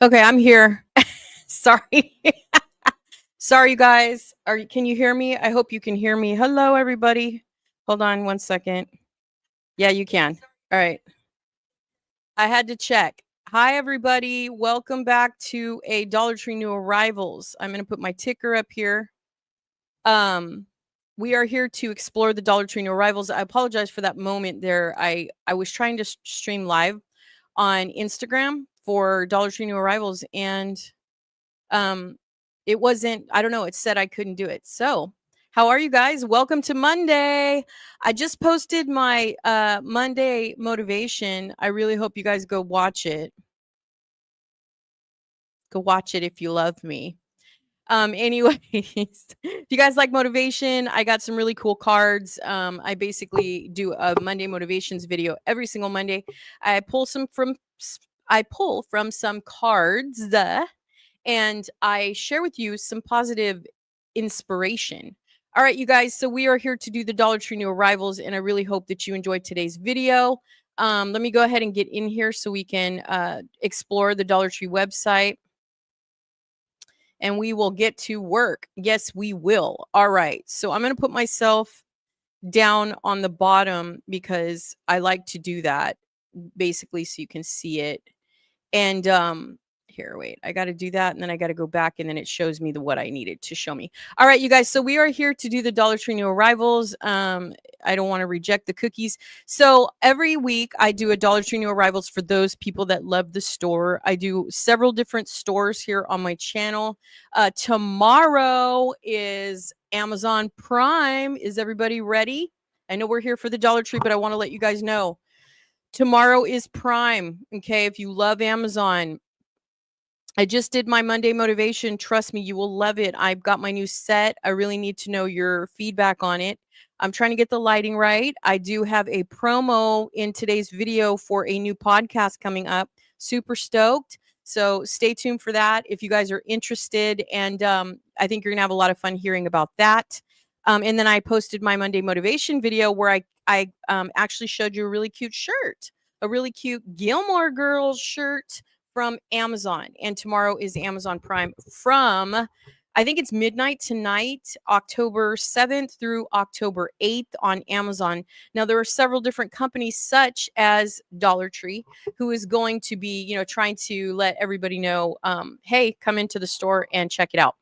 Okay, I'm here. Sorry. Sorry, you guys. Can you hear me? I hope you can hear me. Hello, everybody. Hold on one second. Yeah, you can. All right. I had to check. Hi, everybody. Welcome back to a Dollar Tree New Arrivals. I'm going to put my ticker up here. Um, we are here to explore the Dollar Tree New Arrivals. I apologize for that moment there. I was trying to stream live on Instagram for Dollar Tree New Arrivals, and um it wasn't, I don't know, it said I couldn't do it. So how are you guys? Welcome to Monday. I just posted my Monday motivation. I really hope you guys go watch it if you love me. Anyways, if you guys like motivation, I got some really cool cards. I basically do a Monday motivations video every single Monday. I pull some from I pull from some cards and I share with you some positive inspiration. All right, you guys. So we are here to do the Dollar Tree New Arrivals, and I really hope that you enjoyed today's video. Let me go ahead and get in here so we can explore the Dollar Tree website, and we will get to work. Yes, we will. All right. So I'm going to put myself down on the bottom because I like to do that basically so you can see it. And here, wait, I got to do that, and then I got to go back, and then it shows me the what I needed to show me. All right, you guys, so we are here to do the Dollar Tree New Arrivals. I don't want to reject the cookies. So every week I do a Dollar Tree New Arrivals for those people that love the store. I do several different stores here on my channel. Tomorrow is Amazon Prime. Is everybody ready? I know we're here for the Dollar Tree, but I want to let you guys know tomorrow is Prime. Okay, if you love Amazon, I just did my Monday motivation. Trust me, you will love it. I've got my new set. I really need to know your feedback on it. I'm trying to get the lighting right. I do have a promo in today's video for a new podcast coming up. Super stoked. So stay tuned for that if you guys are interested. And I think you're going to have a lot of fun hearing about that. And then I posted my Monday motivation video where I actually showed you a really cute shirt, a really cute Gilmore Girls shirt from Amazon. And tomorrow is Amazon Prime from, I think it's midnight tonight, October 7th through October 8th on Amazon. Now, there are several different companies, such as Dollar Tree, who is going to be, trying to let everybody know, hey, come into the store and check it out.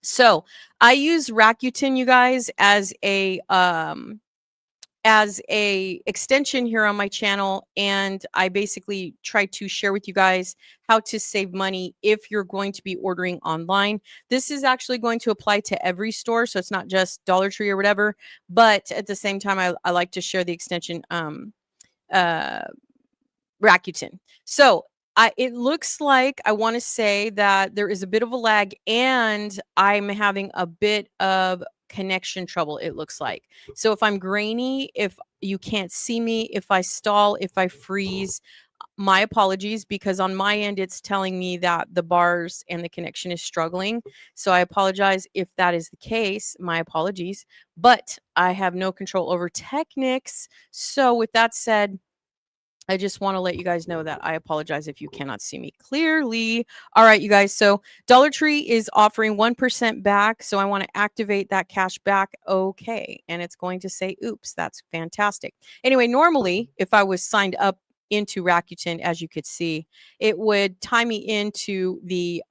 So I use Rakuten, you guys, as a extension here on my channel, and I basically try to share with you guys how to save money if you're going to be ordering online. This is actually going to apply to every store, so it's not just Dollar Tree or whatever, but at the same time I like to share the extension uh Rakuten. So it looks like, I want to say that there is a bit of a lag, and I'm having a bit of connection trouble, it looks like. So if I'm grainy, if you can't see me, if I stall, if I freeze, my apologies, because on my end it's telling me that the bars and the connection is struggling. So I apologize if that is the case. My apologies. But I have no control over Technics. So with that said, I just want to let you guys know that I apologize if you cannot see me clearly. All right, you guys. So Dollar Tree is offering 1% back. So I want to activate that cash back. Okay. And it's going to say, oops, that's fantastic. Anyway, normally, if I was signed up into Rakuten, as you could see, it would tie me into the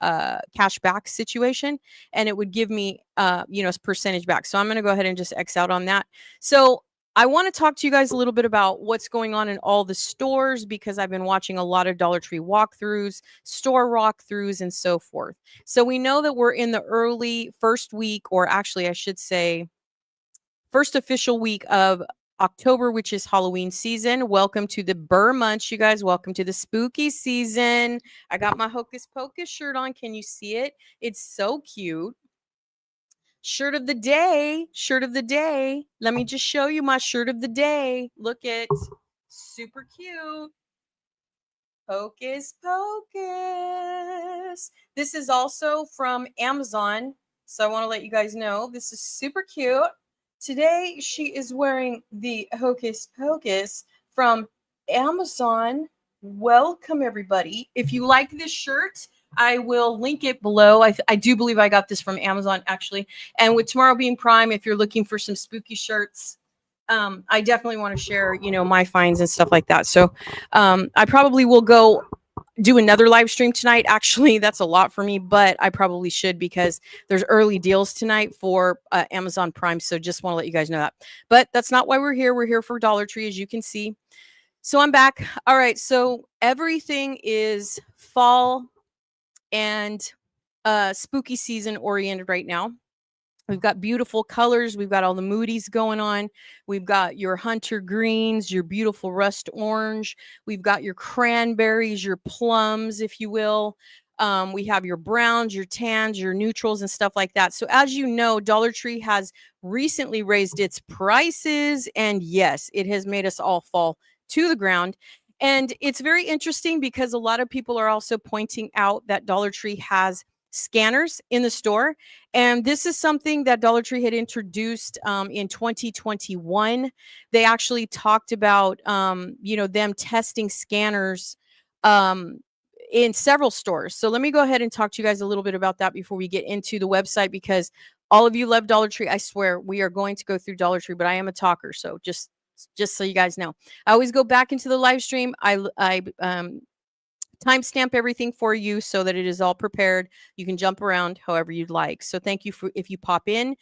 cash back situation, and it would give me, percentage back. So I'm going to go ahead and just X out on that. So I want to talk to you guys a little bit about what's going on in all the stores, because I've been watching a lot of Dollar Tree walkthroughs, store walkthroughs, and so forth. So we know that we're in the early first week, or actually, I should say, first official week of October, which is Halloween season. Welcome to the Burr months, you guys. Welcome to the spooky season. I got my Hocus Pocus shirt on. Can you see it? It's so cute. Shirt of the day. Shirt of the day. Let me just show you my shirt of the day. Look it. Super cute. Hocus Pocus. This is also from Amazon. So I want to let you guys know this is super cute. Today she is wearing the Hocus Pocus from Amazon. Welcome, everybody. If you like this shirt, I will link it below. I do believe I got this from Amazon, actually. And with tomorrow being Prime, if you're looking for some spooky shirts, I definitely want to share, my finds and stuff like that. So I probably will go do another live stream tonight. Actually, that's a lot for me, but I probably should because there's early deals tonight for Amazon Prime. So just want to let you guys know that. But that's not why we're here. We're here for Dollar Tree, as you can see. So I'm back. All right. So everything is fall and spooky season oriented right now. We've got beautiful colors. We've got all the moodies going on. We've got your hunter greens, your beautiful rust orange. We've got your cranberries, your plums, if you will. We have your browns, your tans, your neutrals, and stuff like that. So, as you know, Dollar Tree has recently raised its prices. And yes, it has made us all fall to the ground. And it's very interesting because a lot of people are also pointing out that Dollar Tree has scanners in the store, and this is something that Dollar Tree had introduced in 2021. They actually talked about, them testing scanners um, in several stores. So let me go ahead and talk to you guys a little bit about that before we get into the website, because all of you love Dollar Tree. I swear we are going to go through Dollar Tree, but I am a talker, so just so you guys know, I always go back into the live stream. I timestamp everything for you so that it is all prepared. You can jump around however you'd like. So thank you for if you pop in.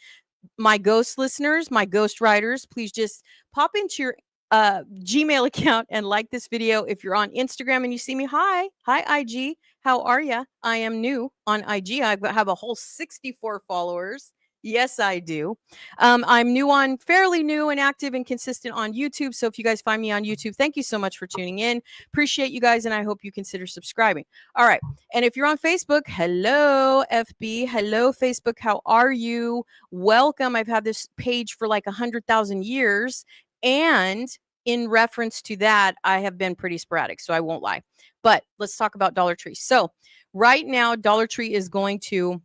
My ghost listeners, my ghost writers, please just pop into your Gmail account and like this video. If you're on Instagram and you see me, hi IG, how are ya? I am new on IG. I have a whole 64 followers. Yes, I do. I'm fairly new and active and consistent on YouTube. So if you guys find me on YouTube, thank you so much for tuning in. Appreciate you guys, and I hope you consider subscribing. All right. And if you're on Facebook, hello, FB. Hello, Facebook. How are you? Welcome. I've had this page for like 100,000 years. And in reference to that, I have been pretty sporadic, so I won't lie. But let's talk about Dollar Tree. So right now, Dollar Tree is going to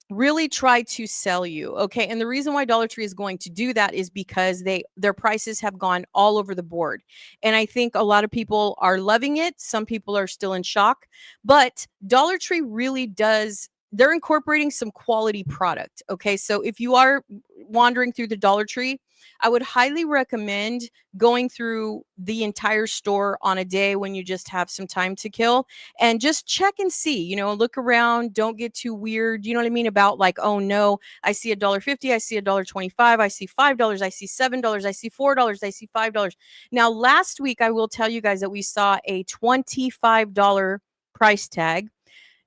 really try to sell you. Okay. And the reason why Dollar Tree is going to do that is because their prices have gone all over the board. And I think a lot of people are loving it. Some people are still in shock. But Dollar Tree really does, they're incorporating some quality product. Okay. So if you are wandering through the Dollar Tree, I would highly recommend going through the entire store on a day when you just have some time to kill and just check and see, look around, don't get too weird, you know what I mean, about like, oh no, I see $1.50, I see $1.25, I see $5, I see $7, I see $4, I see $5. Now last week I will tell you guys that we saw a $25 price tag.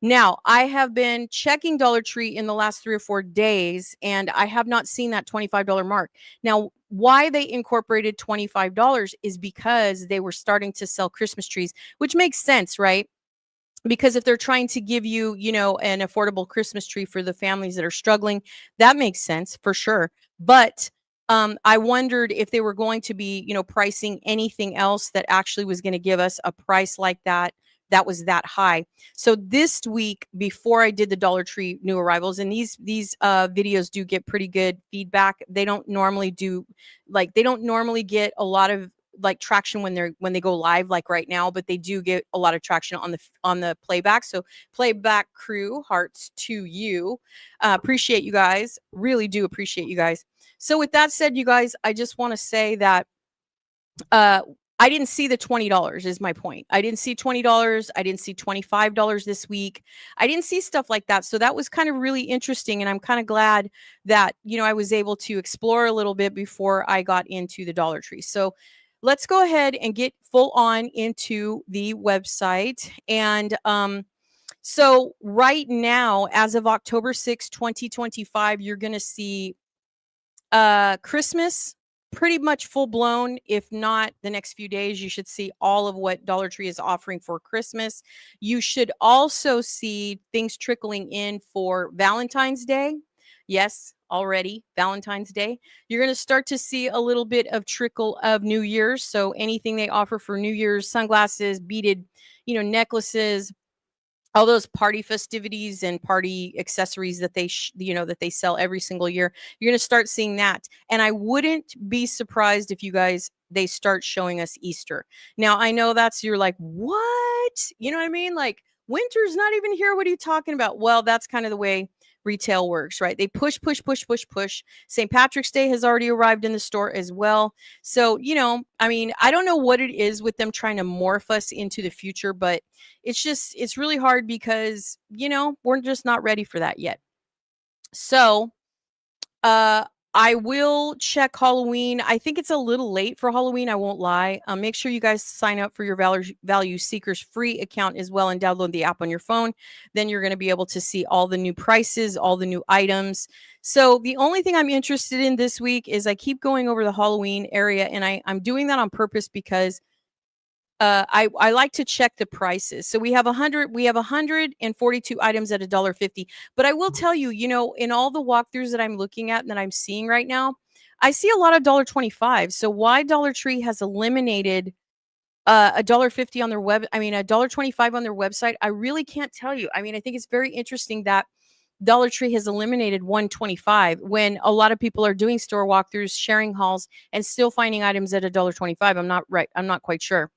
Now, I have been checking Dollar Tree in the last 3 or 4 days, and I have not seen that $25 mark. Now, why they incorporated $25 is because they were starting to sell Christmas trees, which makes sense, right? Because if they're trying to give you, an affordable Christmas tree for the families that are struggling, that makes sense for sure. But I wondered if they were going to be, pricing anything else that actually was going to give us a price like that was that high. So this week, before I did the Dollar Tree new arrivals, and these videos do get pretty good feedback. They don't normally get a lot of like traction when they go live like right now, but they do get a lot of traction on the playback. So playback crew, hearts to you. Appreciate you guys. Really do appreciate you guys. So with that said, you guys, I just want to say that uh I didn't see the $20 is my point. I didn't see $20. I didn't see $25 this week. I didn't see stuff like that. So that was kind of really interesting. And I'm kind of glad that, I was able to explore a little bit before I got into the Dollar Tree. So let's go ahead and get full on into the website. And so right now, as of October 6, 2025, you're going to see Christmas pretty much full blown. If not the next few days, you should see all of what Dollar Tree is offering for Christmas. You should also see things trickling in for Valentine's Day. Yes, already Valentine's Day. You're going to start to see a little bit of trickle of New Year's. So anything they offer for New Year's, sunglasses, beaded, necklaces, all those party festivities and party accessories that that they sell every single year. You're going to start seeing that. And I wouldn't be surprised if you guys they start showing us Easter. Now, I know that's you're like, "What?" You know what I mean? Like, winter's not even here. What are you talking about? Well, that's kind of the way retail works, right? They push, push, push, push, push. St. Patrick's Day has already arrived in the store as well. So, I mean, I don't know what it is with them trying to morph us into the future, but it's really hard because, we're just not ready for that yet. So, uh, I will check Halloween. I think it's a little late for Halloween. I won't lie. Make sure you guys sign up for your Value Seekers free account as well and download the app on your phone. Then you're going to be able to see all the new prices, all the new items. So the only thing I'm interested in this week is I keep going over the Halloween area, and I'm doing that on purpose because I like to check the prices. So we have 142 items at $1.50. But I will tell you, in all the walkthroughs that I'm looking at and that I'm seeing right now, I see a lot of $1.25. So why Dollar Tree has eliminated $1.50 on their $1.25 on their website, I really can't tell you. I mean, I think it's very interesting that Dollar Tree has eliminated 125 when a lot of people are doing store walkthroughs, sharing hauls, and still finding items at $1.25. I'm not quite sure.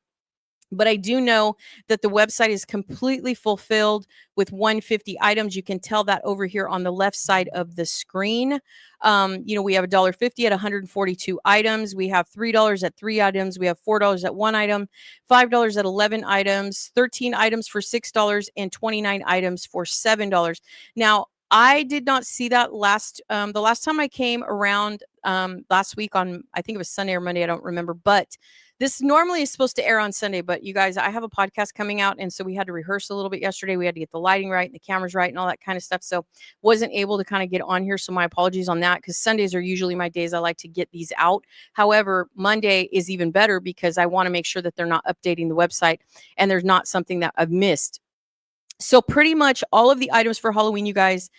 But I do know that the website is completely fulfilled with 150 items. You can tell that over here on the left side of the screen. We have $1.50 at 142 items. We have $3 at 3 items. We have $4 at 1 item, $5 at 11 items, 13 items for $6, and 29 items for $7. Now, I did not see that the last time I came around last week on, I think it was Sunday or Monday, I don't remember, but this normally is supposed to air on Sunday, but you guys, I have a podcast coming out, and so we had to rehearse a little bit yesterday. We had to get the lighting right and the cameras right and all that kind of stuff. So wasn't able to kind of get on here. So my apologies on that, because Sundays are usually my days I like to get these out. However, Monday is even better because I want to make sure that they're not updating the website and there's not something that I've missed. So pretty much all of the items for Halloween, you guys,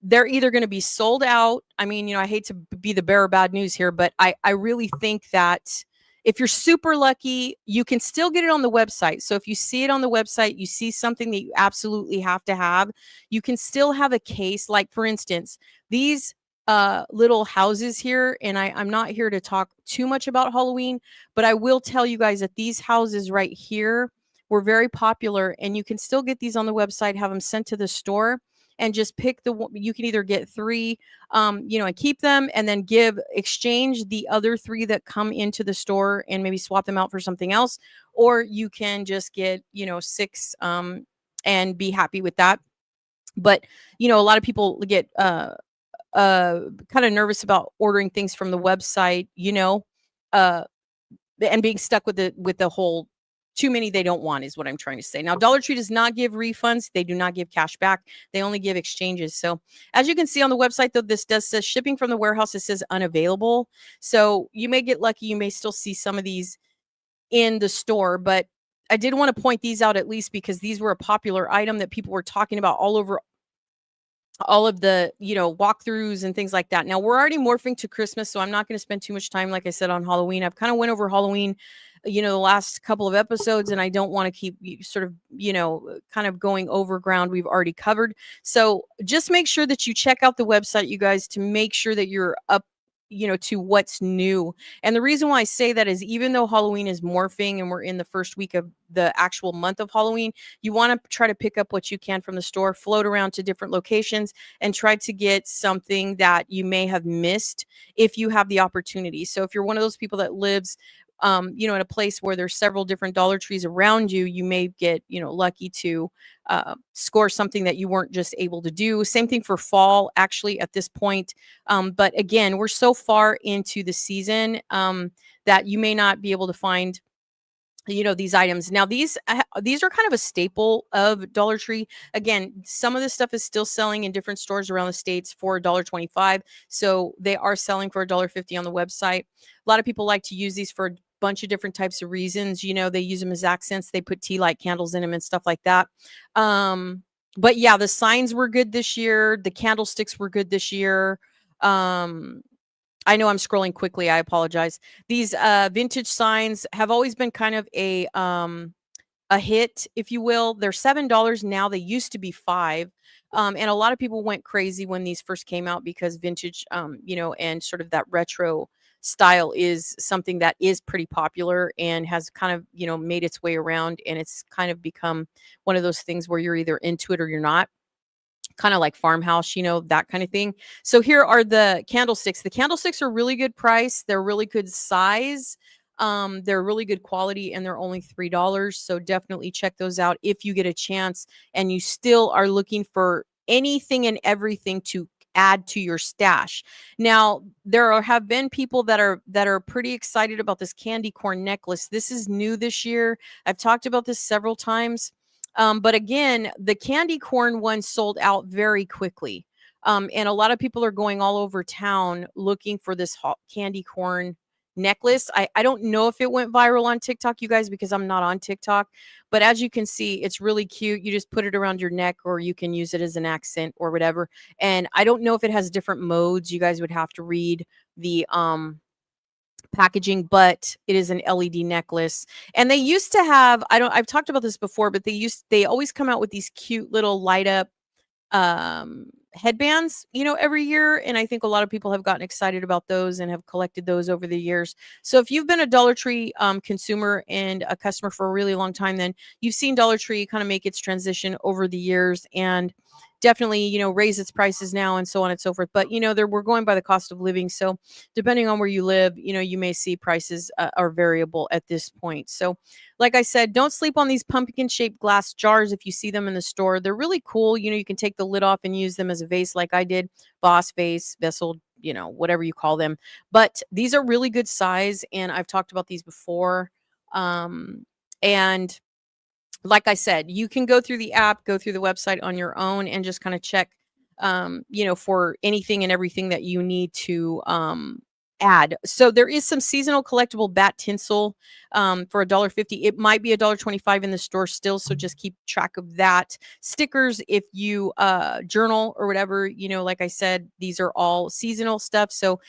they're either going to be sold out. I mean, I hate to be the bearer of bad news here, but I really think that if you're super lucky, you can still get it on the website. So if you see it on the website, you see something that you absolutely have to have, you can still have a case. Like, for instance, these little houses here, and I'm not here to talk too much about Halloween, but I will tell you guys that these houses right here were very popular, and you can still get these on the website, have them sent to the store, and just pick you can either get 3 and keep them, and then exchange the other 3 that come into the store and maybe swap them out for something else, or you can just get 6 and be happy with that. But a lot of people get kind of nervous about ordering things from the website, uh and being stuck with the whole too many they don't want, is what I'm trying to say. Now, Dollar Tree does not give refunds. They do not give cash back. They only give exchanges. So as you can see on the website, though, this does says shipping from the warehouse. It says unavailable. So you may get lucky. You may still see some of these in the store, but I did want to point these out at least because these were a popular item that people were talking about all over all of the walkthroughs and things like that. Now, we're already morphing to Christmas, so I'm not going to spend too much time, like I said, on Halloween. I've kind of went over Halloween the last couple of episodes, and I don't want to keep sort of kind of going over ground we've already covered. So just make sure that you check out the website, you guys, to make sure that you're up to what's new. And the reason why I say that is, even though Halloween is morphing and we're in the first week of the actual month of Halloween, you want to try to pick up what you can from the store, float around to different locations, and try to get something that you may have missed if you have the opportunity. So if you're one of those people that lives in a place where there's several different Dollar Trees around you, you may get, lucky to score something that you weren't just able to do. Same thing for fall, actually, at this point. But again, we're so far into the season that you may not be able to find these items. Now, these are kind of a staple of Dollar Tree. Again, some of this stuff is still selling in different stores around the states for $1.25. So they are selling for $1.50 on the website. A lot of people like to use these for a bunch of different types of reasons. They use them as accents. They put tea light candles in them and stuff like that. But yeah, the signs were good this year. The candlesticks were good this year. I know I'm scrolling quickly. I apologize. These vintage signs have always been kind of a a hit, if you will. They're $7 now. They used to be 5. And a lot of people went crazy when these first came out because vintage, and sort of that retro style is something that is pretty popular and has kind of, made its way around. And it's kind of become one of those things where you're either into it or you're not, kind of like farmhouse, that kind of thing. So here are the candlesticks. The candlesticks are really good price. They're really good size. They're really good quality, and they're only $3. So definitely check those out if you get a chance and you still are looking for anything and everything to add to your stash. Now, have been people that are pretty excited about this candy corn necklace. This is new this year. I've talked about this several times. But again, the candy corn one sold out very quickly. And a lot of people are going all over town looking for this candy corn necklace. I don't know if it went viral on TikTok, you guys, because I'm not on TikTok. But as you can see, it's really cute. You just put it around your neck, or you can use it as an accent or whatever. And I don't know if it has different modes. You guys would have to read the packaging, but it is an LED necklace. And they used to have, I've talked about this before, but they always come out with these cute little light up headbands, every year. And I think a lot of people have gotten excited about those and have collected those over the years. So if you've been a Dollar Tree consumer and a customer for a really long time, then you've seen Dollar Tree kind of make its transition over the years and definitely, raise its prices now and so on and so forth. But, we're going by the cost of living. So depending on where you live, you may see prices are variable at this point. So like I said, don't sleep on these pumpkin shaped glass jars if you see them in the store. They're really cool. You can take the lid off and use them as a vase like I did, vase, vase, vessel, whatever you call them. But these are really good size, and I've talked about these before. And like I said, you can go through the app, go through the website on your own and just kind of check, for anything and everything that you need to add. So there is some seasonal collectible bat tinsel for $1.50. It might be $1.25 in the store still. So just keep track of that. Stickers, if you journal or whatever, like I said, these are all seasonal stuff. So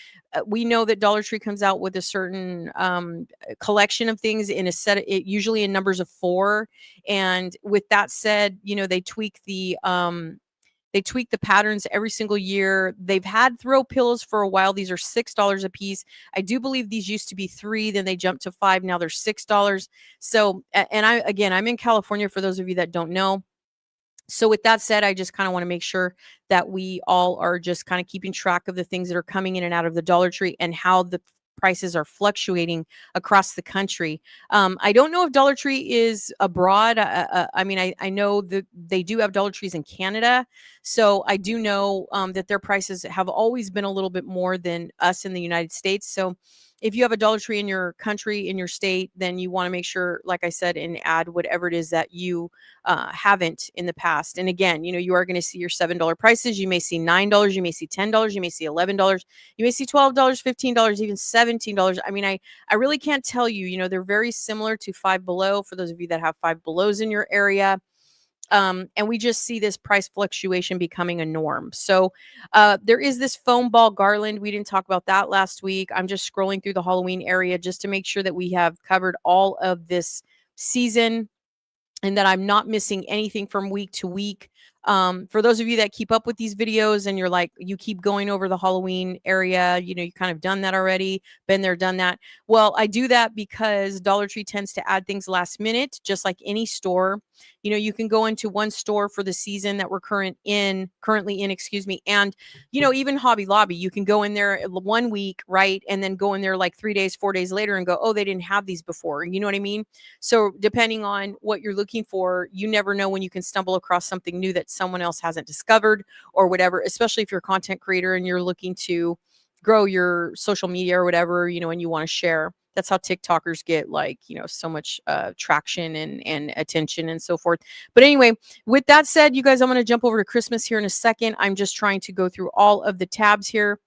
we know that Dollar Tree comes out with a certain collection of things in a set, usually in numbers of 4. And with that said, they tweak the patterns every single year. They've had throw pillows for a while. These are $6 a piece. I do believe these used to be 3, then they jumped to 5. Now they're $6. So, and I'm in California for those of you that don't know. So with that said, I just kind of want to make sure that we all are just kind of keeping track of the things that are coming in and out of the Dollar Tree and how the prices are fluctuating across the country. I don't know if Dollar Tree is abroad. I mean, I know that they do have Dollar Trees in Canada. So I do know that their prices have always been a little bit more than us in the United States. So if you have a Dollar Tree in your country, in your state, then you want to make sure, like I said, and add whatever it is that you haven't in the past. And again, you are going to see your $7 prices. You may see $9. You may see $10. You may see $11. You may see $12, $15, even $17. I mean, I really can't tell you. They're very similar to Five Below for those of you that have Five Belows in your area. And we just see this price fluctuation becoming a norm. So there is this foam ball garland. We didn't talk about that last week. I'm just scrolling through the Halloween area just to make sure that we have covered all of this season and that I'm not missing anything from week to week. For those of you that keep up with these videos and you're like, you keep going over the Halloween area, you kind of done that already, been there, done that. Well, I do that because Dollar Tree tends to add things last minute, just like any store. You can go into one store for the season that we're currently in, and even Hobby Lobby, you can go in there 1 week, right, and then go in there like 3 days, 4 days later and go, oh, they didn't have these before. You know what I mean? So depending on what you're looking for, you never know when you can stumble across something new that someone else hasn't discovered or whatever, especially if you're a content creator and you're looking to grow your social media or whatever, and you want to share. That's how TikTokers get so much traction and attention and so forth. But anyway, with that said, you guys, I'm going to jump over to Christmas here in a second. I'm just trying to go through all of the tabs here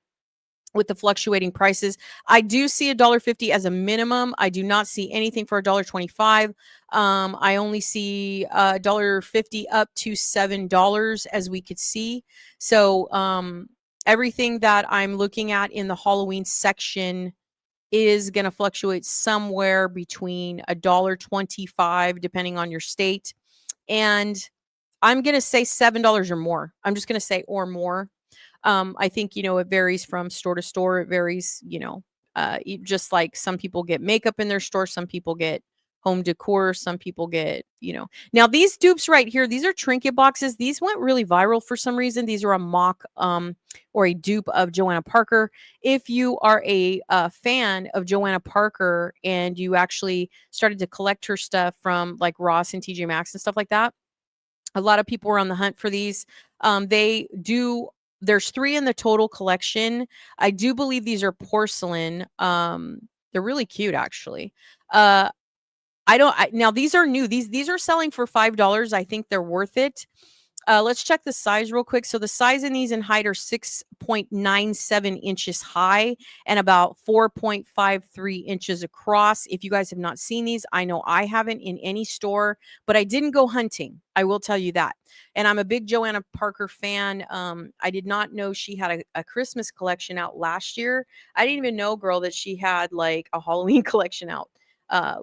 with the fluctuating prices. I do see $1.50 as a minimum. I do not see anything for $1.25. I only see $1.50 up to $7, as we could see. So everything that I'm looking at in the Halloween section is going to fluctuate somewhere between $1.25, depending on your state. And I'm going to say $7 or more. I'm just going to say or more. I think, it varies from store to store. It varies, just like some people get makeup in their store, some people get home decor, some people get, Now these dupes right here, these are trinket boxes. These went really viral for some reason. These are a mock or a dupe of Joanna Parker. If you are a fan of Joanna Parker and you actually started to collect her stuff from like Ross and TJ Maxx and stuff like that, a lot of people were on the hunt for these. There's 3 in the total collection. I do believe these are porcelain. They're really cute, actually. Now these are new. These are selling for $5. I think they're worth it. Let's check the size real quick. So the size in these in height are 6.97 inches high and about 4.53 inches across. If you guys have not seen these, I know I haven't in any store, but I didn't go hunting. I will tell you that. And I'm a big Joanna Parker fan. I did not know she had a Christmas collection out last year. I didn't even know, girl, that she had like a Halloween collection out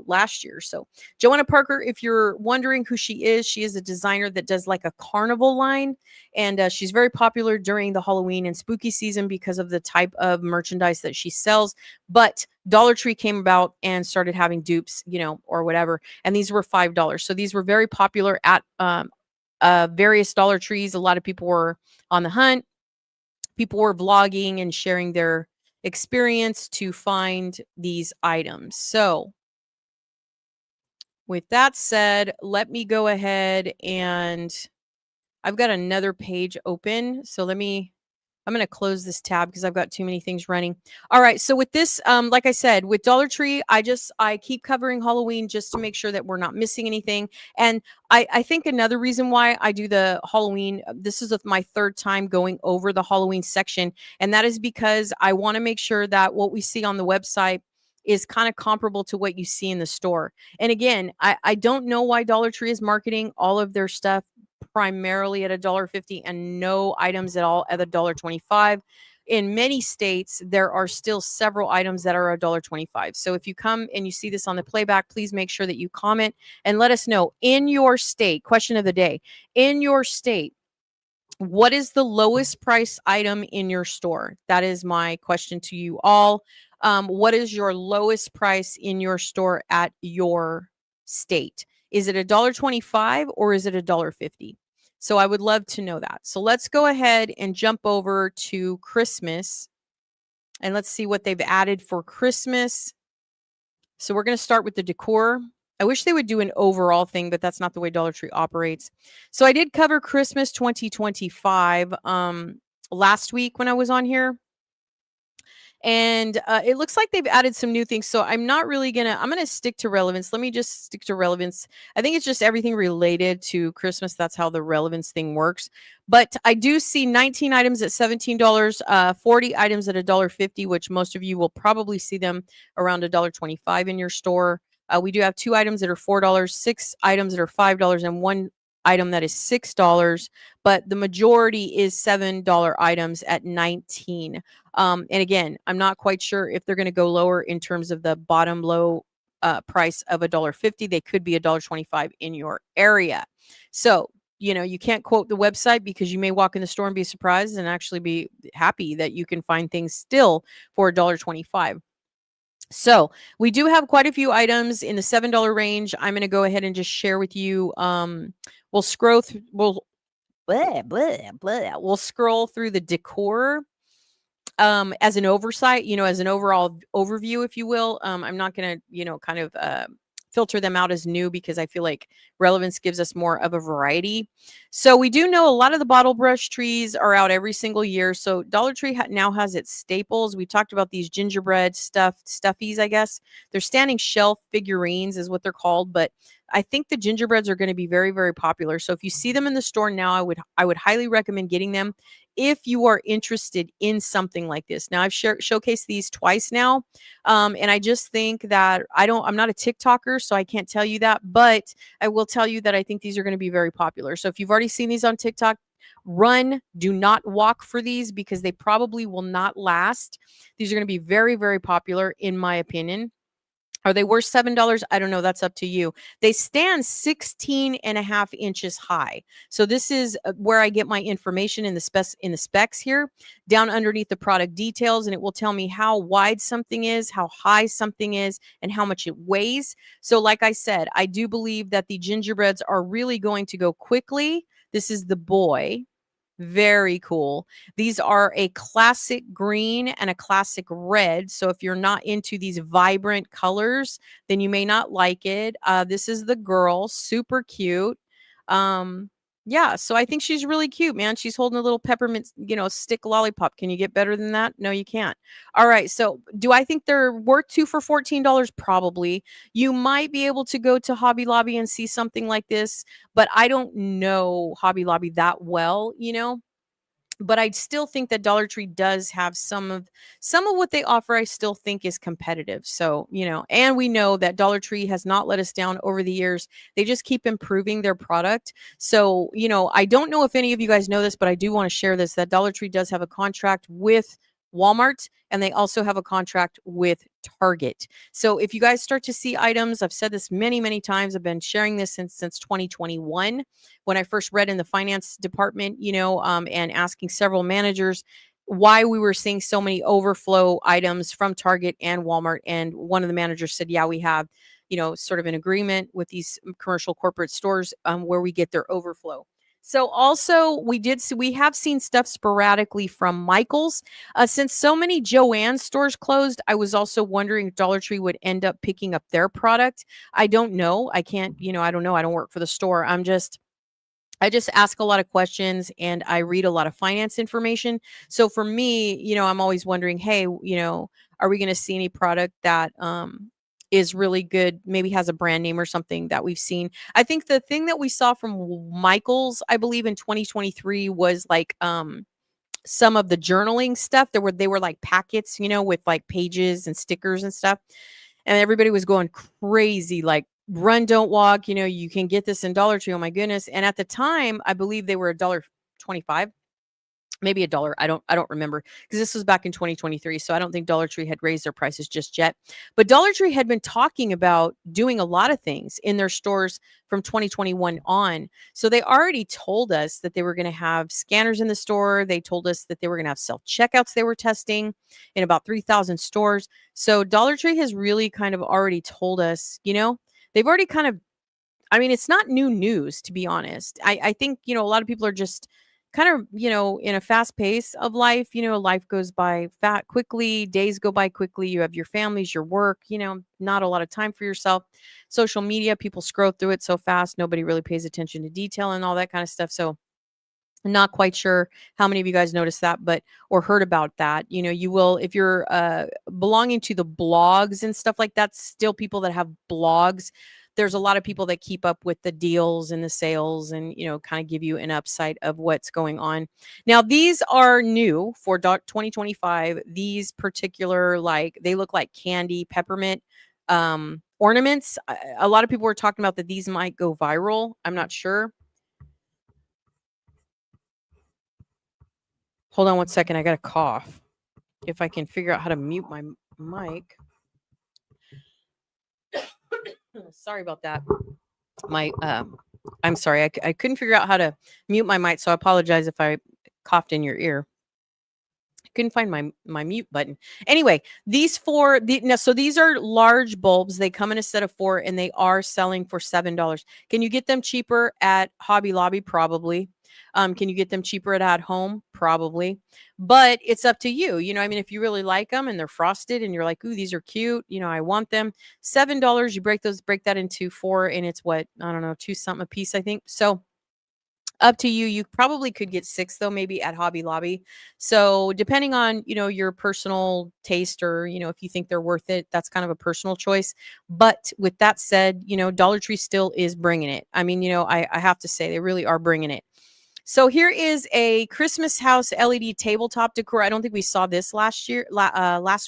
last year. So Joanna Parker, if you're wondering who she is a designer that does like a carnival line, and she's very popular during the Halloween and spooky season because of the type of merchandise that she sells. But Dollar Tree came about and started having dupes, or whatever, and these were $5. So these were very popular at various Dollar Trees. A lot of people were on the hunt. People were vlogging and sharing their experience to find these items. So with that said, let me go ahead and I've got another page open. So I'm going to close this tab because I've got too many things running. All right. So with this, like I said, with Dollar Tree, I keep covering Halloween just to make sure that we're not missing anything. And I think another reason why I do the Halloween, this is my 3rd time going over the Halloween section. And that is because I want to make sure that what we see on the website is kind of comparable to what you see in the store. And again, I don't know why Dollar Tree is marketing all of their stuff primarily at $1.50 and no items at all at $1.25. In many states, there are still several items that are $1.25. So if you come and you see this on the playback, please make sure that you comment and let us know in your state. Question of the day: in your state, what is the lowest price item in your store? That is my question to you all. What is your lowest price in your store at your state? Is it $1.25 or is it $1.50? So I would love to know that. So let's go ahead and jump over to Christmas and let's see what they've added for Christmas. So we're going to start with the decor. I wish they would do an overall thing, but that's not the way Dollar Tree operates. So I did cover Christmas 2025 last week when I was on here. And it looks like they've added some new things. So I'm not really I'm going to stick to relevance. Let me just stick to relevance. I think it's just everything related to Christmas. That's how the relevance thing works. But I do see 19 items at $17, 40 items at $1.50, which most of you will probably see them around $1.25 in your store. We do have 2 items that are $4, 6 items that are $5, and 1 item that is $6, but the majority is $7 items at 19. And again, I'm not quite sure if they're going to go lower in terms of the bottom low price of $1.50. They could be $1.25 in your area. So, you can't quote the website because you may walk in the store and be surprised and actually be happy that you can find things still for $1.25. So we do have quite a few items in the $7 range. I'm going to go ahead and just share with you. We'll scroll through. We'll scroll through the decor as an oversight. As an overall overview, if you will. I'm not going to, kind of filter them out as new because I feel like relevance gives us more of a variety. So we do know a lot of the bottle brush trees are out every single year. So Dollar Tree now has its staples. We talked about these gingerbread stuffies, I guess. They're standing shelf figurines is what they're called, but I think the gingerbreads are going to be very, very popular. So if you see them in the store now, I would highly recommend getting them if you are interested in something like this. Now I've showcased these twice now. And I just think that I'm not a TikToker, so I can't tell you that, but I will tell you that I think these are going to be very popular. So if you've already seen these on TikTok, Run, do not walk for these because they probably will not last. These are going to be very, very popular, in my opinion. Are they worth $7? I don't know. That's up to you. They stand 16 and a half inches high. So this is where I get my information in the specs here, down underneath the product details, and it will tell me how wide something is, how high something is, and how much it weighs. So like I said, I do believe that the gingerbreads are really going to go quickly. This is the boy. Very cool. These are a classic green and a classic red. So if you're not into these vibrant colors, then you may not like it. This is the girl, super cute. Um, yeah, so I think she's really cute, man. She's holding a little peppermint, stick lollipop. Can you get better than that? No, you can't. All right. So do I think they're worth two for $14? Probably. You might be able to go to Hobby Lobby and see something like this, but I don't know Hobby Lobby that well, but I still think that Dollar Tree does have some of what they offer. I still think is competitive. So, and we know that Dollar Tree has not let us down over the years. They just keep improving their product. So, I don't know if any of you guys know this, but I do want to share this, that Dollar Tree does have a contract with Walmart, and they also have a contract with Target. So if you guys start to see items, I've said this many, many times. I've been sharing this since 2021 when I first read in the finance department, and asking several managers why we were seeing so many overflow items from Target and Walmart. And one of the managers said, yeah, we have, sort of an agreement with these commercial corporate stores where we get their overflow. So also we have seen stuff sporadically from Michael's. Since so many Joann stores closed, I was also wondering if Dollar Tree would end up picking up their product. I don't know. I can't, I don't know. I don't work for the store. I just ask a lot of questions and I read a lot of finance information. So for me, I'm always wondering, hey, are we going to see any product that is really good, maybe has a brand name or something that we've seen. I think the thing that we saw from Michael's, I believe in 2023 was like some of the journaling stuff. They were like packets, with like pages and stickers and stuff. And everybody was going crazy, like run, don't walk. You can get this in Dollar Tree. Oh my goodness! And at the time, I believe they were $1.25, maybe $1. I don't remember because this was back in 2023. So I don't think Dollar Tree had raised their prices just yet. But Dollar Tree had been talking about doing a lot of things in their stores from 2021 on. So they already told us that they were going to have scanners in the store. They told us that they were going to have self checkouts they were testing in about 3,000 stores. So Dollar Tree has really kind of already told us, they've already kind of, I mean, it's not new news, to be honest. I think, a lot of people are just kind of, in a fast pace of life. Life goes by quickly, days go by quickly. You have your families, your work, not a lot of time for yourself. Social media, people scroll through it so fast. Nobody really pays attention to detail and all that kind of stuff. So I'm not quite sure how many of you guys noticed that, or heard about that. You will, if you're belonging to the blogs and stuff like that, still people that have blogs. There's a lot of people that keep up with the deals and the sales and, kind of give you an upside of what's going on. Now, these are new for 2025. These particular, they look like candy peppermint ornaments. A lot of people were talking about that these might go viral. I'm not sure. Hold on one second. I got a cough. If I can figure out how to mute my mic. Sorry about that. I'm sorry. I couldn't figure out how to mute my mic, so I apologize if I coughed in your ear. I couldn't find my mute button. Anyway, so these are large bulbs. They come in a set of 4 and they are selling for $7. Can you get them cheaper at Hobby Lobby? Probably. Can you get them cheaper at home? Probably. But it's up to you. I mean, if you really like them and they're frosted and you're like, ooh, these are cute, I want them. $7, you break that into 4 and it's what, I don't know, 2 something a piece, I think. So up to you. You probably could get 6 though, maybe at Hobby Lobby. So depending on, your personal taste or, if you think they're worth it, that's kind of a personal choice. But with that said, Dollar Tree still is bringing it. I mean, I have to say they really are bringing it. So here is a Christmas house LED tabletop decor. I don't think we saw this last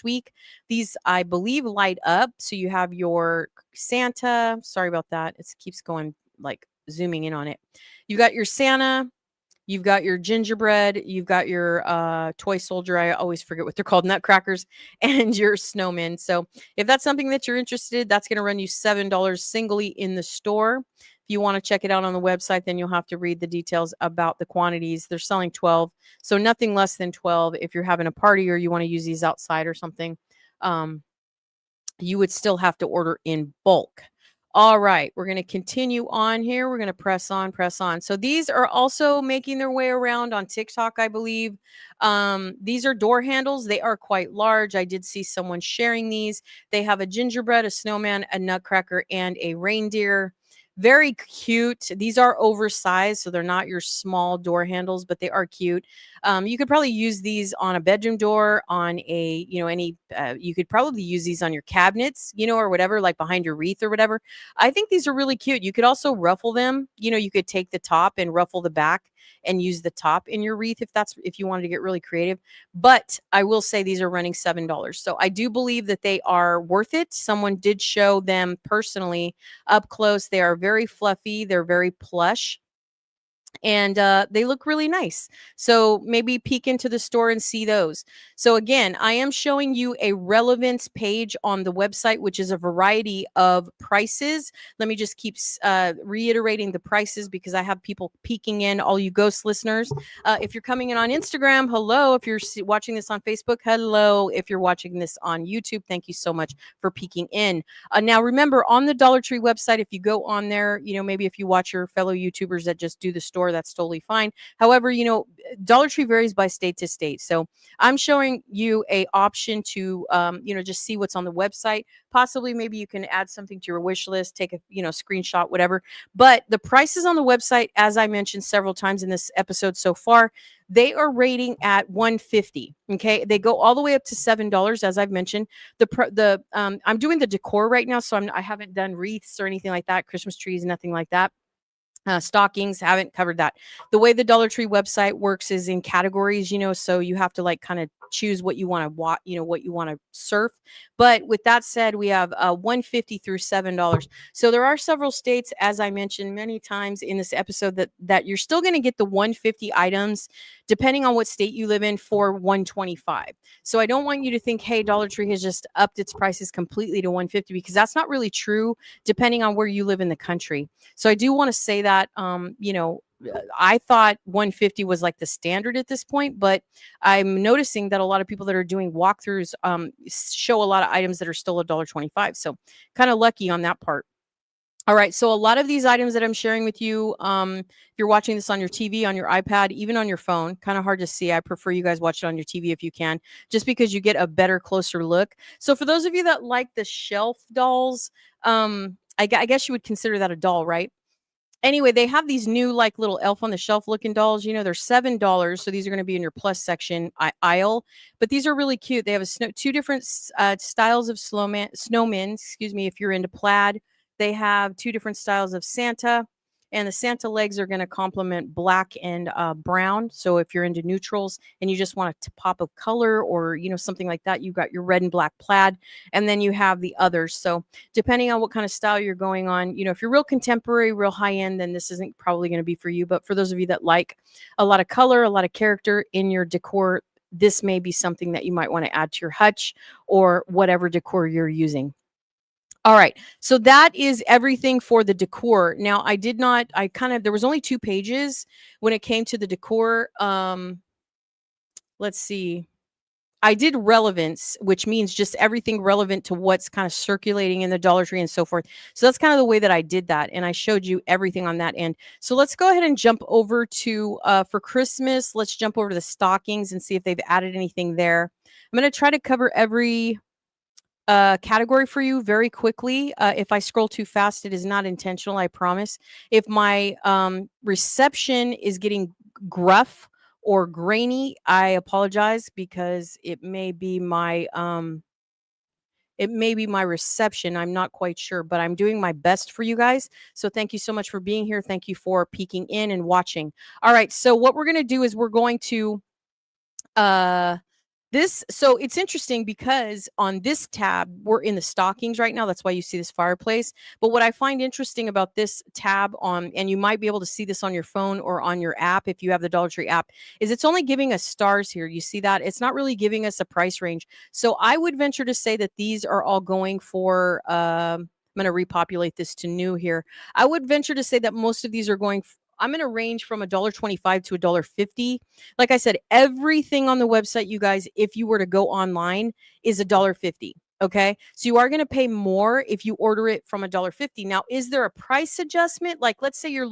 week. These, I believe, light up. So you have your Santa. Sorry about that. It keeps going, like zooming in on it. You got your Santa. You've got your gingerbread, you've got your toy soldier, I always forget what they're called, nutcrackers, and your snowmen. So if that's something that you're interested, that's going to run you $7 singly in the store. If you want to check it out on the website, then you'll have to read the details about the quantities. They're selling 12, so nothing less than 12 if you're having a party or you want to use these outside or something. Um, you would still have to order in bulk. All right, we're going to continue on here. We're going to press on, press on. So these are also making their way around on TikTok, I believe. These are door handles. They are quite large. I did see someone sharing these. They have a gingerbread, a snowman, a nutcracker, and a reindeer. Very cute. These are oversized, so they're not your small door handles, but they are cute. You could probably use these on a bedroom door, on a, any, you could probably use these on your cabinets, or whatever, like behind your wreath or whatever. I think these are really cute. You could also ruffle them. You could take the top and ruffle the back and use the top in your wreath if you wanted to get really creative. But I will say these are running $7. So I do believe that they are worth it. Someone did show them personally up close. They are very fluffy. They're very plush, and they look really nice. So maybe peek into the store and see those. So again, I am showing you a relevance page on the website, which is a variety of prices. Let me just keep reiterating the prices because I have people peeking in, all you ghost listeners. If you're coming in on Instagram, hello. If you're watching this on Facebook, hello. If you're watching this on YouTube, thank you so much for peeking in. Now, remember, on the Dollar Tree website, if you go on there, maybe if you watch your fellow YouTubers that just do the store, that's totally fine. However, Dollar Tree varies by state to state. So I'm showing you a option to, just see what's on the website. Possibly, maybe you can add something to your wish list, take a, screenshot, whatever. But the prices on the website, as I mentioned several times in this episode so far, they are rating at $150. Okay, they go all the way up to $7, as I've mentioned. I'm doing the decor right now, so I haven't done wreaths or anything like that, Christmas trees, nothing like that. Stockings, haven't covered that. The way the Dollar Tree website works is in categories, so you have to like kind of choose what you want to watch, what you want to surf. But with that said, we have $150 through $7. So there are several states, as I mentioned many times in this episode, that you're still going to get the 150 items, depending on what state you live in, for 125. So I don't want you to think, hey, Dollar Tree has just upped its prices completely to 150, because that's not really true, depending on where you live in the country. So I do want to say that, I thought 150 was like the standard at this point, but I'm noticing that a lot of people that are doing walkthroughs show a lot of items that are still $1.25. So kind of lucky on that part. All right, so a lot of these items that I'm sharing with you, if you're watching this on your TV, on your iPad, even on your phone, kind of hard to see. I prefer you guys watch it on your TV if you can, just because you get a better, closer look. So for those of you that like the shelf dolls, I guess you would consider that a doll, right? Anyway, they have these new like little elf on the shelf looking dolls. They're $7. So these are going to be in your plus section aisle. But these are really cute. They have two different styles of snowmen. Excuse me, if you're into plaid. They have two different styles of Santa. And the Santa legs are going to complement black and brown. So if you're into neutrals and you just want a pop of color, or something like that, you've got your red and black plaid. And then you have the others. So depending on what kind of style you're going on, if you're real contemporary, real high end, then this isn't probably going to be for you. But for those of you that like a lot of color, a lot of character in your decor, this may be something that you might want to add to your hutch or whatever decor you're using. All right. So that is everything for the decor. Now, there was only 2 pages when it came to the decor. Let's see. I did relevance, which means just everything relevant to what's kind of circulating in the Dollar Tree and so forth. So that's kind of the way that I did that. And I showed you everything on that end. So let's go ahead and jump over to, for Christmas, let's jump over to the stockings and see if they've added anything there. I'm going to try to cover every category for you very quickly. If I scroll too fast, it is not intentional, I promise. If my reception is getting gruff or grainy, I apologize, because it may be my reception. I'm not quite sure, but I'm doing my best for you guys. So thank you so much for being here. Thank you for peeking in and watching. All right, so what we're going to do is we're going to So it's interesting because on this tab, we're in the stockings right now. That's why you see this fireplace. But what I find interesting about this tab on, and you might be able to see this on your phone or on your app if you have the Dollar Tree app, is it's only giving us stars here. You see that? It's not really giving us a price range. So I would venture to say that these are all going for, I'm going to repopulate this to new here. I would venture to say that most of these are going, I'm in a range from $1.25 to $1.50. Like I said, everything on the website, you guys, if you were to go online, is $1.50. Okay. So you are going to pay more if you order it from $1.50. Now, is there a price adjustment? Like, let's say you've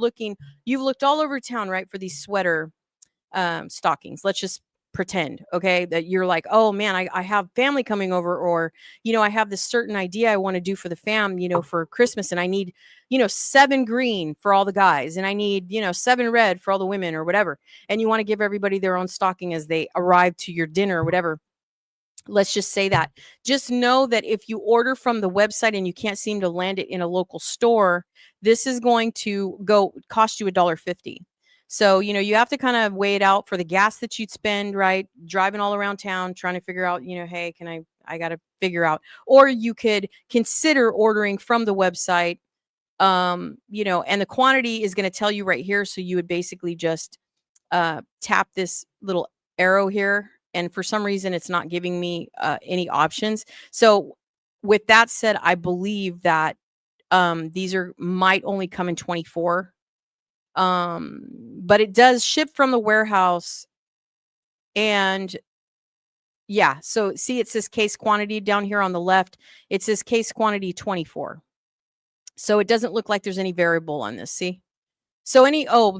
looked all over town, right, for these sweater stockings. Let's just pretend, okay, that you're like, oh man, I have family coming over, or, I have this certain idea I want to do for the fam, for Christmas, and I need, 7 green for all the guys, and I need, 7 red for all the women, or whatever. And you want to give everybody their own stocking as they arrive to your dinner or whatever. Let's just say that. Just know that if you order from the website and you can't seem to land it in a local store, this is going to go cost you $1.50. So, you have to kind of weigh it out for the gas that you'd spend, right? Driving all around town, trying to figure out, hey, I got to figure out. Or you could consider ordering from the website, and the quantity is going to tell you right here. So you would basically just tap this little arrow here, and for some reason it's not giving me any options. So with that said, I believe that these might only come in 24, but it does ship from the warehouse. And yeah, so see, it says case quantity down here on the left. It says case quantity 24. So it doesn't look like there's any variable on this. See? So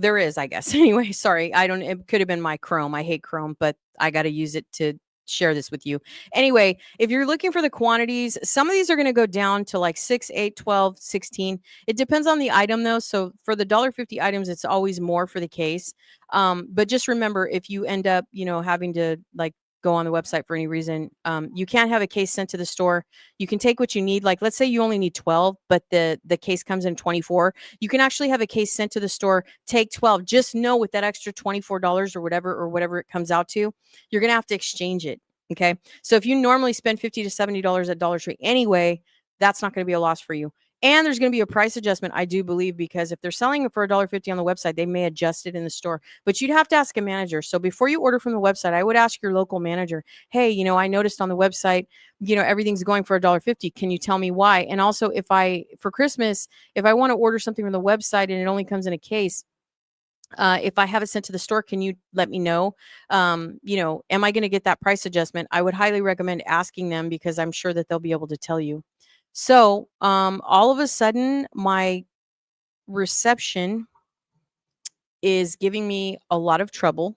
there is, I guess. Anyway, sorry. It could have been my Chrome. I hate Chrome, but I got to use it to share this with you. Anyway, if you're looking for the quantities, some of these are going to go down to like 6, 8, 12, 16. It depends on the item though. So for the $1.50 items, it's always more for the case. But just remember, if you end up, having to like go on the website for any reason, you can't have a case sent to the store. You can take what you need. Like, let's say you only need 12, but the case comes in 24. You can actually have a case sent to the store, take 12. Just know with that extra $24 or whatever it comes out to, you're going to have to exchange it. Okay. So if you normally spend $50 to $70 at Dollar Tree anyway, that's not going to be a loss for you. And there's going to be a price adjustment, I do believe, because if they're selling it for $1.50 on the website, they may adjust it in the store. But you'd have to ask a manager. So before you order from the website, I would ask your local manager, hey, I noticed on the website, everything's going for $1.50. Can you tell me why? And also, for Christmas, if I want to order something from the website and it only comes in a case, if I have it sent to the store, can you let me know? Am I going to get that price adjustment? I would highly recommend asking them, because I'm sure that they'll be able to tell you. So, all of a sudden, my reception is giving me a lot of trouble.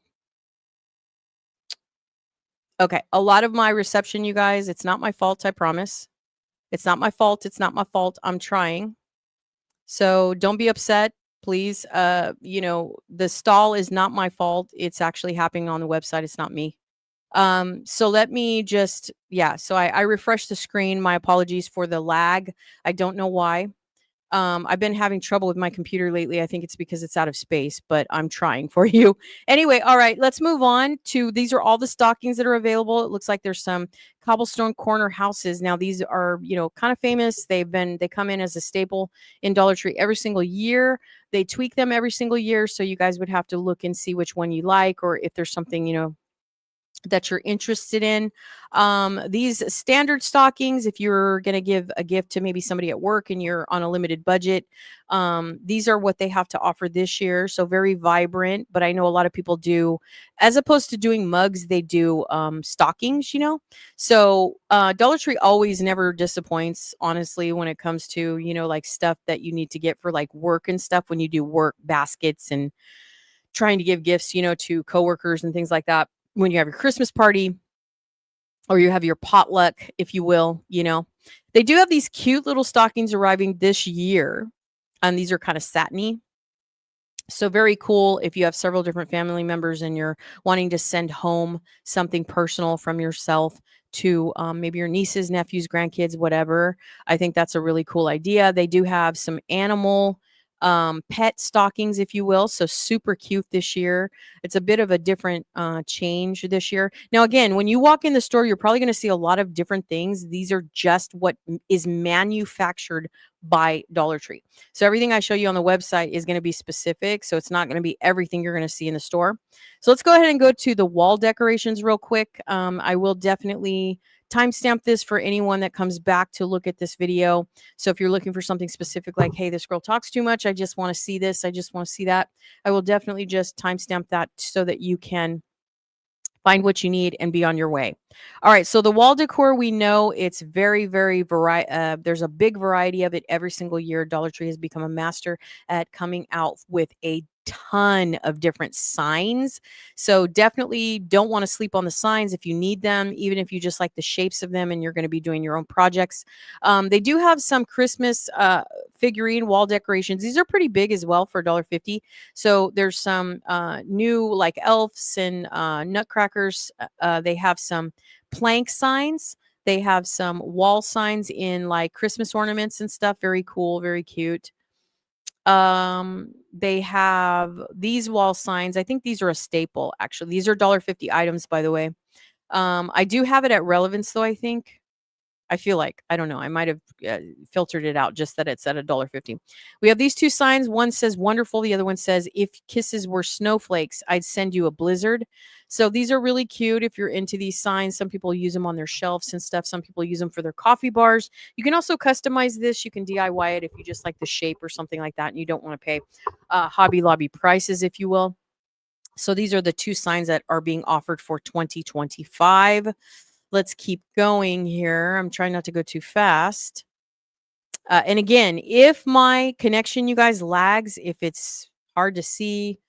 Okay, a lot of my reception, you guys, it's not my fault, I promise. It's not my fault. It's not my fault. I'm trying. So don't be upset, please. The stall is not my fault. It's actually happening on the website. It's not me. So let me just, yeah, so I refreshed the screen. My apologies for the lag. I don't know why. I've been having trouble with my computer lately. I think it's because it's out of space, but I'm trying for you. Anyway, all right, let's move on to, these are all the stockings that are available. It looks like there's some cobblestone corner houses. Now these are, kind of famous. They come in as a staple in Dollar Tree every single year. They tweak them every single year. So you guys would have to look and see which one you like, or if there's something, that you're interested in. These standard stockings, if you're going to give a gift to maybe somebody at work and you're on a limited budget, these are what they have to offer this year. So very vibrant, but I know a lot of people do, as opposed to doing mugs, they do stockings, So Dollar Tree always never disappoints, honestly, when it comes to, like stuff that you need to get for like work and stuff, when you do work baskets and trying to give gifts, to coworkers and things like that. When you have your Christmas party or you have your potluck, if you will, they do have these cute little stockings arriving this year. And these are kind of satiny. So very cool if you have several different family members and you're wanting to send home something personal from yourself to maybe your nieces, nephews, grandkids, whatever. I think that's a really cool idea. They do have some animal pet stockings, if you will. So super cute this year. It's a bit of a different change this year. Now, again, when you walk in the store, you're probably going to see a lot of different things. These are just what is manufactured by Dollar Tree. So everything I show you on the website is going to be specific. So it's not going to be everything you're going to see in the store. So let's go ahead and go to the wall decorations real quick. I will definitely timestamp this for anyone that comes back to look at this video. So if you're looking for something specific like, hey, this girl talks too much, I just want to see this, I just want to see that, I will definitely just timestamp that so that you can find what you need and be on your way. All right, so the wall decor, we know it's very, very there's a big variety of it every single year. Dollar Tree has become a master at coming out with a ton of different signs. So definitely don't want to sleep on the signs if you need them, even if you just like the shapes of them and you're going to be doing your own projects. They do have some Christmas figurine wall decorations. These are pretty big as well for $1.50. So there's some new like elves and nutcrackers. They have some plank signs. They have some wall signs in like Christmas ornaments and stuff. Very cool, very cute. They have these wall signs. I think these are a staple, actually. These are $1.50 items, by the way. I do have it at Relevance, though, I think. I feel like, I don't know, I might have filtered it out just that it's at $1.50. We have these two signs. One says wonderful. The other one says, if kisses were snowflakes, I'd send you a blizzard. So these are really cute if you're into these signs. Some people use them on their shelves and stuff. Some people use them for their coffee bars. You can also customize this. You can DIY it if you just like the shape or something like that and you don't want to pay Hobby Lobby prices, if you will. So these are the two signs that are being offered for 2025. Let's keep going here. I'm trying not to go too fast. And again, if my connection, you guys, lags, if it's hard to see,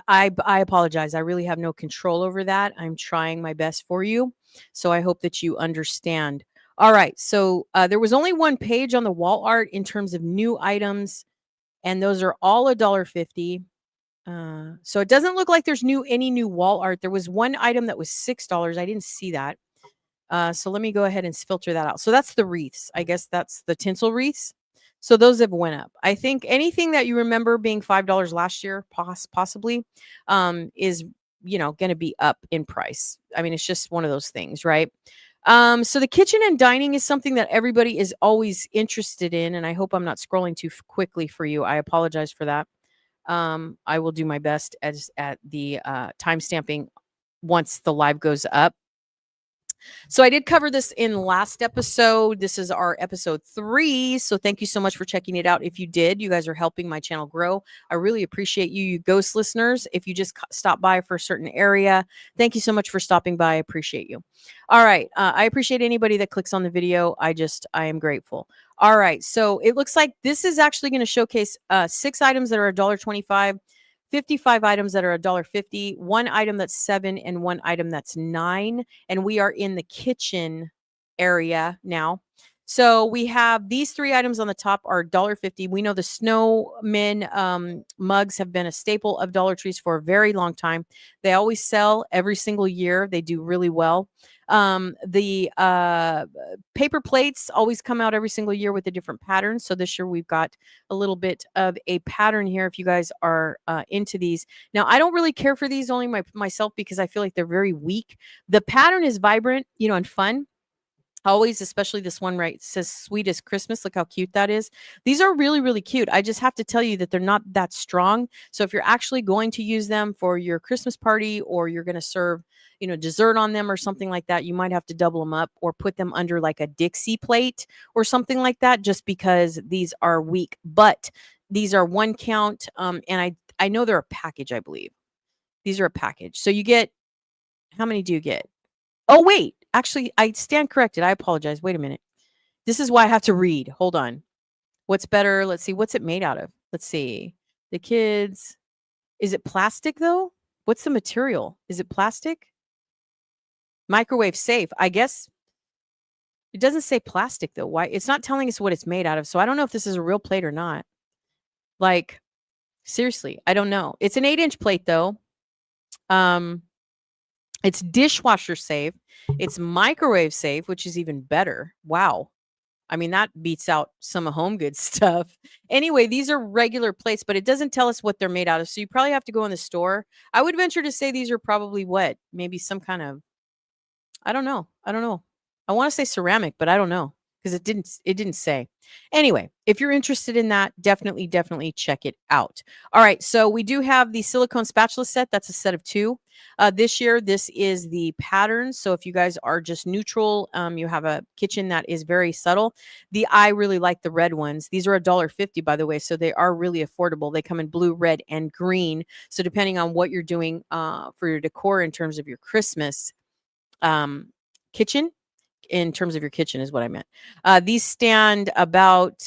I apologize. I really have no control over that. I'm trying my best for you. So I hope that you understand. All right. So there was only one page on the wall art in terms of new items, and those are all $1.50. So it doesn't look like there's any new wall art. There was one item that was $6. I didn't see that. So let me go ahead and filter that out. So that's the wreaths. I guess that's the tinsel wreaths. So those have went up. I think anything that you remember being $5 last year, possibly, is going to be up in price. I mean, it's just one of those things, right? So the kitchen and dining is something that everybody is always interested in, and I hope I'm not scrolling too quickly for you. I apologize for that. I will do my best at the time stamping once the live goes up. So I did cover this in last episode. This is our episode 3. So thank you so much for checking it out. If you did, you guys are helping my channel grow. I really appreciate you ghost listeners. If you just stop by for a certain area, thank you so much for stopping by. I appreciate you. All right. I appreciate anybody that clicks on the video. I am grateful. All right. So it looks like this is actually going to showcase 6 items that are $1.25. 55 items that are $1.50, one item that's $7, and one item that's $9. And we are in the kitchen area now. So we have these 3 items on the top are $1.50. We know the snowmen mugs have been a staple of Dollar Trees for a very long time. They always sell every single year. They do really well. The paper plates always come out every single year with a different pattern. So this year we've got a little bit of a pattern here if you guys are into these. Now, I don't really care for these, only myself, because I feel like they're very weak. The pattern is vibrant, and fun. Always, especially this one, right? It says sweet as Christmas. Look how cute that is. These are really, really cute. I just have to tell you that they're not that strong. So if you're actually going to use them for your Christmas party, or you're going to serve, dessert on them or something like that, you might have to double them up or put them under like a Dixie plate or something like that, just because these are weak. But these are 1 count. And I know they're a package, I believe. These are a package. So you get, how many do you get? Oh, wait. Actually, I stand corrected. I apologize. Wait a minute. This is why I have to read. Hold on. What's better? Let's see. What's it made out of? Let's see. The kids. Is it plastic, though? What's the material? Is it plastic? Microwave safe. I guess it doesn't say plastic, though. Why? It's not telling us what it's made out of. So I don't know if this is a real plate or not. Like, seriously, I don't know. It's an 8-inch plate, though. It's dishwasher safe. It's microwave safe, which is even better. Wow. I mean, that beats out some of Home Goods stuff. Anyway, these are regular plates, but it doesn't tell us what they're made out of. So you probably have to go in the store. I would venture to say these are probably what? Maybe some kind of, I don't know. I don't know. I want to say ceramic, but I don't know because it didn't say. Anyway, if you're interested in that, definitely check it out. All right, so we do have the silicone spatula set. That's a set of 2. This year, this is the pattern. So if you guys are just neutral, you have a kitchen that is very subtle. I really like the red ones. These are $1.50, by the way, so they are really affordable. They come in blue, red, and green. So depending on what you're doing for your decor in terms of your Christmas um, kitchen, in terms of your kitchen is what I meant. These stand about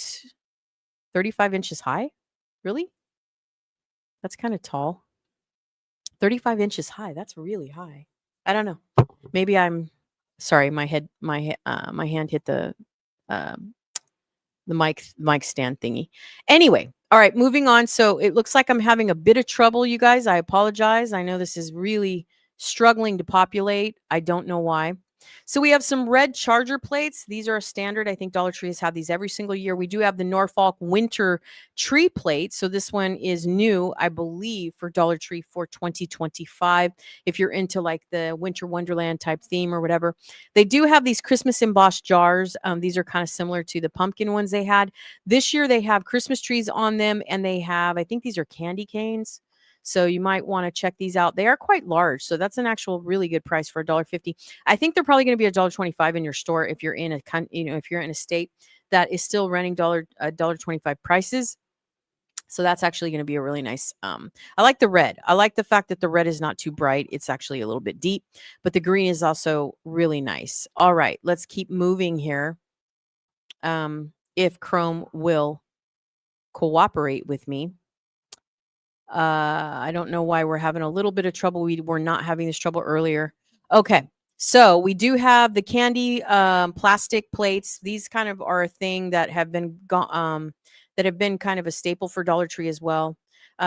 35 inches high. Really? That's kind of tall. 35 inches high. That's really high. I don't know. Maybe I'm sorry. My hand hit um, the mic stand thingy. Anyway, all right, moving on. So it looks like I'm having a bit of trouble, you guys. I apologize. I know this is really struggling to populate. I don't know why. So we have some red charger plates. These are a standard. I think Dollar Tree has had these every single year. We do have the Norfolk winter tree plate. So this one is new, I believe, for Dollar Tree for 2025. If you're into like the winter wonderland type theme or whatever. They do have these Christmas embossed jars. These are kind of similar to the pumpkin ones they had. This year they have Christmas trees on them, and they have, I think these are candy canes. So you might want to check these out. They are quite large, so that's an actual really good price for $1.50. I think they're probably going to be $1.25 in your store if you're in if you're in a state that is still running $1.25 prices. So that's actually going to be a really nice. I like the red. I like the fact that the red is not too bright. It's actually a little bit deep, but the green is also really nice. All right, let's keep moving here. If Chrome will cooperate with me. I don't know why we're having a little bit of trouble. We were not having this trouble earlier. Okay. So we do have the candy plastic plates. These kind of are a thing that have been that have been kind of a staple for Dollar Tree as well.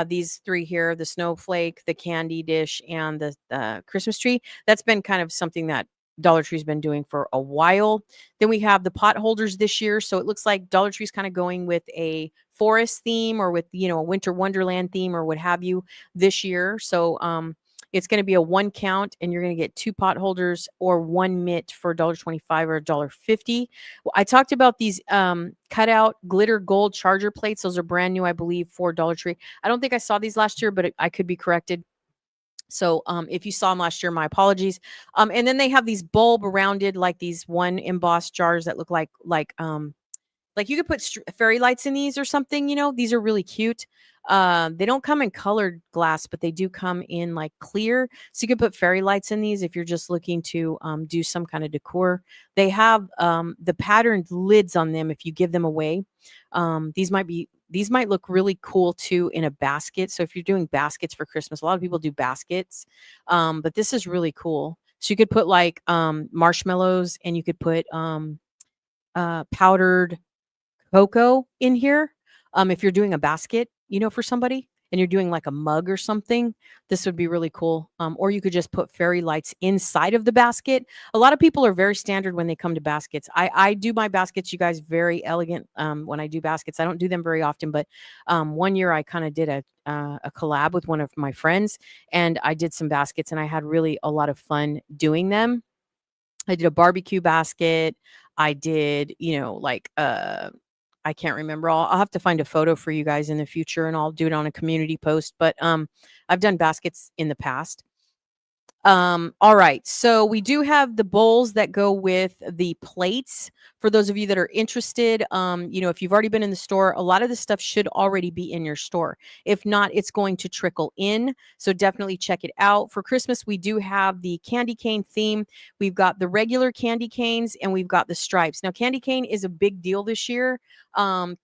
These 3 here, the snowflake, the candy dish, and the Christmas tree. That's been kind of something that Dollar Tree's been doing for a while. Then we have the pot holders this year. So it looks like Dollar Tree's kind of going with a forest theme or with, a winter wonderland theme or what have you this year. So it's going to be a 1 count, and you're going to get 2 pot holders or 1 mitt for $1.25 or $1.50. Well, I talked about these cutout glitter gold charger plates. Those are brand new, I believe, for Dollar Tree. I don't think I saw these last year, but I could be corrected. So if you saw them last year, my apologies. And then they have these bulb rounded, like these 1 embossed jars that look like you could put fairy lights in these or something. These are really cute. They don't come in colored glass, but they do come in like clear. So you could put fairy lights in these if you're just looking to do some kind of decor. They have the patterned lids on them if you give them away. These might look really cool too in a basket. So if you're doing baskets for Christmas, a lot of people do baskets. But this is really cool. So you could put like marshmallows, and you could put powdered cocoa in here. If you're doing a basket, for somebody, and you're doing like a mug or something, this would be really cool. Or you could just put fairy lights inside of the basket. A lot of people are very standard when they come to baskets. I do my baskets, you guys, very elegant. When I do baskets, I don't do them very often, but one year I kind of did a collab with one of my friends, and I did some baskets, and I had really a lot of fun doing them. I did a barbecue basket. I did, I can't remember. I'll have to find a photo for you guys in the future, and I'll do it on a community post. But I've done baskets in the past. All right. So we do have the bowls that go with the plates. For those of you that are interested, if you've already been in the store, a lot of this stuff should already be in your store. If not, it's going to trickle in. So definitely check it out. For Christmas, we do have the candy cane theme. We've got the regular candy canes, and we've got the stripes. Now, candy cane is a big deal this year.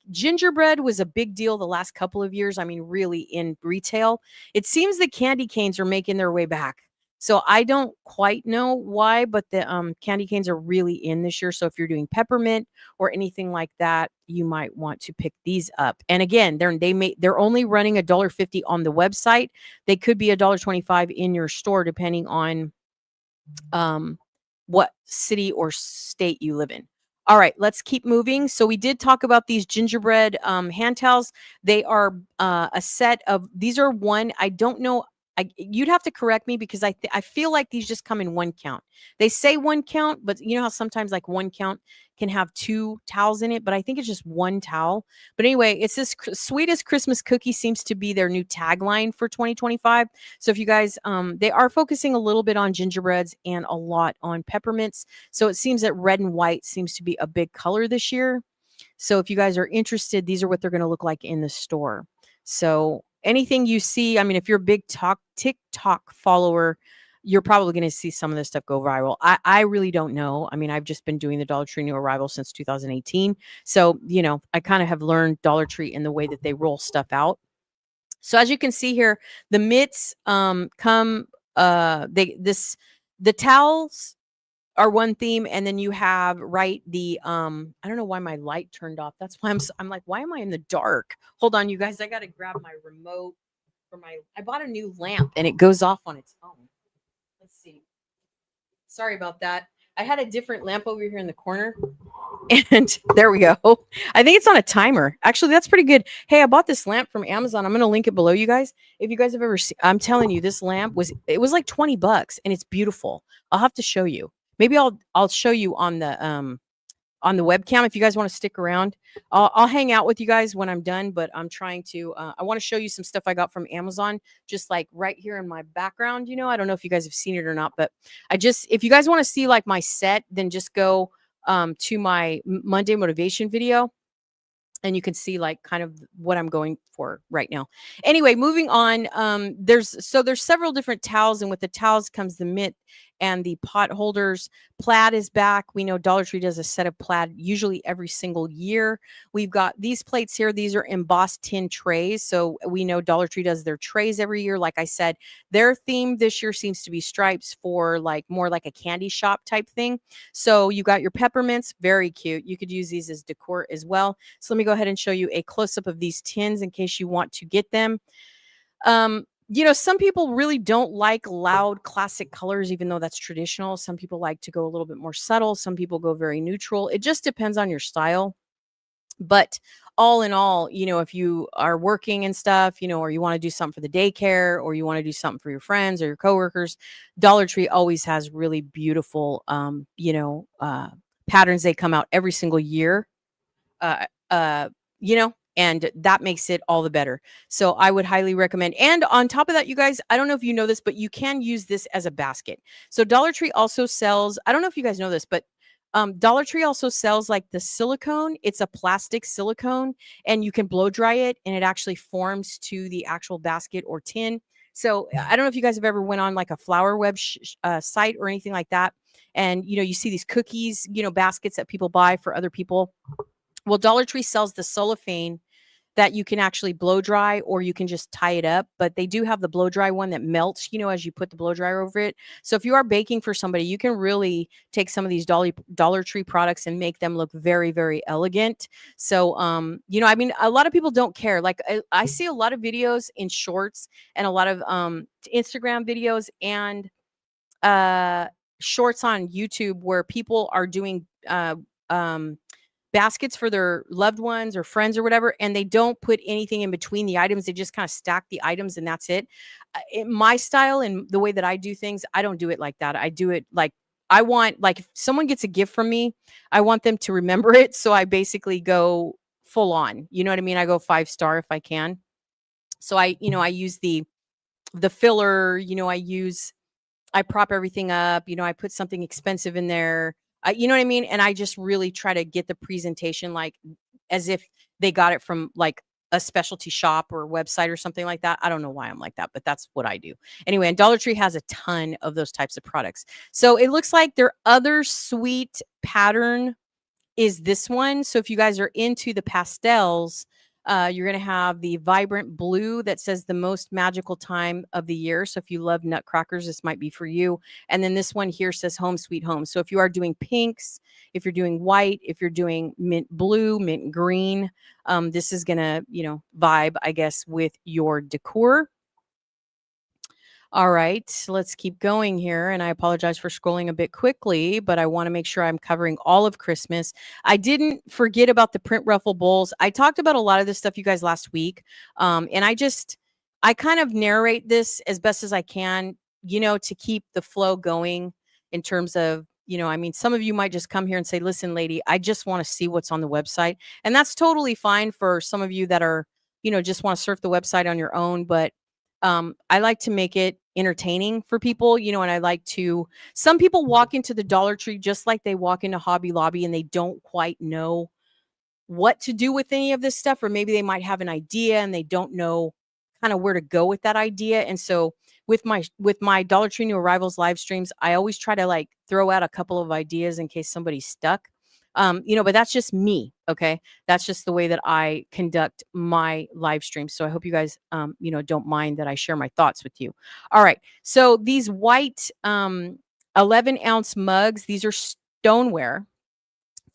Gingerbread was a big deal the last couple of years. I mean, really, in retail. It seems the candy canes are making their way back. So I don't quite know why, but the candy canes are really in this year. So if you're doing peppermint or anything like that, you might want to pick these up. And again, they're only running $1.50 on the website. They could be $1.25 in your store, depending on what city or state you live in. All right, let's keep moving. So we did talk about these gingerbread hand towels. They are a set of, these are one, I don't know. You'd have to correct me because I feel like these just come in one count. They say one count, but you know how sometimes like one count can have two towels in it, but I think it's just one towel. But anyway, it's this sweetest Christmas cookie seems to be their new tagline for 2025. So if you guys, they are focusing a little bit on gingerbreads and a lot on peppermints. So it seems that red and white seems to be a big color this year. So if you guys are interested, these are what they're going to look like in the store. So anything you see, I mean, if you're a big TikTok follower, you're probably going to see some of this stuff go viral. I really don't know. I mean, I've just been doing the Dollar Tree new arrival since 2018. So, you know, I kind of have learned Dollar Tree in the way that they roll stuff out. So as you can see here, the mitts come the towels are one theme, and then you have the I don't know why my light turned off. That's why I'm like, why am I in the dark? Hold on, you guys, I got to grab my remote for my, I bought a new lamp and it goes off on its own. Let's see. Sorry about that. I had a different lamp over here in the corner. And there we go. I think it's on a timer. Actually, that's pretty good. Hey, I bought this lamp from Amazon. I'm going to link it below, you guys. If you guys have ever seen, I'm telling you, this lamp was like $20 and it's beautiful. I'll have to show you. Maybe I'll show you on the webcam if you guys want to stick around. I'll hang out with you guys when I'm done, but I'm trying to I want to show you some stuff I got from Amazon just like right here in my background. You know, I don't know if you guys have seen it or not, but if you guys want to see like my set, then just go to my Monday motivation video and you can see like kind of what I'm going for right now. Anyway, moving on. There's several different towels, and with the towels comes the mitt and the pot holders. Plaid is back. We know Dollar Tree does a set of plaid usually every single year. We've got these plates here. These are embossed tin trays. So we know Dollar Tree does their trays every year. Like I said, their theme this year seems to be stripes for like more like a candy shop type thing. So you got your peppermints, very cute. You could use these as decor as well. So let me go ahead and show you a close-up of these tins in case you want to get them. You know, some people really don't like loud classic colors, even though that's traditional. Some people like to go a little bit more subtle. Some people go very neutral. It just depends on your style. But all in all, you know, if you are working and stuff, you know, or you want to do something for the daycare or you want to do something for your friends or your coworkers, Dollar Tree always has really beautiful, patterns. They come out every single year. uh, you know, and that makes it all the better. So I would highly recommend. And on top of that, you guys, I don't know if you know this, but you can use this as a basket. So Dollar Tree also sells, I don't know if you guys know this, but Dollar Tree also sells like the silicone. It's a plastic silicone and you can blow dry it and it actually forms to the actual basket or tin. So I don't know if you guys have ever went on like a flower web site or anything like that. And, you know, you see these cookies, you know, baskets that people buy for other people. Well, Dollar Tree sells the cellophane that you can actually blow dry or you can just tie it up, but they do have the blow dry one that melts, you know, as you put the blow dryer over it. So if you are baking for somebody, you can really take some of these Dollar Tree products and make them look very, very elegant. So, you know, I mean, a lot of people don't care. Like I see a lot of videos in shorts and a lot of Instagram videos and shorts on YouTube where people are doing baskets for their loved ones or friends or whatever, and they don't put anything in between the items. They just kind of stack the items and that's it. My style and the way that I do things, I don't do it like that. I do it like I want, like if someone gets a gift from me, I want them to remember it. So I basically go full on. You know what I mean? I go 5-star if I can. So I use the filler, I prop everything up, I put something expensive in there. You know what I mean? And I just really try to get the presentation like as if they got it from like a specialty shop or a website or something like that. I don't know why I'm like that, but that's what I do. Anyway, and Dollar Tree has a ton of those types of products. So it looks like their other sweet pattern is this one. So if you guys are into the pastels, you're going to have the vibrant blue that says the most magical time of the year. So if you love nutcrackers, this might be for you. And then this one here says home sweet home. So if you are doing pinks, if you're doing white, if you're doing mint blue, mint green, this is going to, vibe, I guess, with your decor. All right, let's keep going here. And I apologize for scrolling a bit quickly, but I want to make sure I'm covering all of Christmas. I didn't forget about the print ruffle bowls. I talked about a lot of this stuff, you guys, last week. And I kind of narrate this as best as I can, to keep the flow going in terms of, I mean, some of you might just come here and say, listen, lady, I just want to see what's on the website. And that's totally fine for some of you that are, just want to surf the website on your own. But I like to make it entertaining for people, and I like to, some people walk into the Dollar Tree just like they walk into Hobby Lobby and they don't quite know what to do with any of this stuff, or maybe they might have an idea and they don't know kind of where to go with that idea. And so with my Dollar Tree new arrivals live streams, I always try to like throw out a couple of ideas in case somebody's stuck. But that's just me. Okay. That's just the way that I conduct my live streams. So I hope you guys don't mind that I share my thoughts with you. All right. So these white 11-ounce mugs, these are stoneware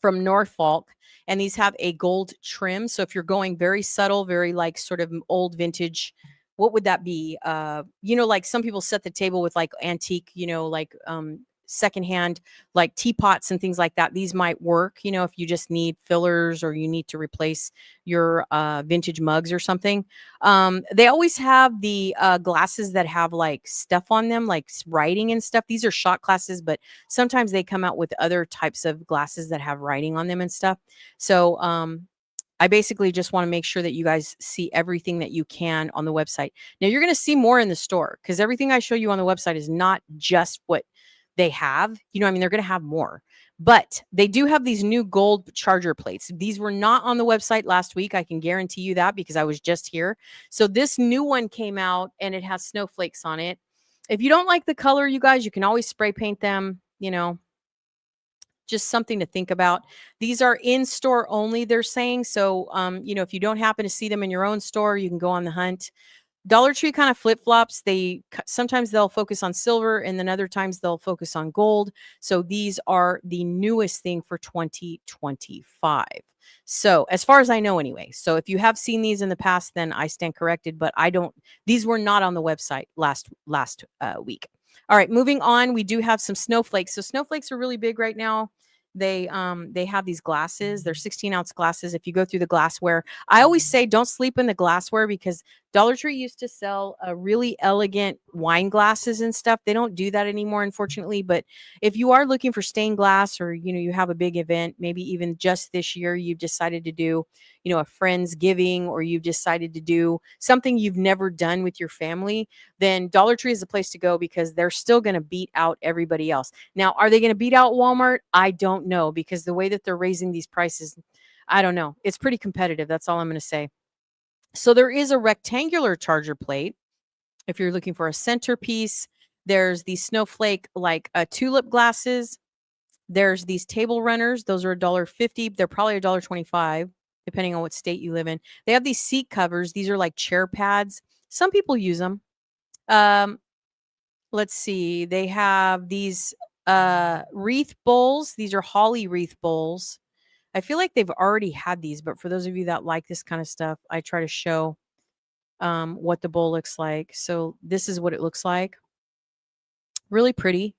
from Norfolk, and these have a gold trim. So if you're going very subtle, very like sort of old vintage, what would that be? Like some people set the table with like antique, like secondhand like teapots and things like that. These might work, if you just need fillers or you need to replace your vintage mugs or something. They always have the glasses that have like stuff on them, like writing and stuff. These are shot glasses, but sometimes they come out with other types of glasses that have writing on them and stuff. So I basically just want to make sure that you guys see everything that you can on the website. Now you're going to see more in the store because everything I show you on the website is not just what they have. I mean, they're going to have more. But they do have these new gold charger plates. These were not on the website last week. I can guarantee you that because I was just here. So this new one came out and it has snowflakes on it. If you don't like the color, you guys, you can always spray paint them, just something to think about. These are in store only, they're saying. So, if you don't happen to see them in your own store, you can go on the hunt. Dollar Tree kind of flip-flops. Sometimes they'll focus on silver and then other times they'll focus on gold. So these are the newest thing for 2025. So as far as I know anyway. So if you have seen these in the past, then I stand corrected, but these were not on the website last week. All right, moving on, we do have some snowflakes. So snowflakes are really big right now. They have these glasses. They're 16-ounce glasses. If you go through the glassware, I always say don't sleep in the glassware because Dollar Tree used to sell really elegant wine glasses and stuff. They don't do that anymore, unfortunately. But if you are looking for stained glass or, you have a big event, maybe even just this year, you've decided to do, a friend's giving, or you've decided to do something you've never done with your family, then Dollar Tree is the place to go because they're still going to beat out everybody else. Now, are they going to beat out Walmart? I don't know because the way that they're raising these prices, I don't know. It's pretty competitive. That's all I'm going to say. So there is a rectangular charger plate. If you're looking for a centerpiece, there's the snowflake like tulip glasses. There's these table runners. Those are $1.50. They're probably $1.25, depending on what state you live in. They have these seat covers. These are like chair pads. Some people use them. Let's see. They have these wreath bowls. These are holly wreath bowls. I feel like they've already had these, but for those of you that like this kind of stuff, I try to show what the bowl looks like. So this is what it looks like. Really pretty.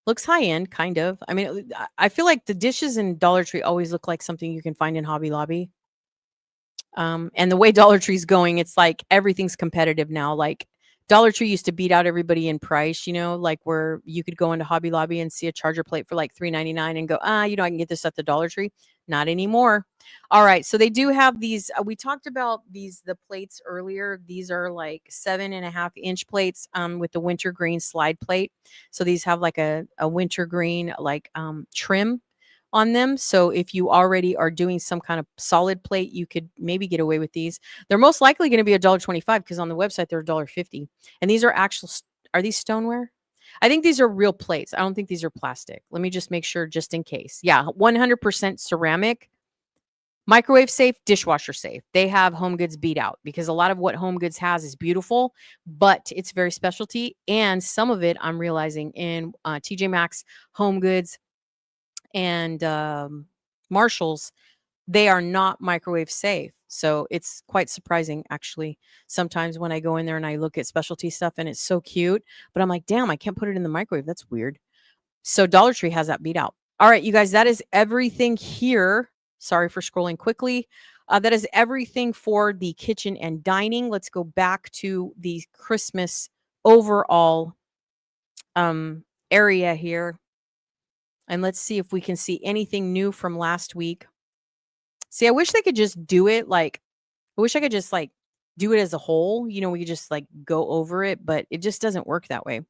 Looks high end, kind of. I mean, I feel like the dishes in Dollar Tree always look like something you can find in Hobby Lobby. And the way Dollar Tree's going, it's like everything's competitive now. Like Dollar Tree used to beat out everybody in price, like where you could go into Hobby Lobby and see a charger plate for like $3.99 and go, I can get this at the Dollar Tree. Not anymore. All right. So they do have these. We talked about the plates earlier. These are like 7.5-inch plates with the wintergreen slide plate. So these have like a wintergreen like trim on them. So if you already are doing some kind of solid plate, you could maybe get away with these. They're most likely going to be $1.25 because on the website they're $1.50. And these are are these stoneware? I think these are real plates. I don't think these are plastic. Let me just make sure just in case. Yeah, 100% ceramic. Microwave safe, dishwasher safe. They have Home Goods beat out because a lot of what Home Goods has is beautiful, but it's very specialty. And some of it I'm realizing in TJ Maxx, Home Goods, and Marshalls, they are not microwave safe. So it's quite surprising, actually, sometimes when I go in there and I look at specialty stuff and it's so cute, but I'm like, damn, I can't put it in the microwave. That's weird. So Dollar Tree has that beat out. All right, you guys, that is everything here. Sorry for scrolling quickly. That is everything for the kitchen and dining. Let's go back to the Christmas overall area here. And let's see if we can see anything new from last week. See, I wish they could just do it like, I wish I could just like do it as a whole. We could just like go over it, but it just doesn't work that way.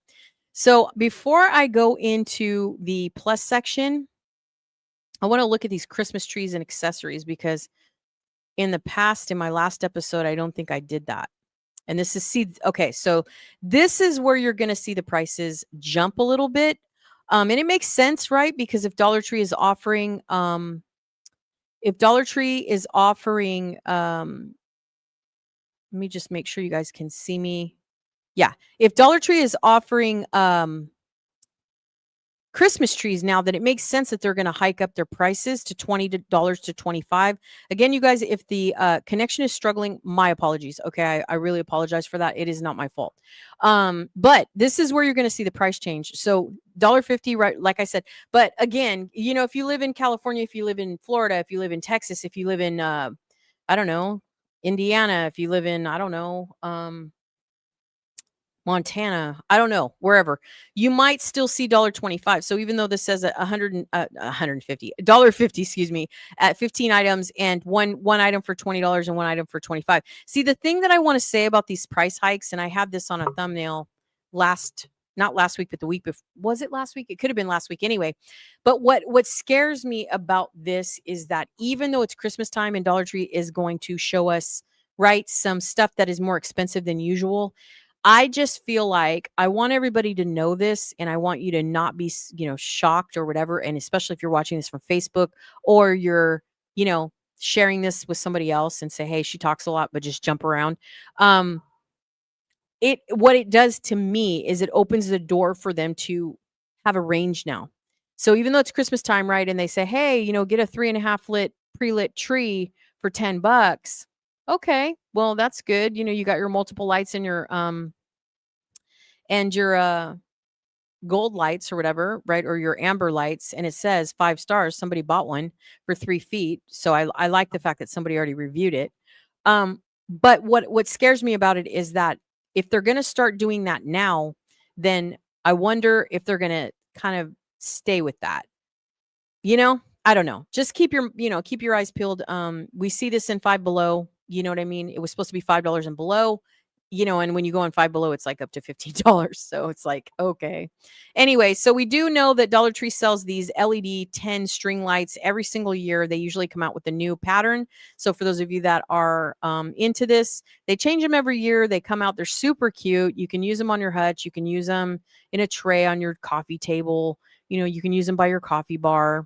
So before I go into the plus section, I want to look at these Christmas trees and accessories because in the past, in my last episode, I don't think I did that. And this is okay, so this is where you're going to see the prices jump a little bit. And it makes sense, right? Because if Dollar Tree is offering let me just make sure you guys can see me. Yeah. If Dollar Tree is offering Christmas trees now, then it makes sense that they're going to hike up their prices to $20 to 25. Again, you guys, if the connection is struggling, my apologies. Okay, I really apologize for that. It is not my fault. But this is where you're going to see the price change. So $1.50, right? Like I said. But again, if you live in California, if you live in Florida, if you live in Texas, if you live in I don't know, Indiana, if you live in, I don't know, Montana, I don't know, wherever, you might still see $1.25. So even though this says 150, $1.50, excuse me, at 15 items and one item for $20 and one item for 25. See, the thing that I want to say about these price hikes, and I had this on a thumbnail not last week, but the week before. Was it last week? It could have been last week anyway. But what scares me about this is that even though it's Christmas time and Dollar Tree is going to show us, right, some stuff that is more expensive than usual, I just feel like I want everybody to know this, and I want you to not be, shocked or whatever. And especially if you're watching this from Facebook or you're, sharing this with somebody else and say, hey, she talks a lot, but just jump around. What it does to me is it opens the door for them to have a range now. So even though it's Christmas time, right? And they say, hey, get a 3.5 lit pre-lit tree for $10. Okay, well, that's good. You got your multiple lights in your and your gold lights or whatever, right? Or your amber lights, and it says 5 stars. Somebody bought one for 3 feet. So I like the fact that somebody already reviewed it. But what scares me about it is that if they're going to start doing that now, then I wonder if they're going to kind of stay with that. I don't know. Just keep your eyes peeled. We see this in Five Below. You know what I mean? It was supposed to be $5 and below. And when you go on Five Below, it's like up to $15. So it's like, okay. Anyway, so we do know that Dollar Tree sells these LED 10 string lights every single year. They usually come out with a new pattern. So for those of you that are into this, they change them every year. They come out. They're super cute. You can use them on your hutch. You can use them in a tray on your coffee table. You can use them by your coffee bar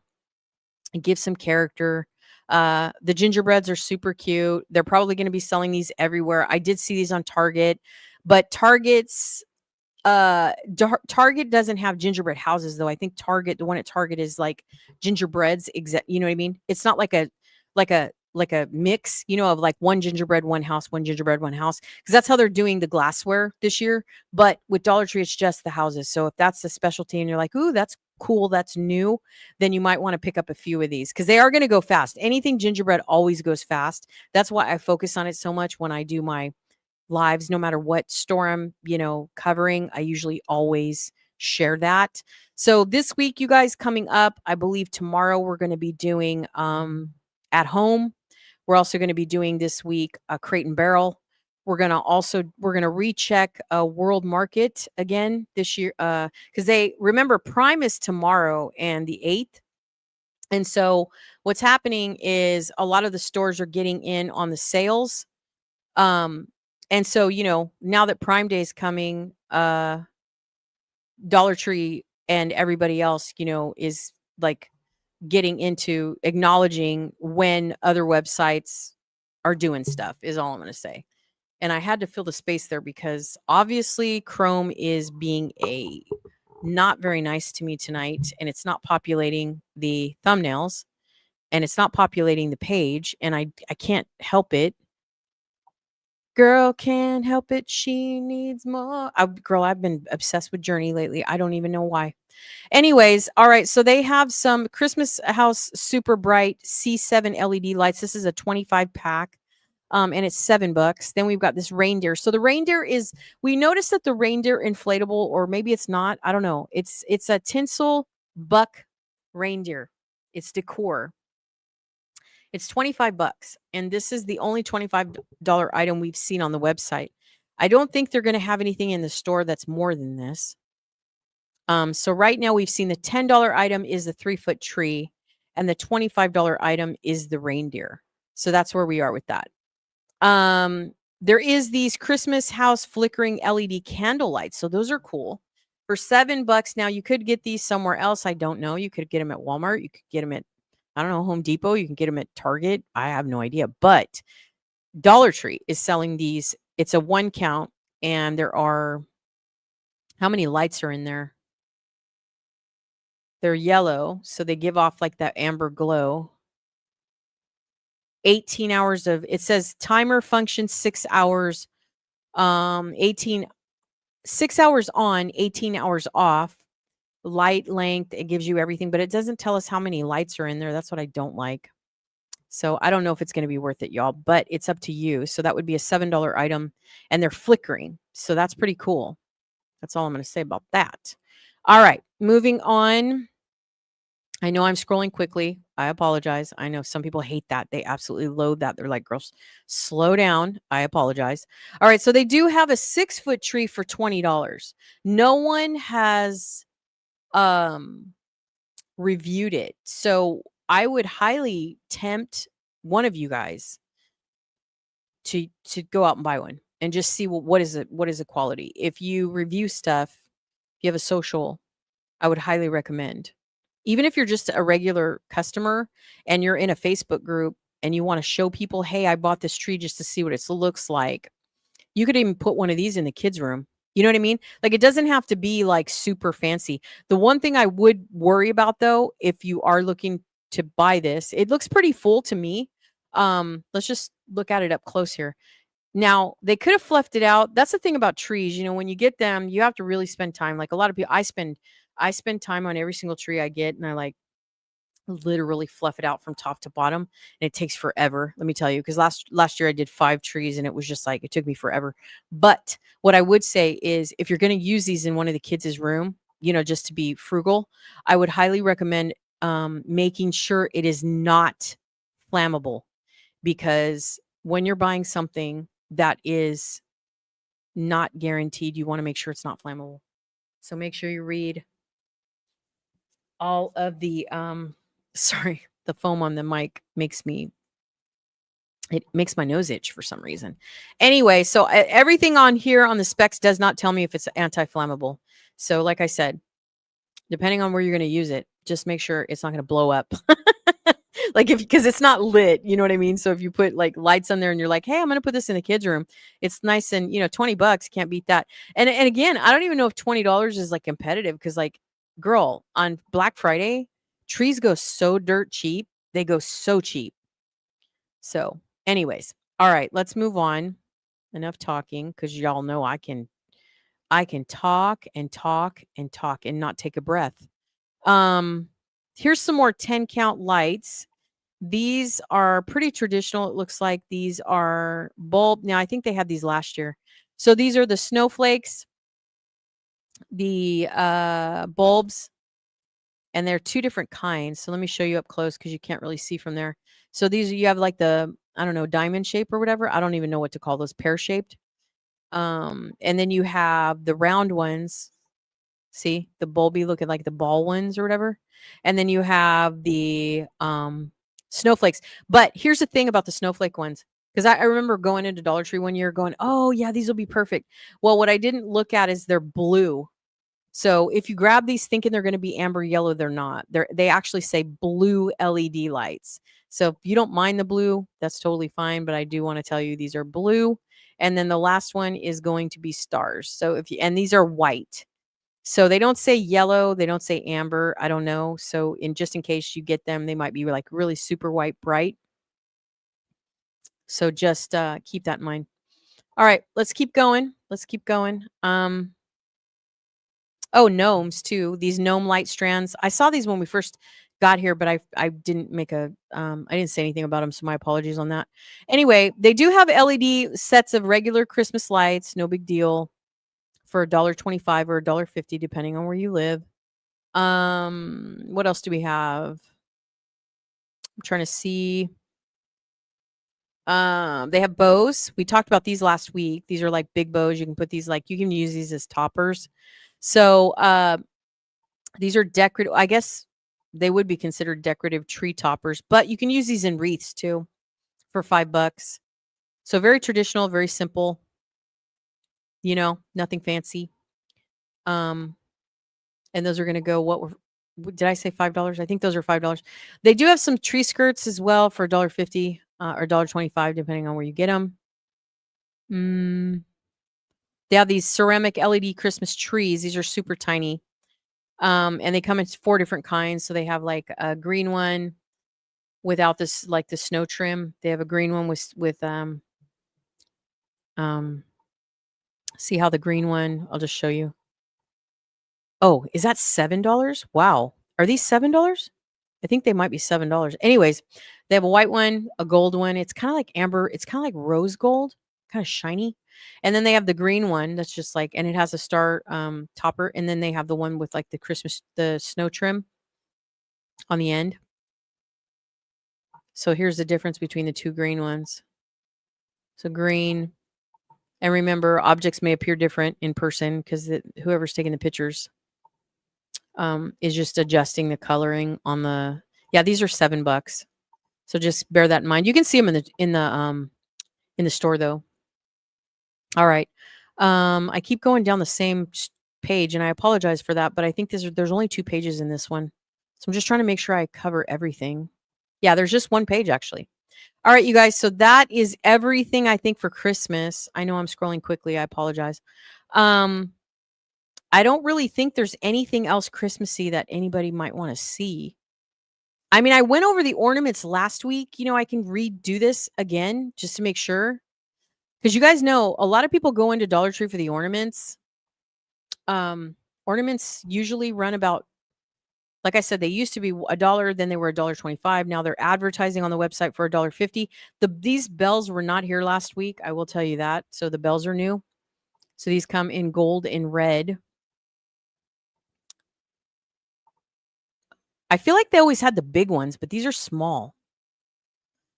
and give some character. The gingerbreads are super cute. They're probably going to be selling these everywhere. I did see these on Target, but Target doesn't have gingerbread houses though. I think the one at Target is like gingerbreads, you know what I mean? It's not like a mix, of like one gingerbread, one house, because that's how they're doing the glassware this year. But with Dollar Tree, it's just the houses. So if that's the specialty and you're like, ooh, that's cool, that's new, then you might want to pick up a few of these because they are going to go fast. Anything gingerbread always goes fast. That's why I focus on it so much when I do my lives. No matter what store I'm, covering, I usually always share that. So this week, you guys, coming up, I believe tomorrow we're going to be doing at home. We're also going to be doing this week a Crate and Barrel. We're going to recheck a World Market again this year because remember Prime is tomorrow and the 8th. And so what's happening is a lot of the stores are getting in on the sales. And so, now that Prime Day is coming, Dollar Tree and everybody else, is like getting into acknowledging when other websites are doing stuff is all I'm going to say. And I had to fill the space there because obviously Chrome is being not very nice to me tonight, and it's not populating the thumbnails. and it's not populating the page, and I can't help it. Girl can't help it. She needs more. Girl, I've been obsessed with Journey lately. I don't even know why. Anyways, all right. So they have some Christmas House Super Bright C7 LED lights. This is a 25 pack. And it's $7. Then we've got this reindeer. So the reindeer is, we noticed that the reindeer inflatable, or maybe it's not. I don't know. It's a tinsel buck reindeer. It's Decor. It's $25. And this is the only $25 item we've seen on the website. I don't think they're going to have anything in the store that's more than this. So right now we've seen the $10 item is the 3-foot tree, and the $25 item is the reindeer. So that's where we are with that. There is these Christmas house flickering LED candle lights. So those are cool. For $7 now, you could get these somewhere else. I don't know. You could get them at Walmart. You could get them at, I don't know, Home Depot. You can get them at Target. I have no idea. But Dollar Tree is selling these. It's a 1 count, and there are, how many lights are in there? They're yellow, so they give off like that amber glow. 18 hours of, it says timer function 6 hours, 6 hours on, 18 hours off. Light length, it gives you everything, but it doesn't tell us how many lights are in there. That's what I don't like. So I don't know if it's going to be worth it, y'all, but it's up to you. So that would be a $7 item, and they're flickering. So that's pretty cool. That's all I'm going to say about that. All right, moving on. I know I'm scrolling quickly. I apologize. I know some people hate that. They absolutely loathe that. They're like, girls, slow down. I apologize. All right. So they do have a 6-foot tree for $20. No one has reviewed it. So I would highly tempt one of you guys to go out and buy one and just see what is the quality. If you review stuff, if you have a social, I would highly recommend. Even if you're just a regular customer and you're in a Facebook group and you want to show people, hey, I bought this tree just to see what it looks like. You could even put one of these in the kids' room. You know what I mean? Like, it doesn't have to be like super fancy. The one thing I would worry about though, if you are looking to buy this, it looks pretty full to me. Let's just look at it up close here. Now, they could have fluffed it out. That's the thing about trees. You know, when you get them, you have to really spend time. Like a lot of people, I spend time on every single tree I get, and I like literally fluff it out from top to bottom, and it takes forever. Let me tell you, because last year I did 5 trees, and it was just like it took me forever. But what I would say is, if you're going to use these in one of the kids' room, you know, just to be frugal, I would highly recommend making sure it is not flammable, because when you're buying something that is not guaranteed, you want to make sure it's not flammable. So make sure you read all of the sorry, the foam on the mic makes my nose itch for some reason. Anyway, so everything on here on the specs does not tell me if it's anti-flammable. So like I said, depending on where you're going to use it, just make sure it's not going to blow up. Like, because it's not lit, you know what I mean? So if you put like lights on there and you're like, hey, I'm going to put this in the kids' room, it's nice. And, you know, $20, can't beat that. And again, I don't even know if $20 is like competitive, because like, girl, on Black Friday, trees go so dirt cheap. They go so cheap. So anyways, all right, let's move on. Enough talking, because y'all know I can talk and talk and talk and not take a breath. Here's some more 10 count lights. These are pretty traditional. It looks like these are bulb. Now, I think they had these last year. So these are the snowflakes, the bulbs, and they're 2 different kinds. So let me show you up close, because you can't really see from there. So these, you have like the, I don't know, diamond shape or whatever. I don't even know what to call those, pear shaped. And then you have the round ones. See the bulby looking like the ball ones or whatever. And then you have the snowflakes. But here's the thing about the snowflake ones, because I remember going into Dollar Tree one year going, oh yeah, these will be perfect. Well, what I didn't look at is they're blue. So if you grab these thinking they're going to be amber yellow, they're not. They actually say blue LED lights. So if you don't mind the blue, that's totally fine. But I do want to tell you these are blue. And then the last one is going to be stars. So and these are white. So they don't say yellow, they don't say amber, I don't know. So in just in case you get them, they might be like really super white bright. So just keep that in mind. All right, let's keep going. Let's keep going. Oh, gnomes too. These gnome light strands. I saw these when we first got here, but I didn't make a I didn't say anything about them, so my apologies on that. Anyway, they do have LED sets of regular Christmas lights, no big deal, for $1.25 or $1.50 depending on where you live. What else do we have? I'm trying to see. They have bows. We talked about these last week. These are like big bows. You can put these like you can use these as toppers. So these are decorative. I guess they would be considered decorative tree toppers, but you can use these in wreaths too for $5. So very traditional, very simple, nothing fancy. Um, and those are going to go, did I say $5? I think those are $5. They do have some tree skirts as well for $1.50 or $1.25, depending on where you get them. They have these ceramic LED Christmas trees. These are super tiny. And they come in 4 different kinds. So they have like a green one without this, like the snow trim. They have a green one with see how the green one, I'll just show you. Oh, is that $7? Wow. Are these $7? I think they might be $7. Anyways, they have a white one, a gold one. It's kind of like amber. It's kind of like rose gold, kind of shiny. And then they have the green one that's just like, and it has a star topper. And then they have the one with like the snow trim on the end. So here's the difference between the 2 green ones. So green, and remember, objects may appear different in person because whoever's taking the pictures is just adjusting the coloring on the. Yeah, these are $7. So just bear that in mind. You can see them in the store though. All right. I keep going down the same page, and I apologize for that, but I think there's only 2 pages in this one, so I'm just trying to make sure I cover everything. Yeah, there's just 1 page actually. All right, you guys. So that is everything I think for Christmas. I know I'm scrolling quickly. I apologize. I don't really think there's anything else Christmassy that anybody might want to see. I mean, I went over the ornaments last week. I can redo this again just to make sure. Because you guys know a lot of people go into Dollar Tree for the ornaments. Ornaments usually run about, like I said, they used to be $1, then they were $1.25. Now they're advertising on the website for $1.50. These bells were not here last week. I will tell you that. So the bells are new. So these come in gold and red. I feel like they always had the big ones, but these are small.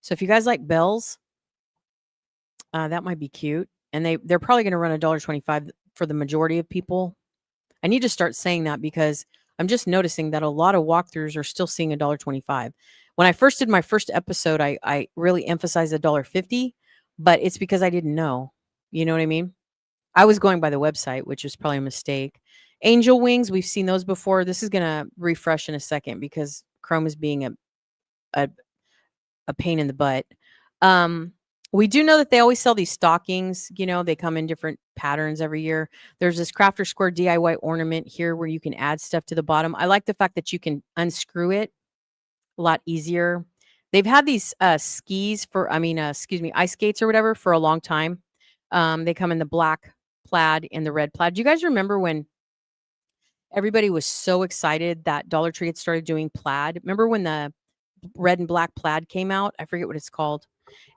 So if you guys like bells, that might be cute. And they're probably going to run $1.25 for the majority of people. I need to start saying that because I'm just noticing that a lot of walkthroughs are still seeing $1.25. When I first did my first episode, I really emphasized $1.50, but it's because I didn't know. You know what I mean? I was going by the website, which was probably a mistake. Angel wings, we've seen those before. This is going to refresh in a second because Chrome is being a pain in the butt. We do know that they always sell these stockings. They come in different patterns every year. There's this Crafter Square DIY ornament here where you can add stuff to the bottom. I like the fact that you can unscrew it a lot easier. They've had these ice skates or whatever for a long time. They come in the black plaid and the red plaid. Do you guys remember when everybody was so excited that Dollar Tree had started doing plaid? Remember when the red and black plaid came out? I forget what it's called.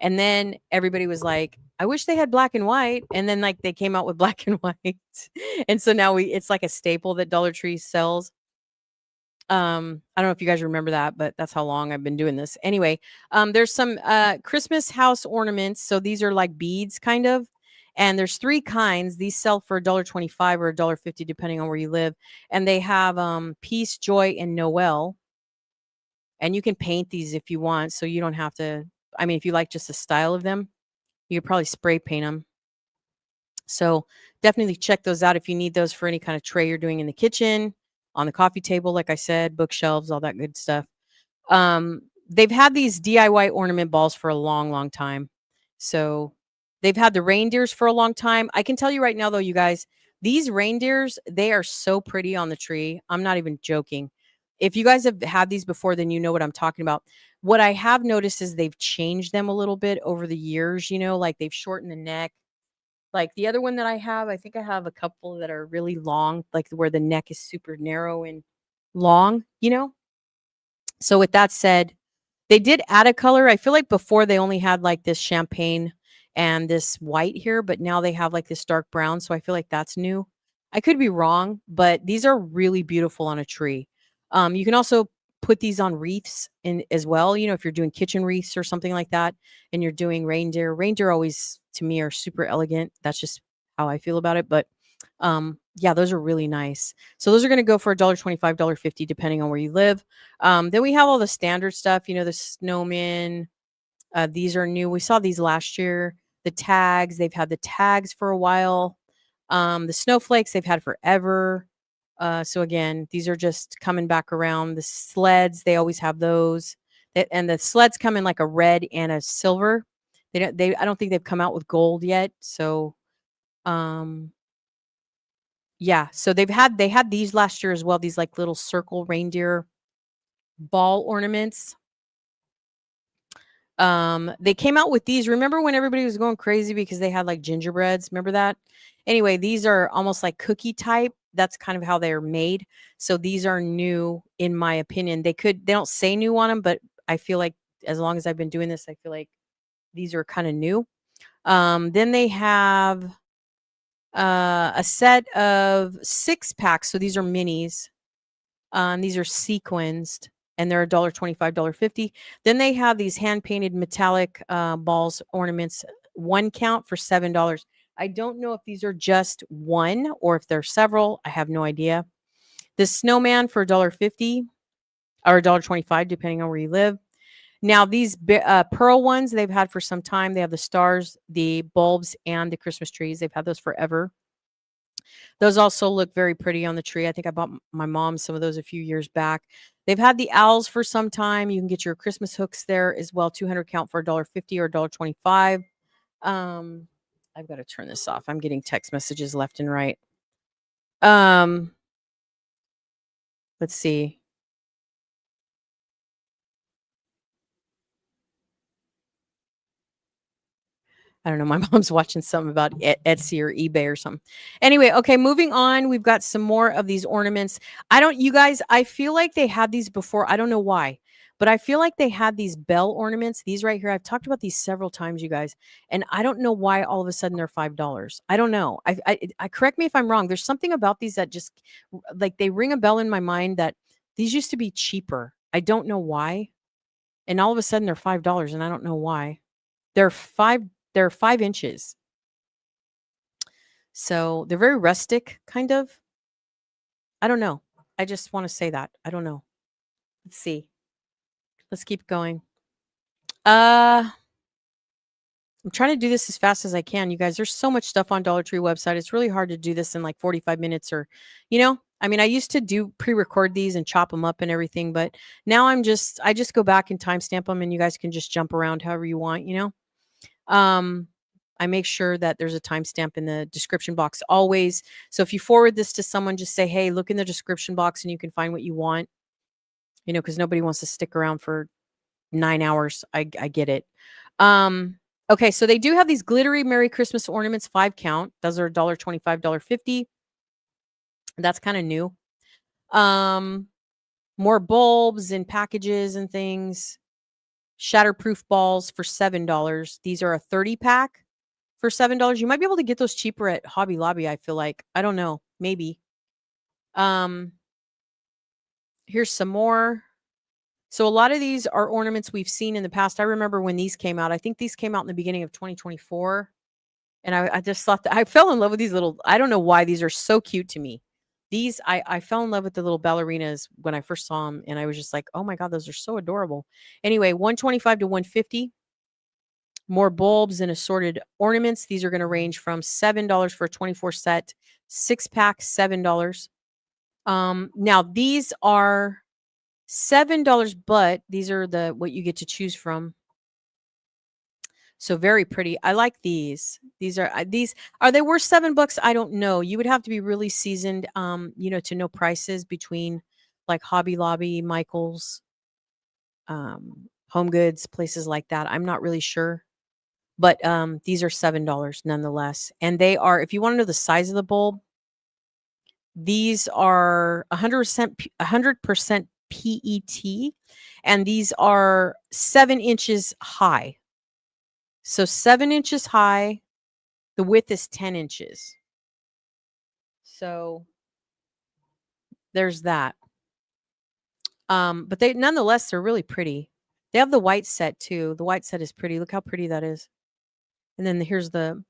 And then everybody was like, I wish they had black and white. And then like they came out with black and white. And so now it's like a staple that Dollar Tree sells. I don't know if you guys remember that, but that's how long I've been doing this. Anyway, there's some Christmas house ornaments. So these are like beads kind of. And there's 3 kinds. These sell for $1.25 or $1.50 depending on where you live. And they have peace, joy, and Noel. And you can paint these if you want, so you don't have to. I mean, if you like just the style of them, you could probably spray paint them. So definitely check those out if you need those for any kind of tray you're doing in the kitchen, on the coffee table, like I said, bookshelves, all that good stuff. They've had these DIY ornament balls for a long, long time. So they've had the reindeers for a long time. I can tell you right now, though, you guys, These reindeers, they are so pretty on the tree. I'm not even joking. If you guys have had these before, then you know what I'm talking about. What I have noticed is they've changed them a little bit over the years, like they've shortened the neck. Like the other one that I have, I think I have a couple that are really long, like where the neck is super narrow and long. So with that said, they did add a color. I feel like before they only had like this champagne and this white here, but now they have like this dark brown. So I feel like that's new. I could be wrong, but these are really beautiful on a tree. You can also put these on wreaths in as well. If you're doing kitchen wreaths or something like that, and you're doing reindeer. Reindeer always to me are super elegant. That's just how I feel about it. But yeah, those are really nice. So those are going to go for $1.25, $1.50, depending on where you live. Then we have all the standard stuff, the snowmen. These are new. We saw these last year. The tags, they've had the tags for a while. The snowflakes they've had forever. So again, these are just coming back around. The sleds, they always have those. And the sleds come in like a red and a silver. I don't think they've come out with gold yet. So um yeah, so they had these last year as well, these like little circle reindeer ball ornaments. They came out with these. Remember when everybody was going crazy because they had like gingerbreads? Remember that? Anyway, these are almost like cookie type. That's kind of how they're made. So these are new in my opinion. They don't say new on them, but I feel like as long as I've been doing this, I feel like these are kind of new. Then they have a set of 6 packs. So these are minis. These are sequenced and they're $1.25, $1.50. Then they have these hand painted metallic balls ornaments, one count for $7. I don't know if these are just one or if they're several. I have no idea. The snowman for $1.50 or $1.25, depending on where you live. Now, these pearl ones they've had for some time. They have the stars, the bulbs, and the Christmas trees. They've had those forever. Those also look very pretty on the tree. I think I bought my mom some of those a few years back. They've had the owls for some time. You can get your Christmas hooks there as well, 200 count for $1.50 or $1.25. Um, I've got to turn this off. I'm getting text messages left and right. Um, let's see. I don't know. My mom's watching something about Etsy or eBay or something. Anyway, okay, moving on. We've got some more of these ornaments. You guys, I feel like they had these before. I don't know why, but I feel like they had these bell ornaments. These right here. I've talked about these several times, you guys, and I don't know why all of a sudden they're $5. I don't know. I correct me if I'm wrong. There's something about these that just like they ring a bell in my mind that these used to be cheaper. I don't know why, and all of a sudden they're $5, and I don't know why. They're 5 inches. So they're very rustic, kind of. I don't know. I just want to say that. I don't know. Let's see. Let's keep going. I'm trying to do this as fast as I can, you guys. There's so much stuff on Dollar Tree website. It's really hard to do this in like 45 minutes I mean, I used to do pre-record these and chop them up and everything, but now I just go back and timestamp them and you guys can just jump around however you want. Um, I make sure that there's a timestamp in the description box always. So if you forward this to someone, just say, hey, look in the description box and you can find what you want, because nobody wants to stick around for 9 hours. I get it. Okay, so they do have these glittery Merry Christmas ornaments, 5 count. Those are $1.25, $1.50. That's kind of new. More bulbs and packages and things. Shatterproof balls for $7. These are a 30 pack for $7. You might be able to get those cheaper at Hobby Lobby, I feel like. I don't know. Maybe. Here's some more. So a lot of these are ornaments we've seen in the past. I remember when these came out. I think these came out in the beginning of 2024. And I just thought that I fell in love with these little, I don't know why these are so cute to me. These, I fell in love with the little ballerinas when I first saw them. And I was just like, oh my God, those are so adorable. Anyway, 125 to 150. More bulbs and assorted ornaments. These are going to range from $7 for a 24 set, 6 pack, $7. Now these are $7, but these are what you get to choose from. So very pretty. I like these. These are they worth $7? I don't know. You would have to be really seasoned, to know prices between like Hobby Lobby, Michaels, Home Goods, places like that. I'm not really sure. But these are $7 nonetheless. And they are, if you want to know the size of the bulb, these are 100% PET, and these are 7 inches high. So 7 inches high, the width is 10 inches. So there's that. But they nonetheless they're really pretty. They have the white set too. The white set is pretty. Look how pretty that is. And then here's the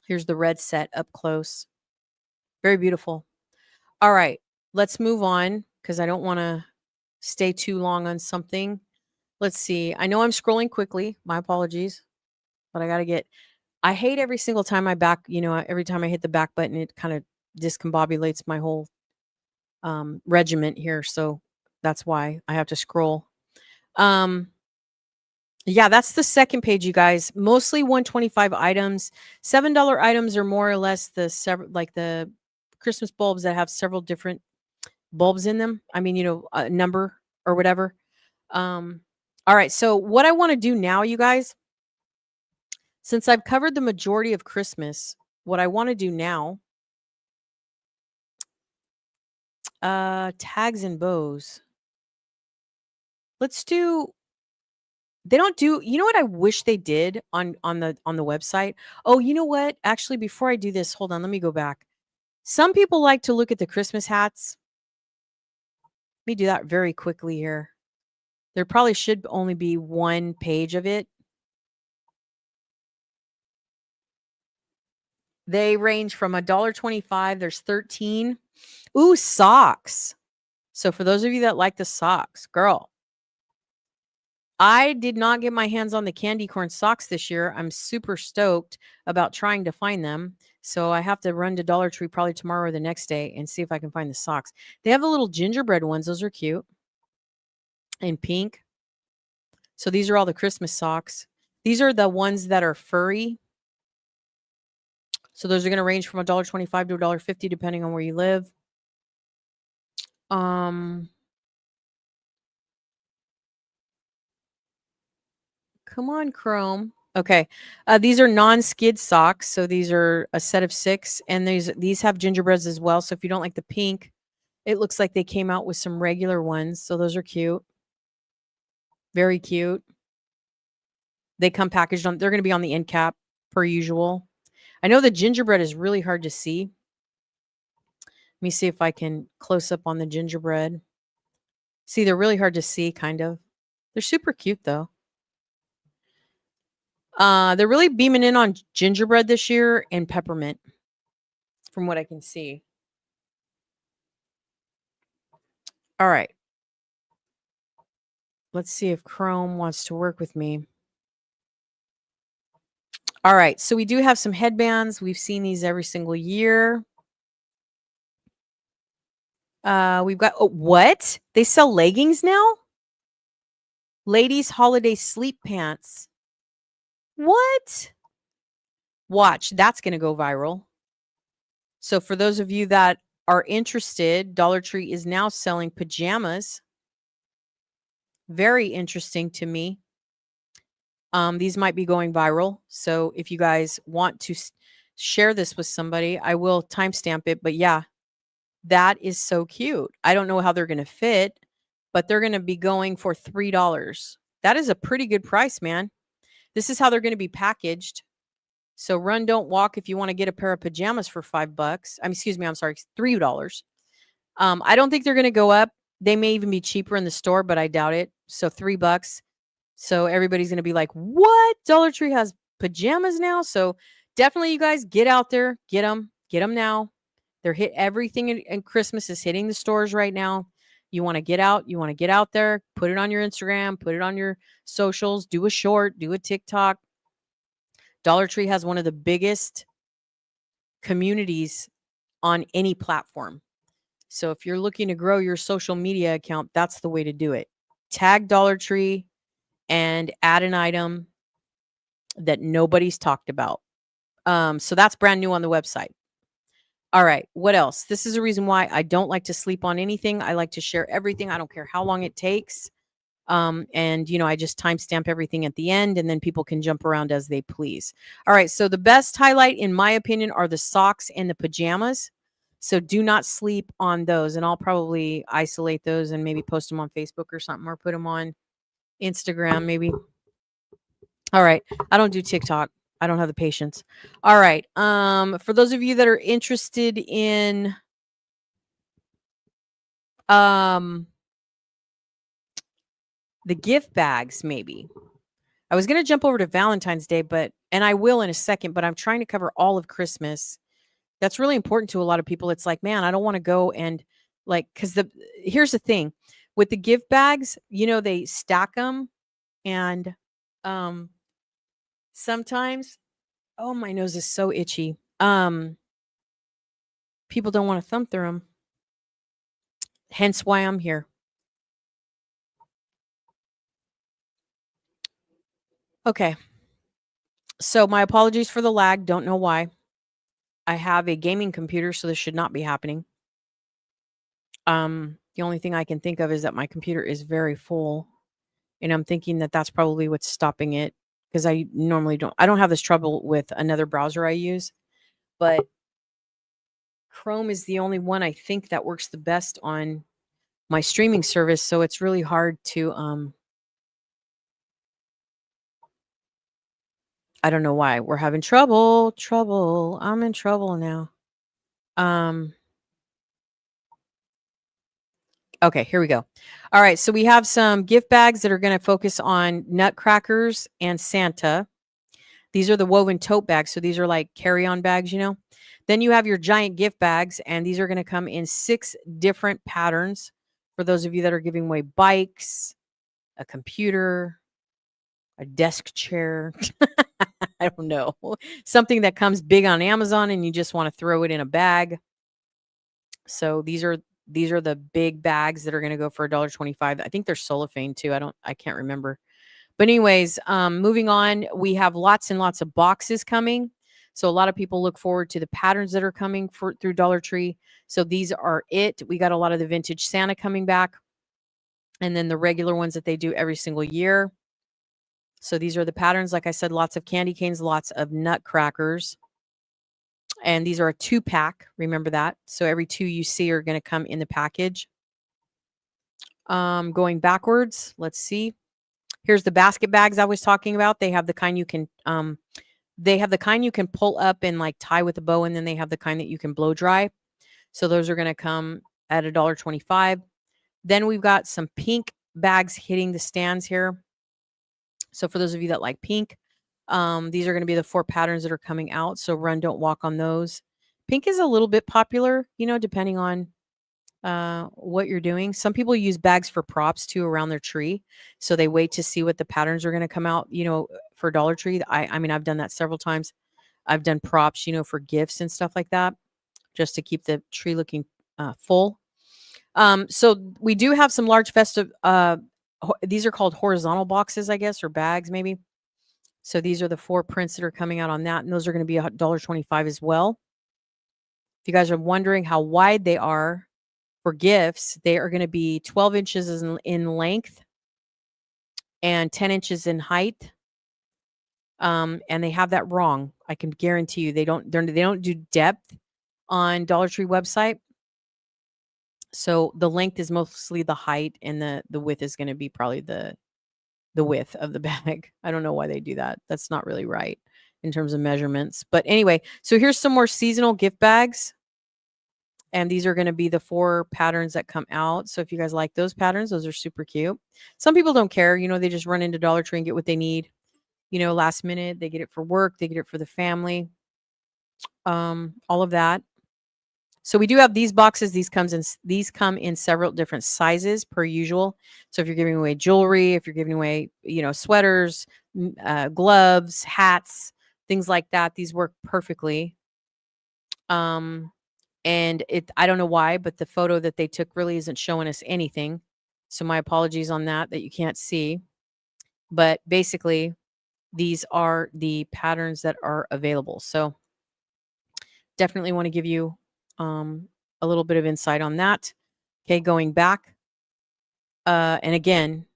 red set up close. Very beautiful. All right, let's move on because I don't want to stay too long on something. Let's see. I know I'm scrolling quickly. My apologies, but I hate every single time every time I hit the back button, it kind of discombobulates my whole regiment here. So that's why I have to scroll. Yeah, that's the second page, you guys. Mostly 125 items. $7 items are more or less the Christmas bulbs that have several different bulbs in them. I mean, a number or whatever. All right. So what I want to do now, you guys, since I've covered the majority of Christmas, what I want to do now, tags and bows. Let's do They don't do you know what I wish they did on the website? Oh, you know what? Actually, before I do this, hold on, let me go back. Some people like to look at the Christmas hats. Let me do that very quickly here. There probably should only be one page of it. They range from $1.25. There's 13. Ooh, socks. So for those of you that like the socks, girl, I did not get my hands on the candy corn socks this year. I'm super stoked about trying to find them. So I have to run to Dollar Tree probably tomorrow or the next day and see if I can find the socks. They have the little gingerbread ones. Those are cute. In pink. So these are all the Christmas socks. These are the ones that are furry. So those are going to range from $1.25 to $1.50 depending on where you live. Come on, Chrome. Okay. These are non-skid socks. So these are a set of 6. And these have gingerbreads as well. So if you don't like the pink, it looks like they came out with some regular ones. So those are cute. Very cute. They come packaged they're going to be on the end cap per usual. I know the gingerbread is really hard to see. Let me see if I can close up on the gingerbread. See, they're really hard to see, kind of. They're super cute, though. They're really beaming in on gingerbread this year and peppermint, from what I can see. All right. Let's see if Chrome wants to work with me. All right. So we do have some headbands. We've seen these every single year. We've got what? They sell leggings now? Ladies holiday sleep pants. What? Watch, that's going to go viral. So for those of you that are interested, Dollar Tree is now selling pajamas. Very interesting to me. These might be going viral. So if you guys want to share this with somebody, I will timestamp it. But yeah, that is so cute. I don't know how they're going to fit, but they're going to be going for $3. That is a pretty good price, man. This is how they're going to be packaged. So run, don't walk if you want to get a pair of pajamas for $5. I'm sorry, $3. I don't think they're going to go up. They may even be cheaper in the store, but I doubt it. So $3. So everybody's going to be like, what? Dollar Tree has pajamas now? So definitely you guys get out there, get them now. They're everything in Christmas is hitting the stores right now. You want to get out there, put it on your Instagram, put it on your socials, do a short, do a TikTok. Dollar Tree has one of the biggest communities on any platform. So if you're looking to grow your social media account, that's the way to do it. Tag Dollar Tree and add an item that nobody's talked about. So that's brand new on the website. All right. What else? This is a reason why I don't like to sleep on anything. I like to share everything. I don't care how long it takes. And I just timestamp everything at the end, and then people can jump around as they please. All right. So the best highlight, in my opinion, are the socks and the pajamas. So do not sleep on those. And I'll probably isolate those and maybe post them on Facebook or something, or put them on Instagram, maybe. All right. I don't do TikTok. I don't have the patience. All right. For those of you that are interested in the gift bags, maybe. I was gonna jump over to Valentine's Day, and I will in a second, but I'm trying to cover all of Christmas. That's really important to a lot of people. It's like, man, I don't want to go and because here's the thing with the gift bags, they stack them, and um sometimes, oh, my nose is so itchy. People don't want to thumb through them. Hence why I'm here. Okay. So my apologies for the lag. Don't know why. I have a gaming computer, so this should not be happening. The only thing I can think of is that my computer is very full, and I'm thinking that that's probably what's stopping it, because I don't have this trouble with another browser I use, but Chrome is the only one I think that works the best on my streaming service, so it's really hard to I don't know why. We're having trouble. I'm in trouble now. Um Okay, here we go. All right, so we have some gift bags that are going to focus on nutcrackers and Santa. These are the woven tote bags, so these are like carry-on bags. Then you have your giant gift bags, and these are going to come in 6 different patterns for those of you that are giving away bikes, a computer, a desk chair. I don't know. Something that comes big on Amazon and you just want to throw it in a bag. So these are the big bags that are going to go for $1.25. I think they're cellophane too. I can't remember. But anyways, moving on, we have lots and lots of boxes coming. So a lot of people look forward to the patterns that are coming through Dollar Tree. So these are it. We got a lot of the vintage Santa coming back, and then the regular ones that they do every single year. So these are the patterns. Like I said, lots of candy canes, lots of nutcrackers. And these are a 2-pack. Remember that. So every 2 you see are going to come in the package. Going backwards, let's see. Here's the basket bags I was talking about. They have the kind you can pull up and like tie with a bow, and then they have the kind that you can blow dry. So those are going to come at $1.25. Then we've got some pink bags hitting the stands here. So for those of you that like pink, these are going to be the 4 patterns that are coming out. So run, don't walk on those. Pink is a little bit popular, depending on what you're doing. Some people use bags for props too around their tree. So they wait to see what the patterns are going to come out, for Dollar Tree. I mean, I've done that several times. I've done props, for gifts and stuff like that, just to keep the tree looking full. So we do have some large festive, these are called horizontal boxes, I guess, or bags maybe. So these are the 4 prints that are coming out on that, and those are going to be $1.25 as well. If you guys are wondering how wide they are for gifts, they are going to be 12 inches in length and 10 inches in height. And they have that wrong. I can guarantee you they don't do depth on Dollar Tree website. So the length is mostly the height, and the width is going to be probably the width of the bag. I don't know why they do that. That's not really right in terms of measurements. But anyway, so here's some more seasonal gift bags. And these are going to be the 4 patterns that come out. So if you guys like those patterns, those are super cute. Some people don't care. They just run into Dollar Tree and get what they need. Last minute, they get it for work. They get it for the family. All of that. So we do have these boxes. These come in several different sizes per usual. So if you're giving away jewelry, if you're giving away, sweaters, gloves, hats, things like that, these work perfectly. And I don't know why, but the photo that they took really isn't showing us anything. So my apologies on that you can't see. But basically, these are the patterns that are available. So definitely want to give you a little bit of insight on that. Okay, going back. And again,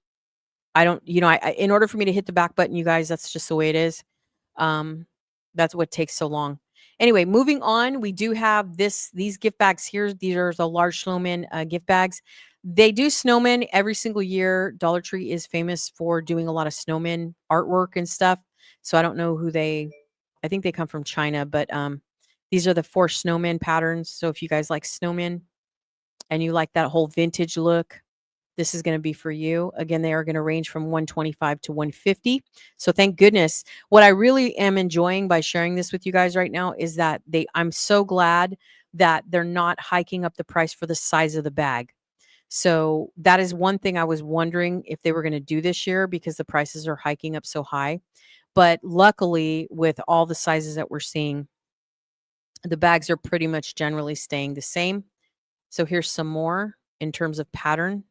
I don't, in order for me to hit the back button, you guys, that's just the way it is. Um, that's what takes so long. Anyway, moving on, we do have these gift bags here. These are the large snowman gift bags. They do snowmen every single year. Dollar Tree is famous for doing a lot of snowman artwork and stuff. So I don't know I think they come from China, but these are the 4 snowman patterns. So if you guys like snowmen and you like that whole vintage look, this is going to be for you. Again, they are going to range from 125 to 150. So thank goodness. What I really am enjoying by sharing this with you guys right now is that I'm so glad that they're not hiking up the price for the size of the bag. So that is one thing I was wondering if they were going to do this year because the prices are hiking up so high. But luckily, with all the sizes that we're seeing, the bags are pretty much generally staying the same. So here's some more in terms of pattern.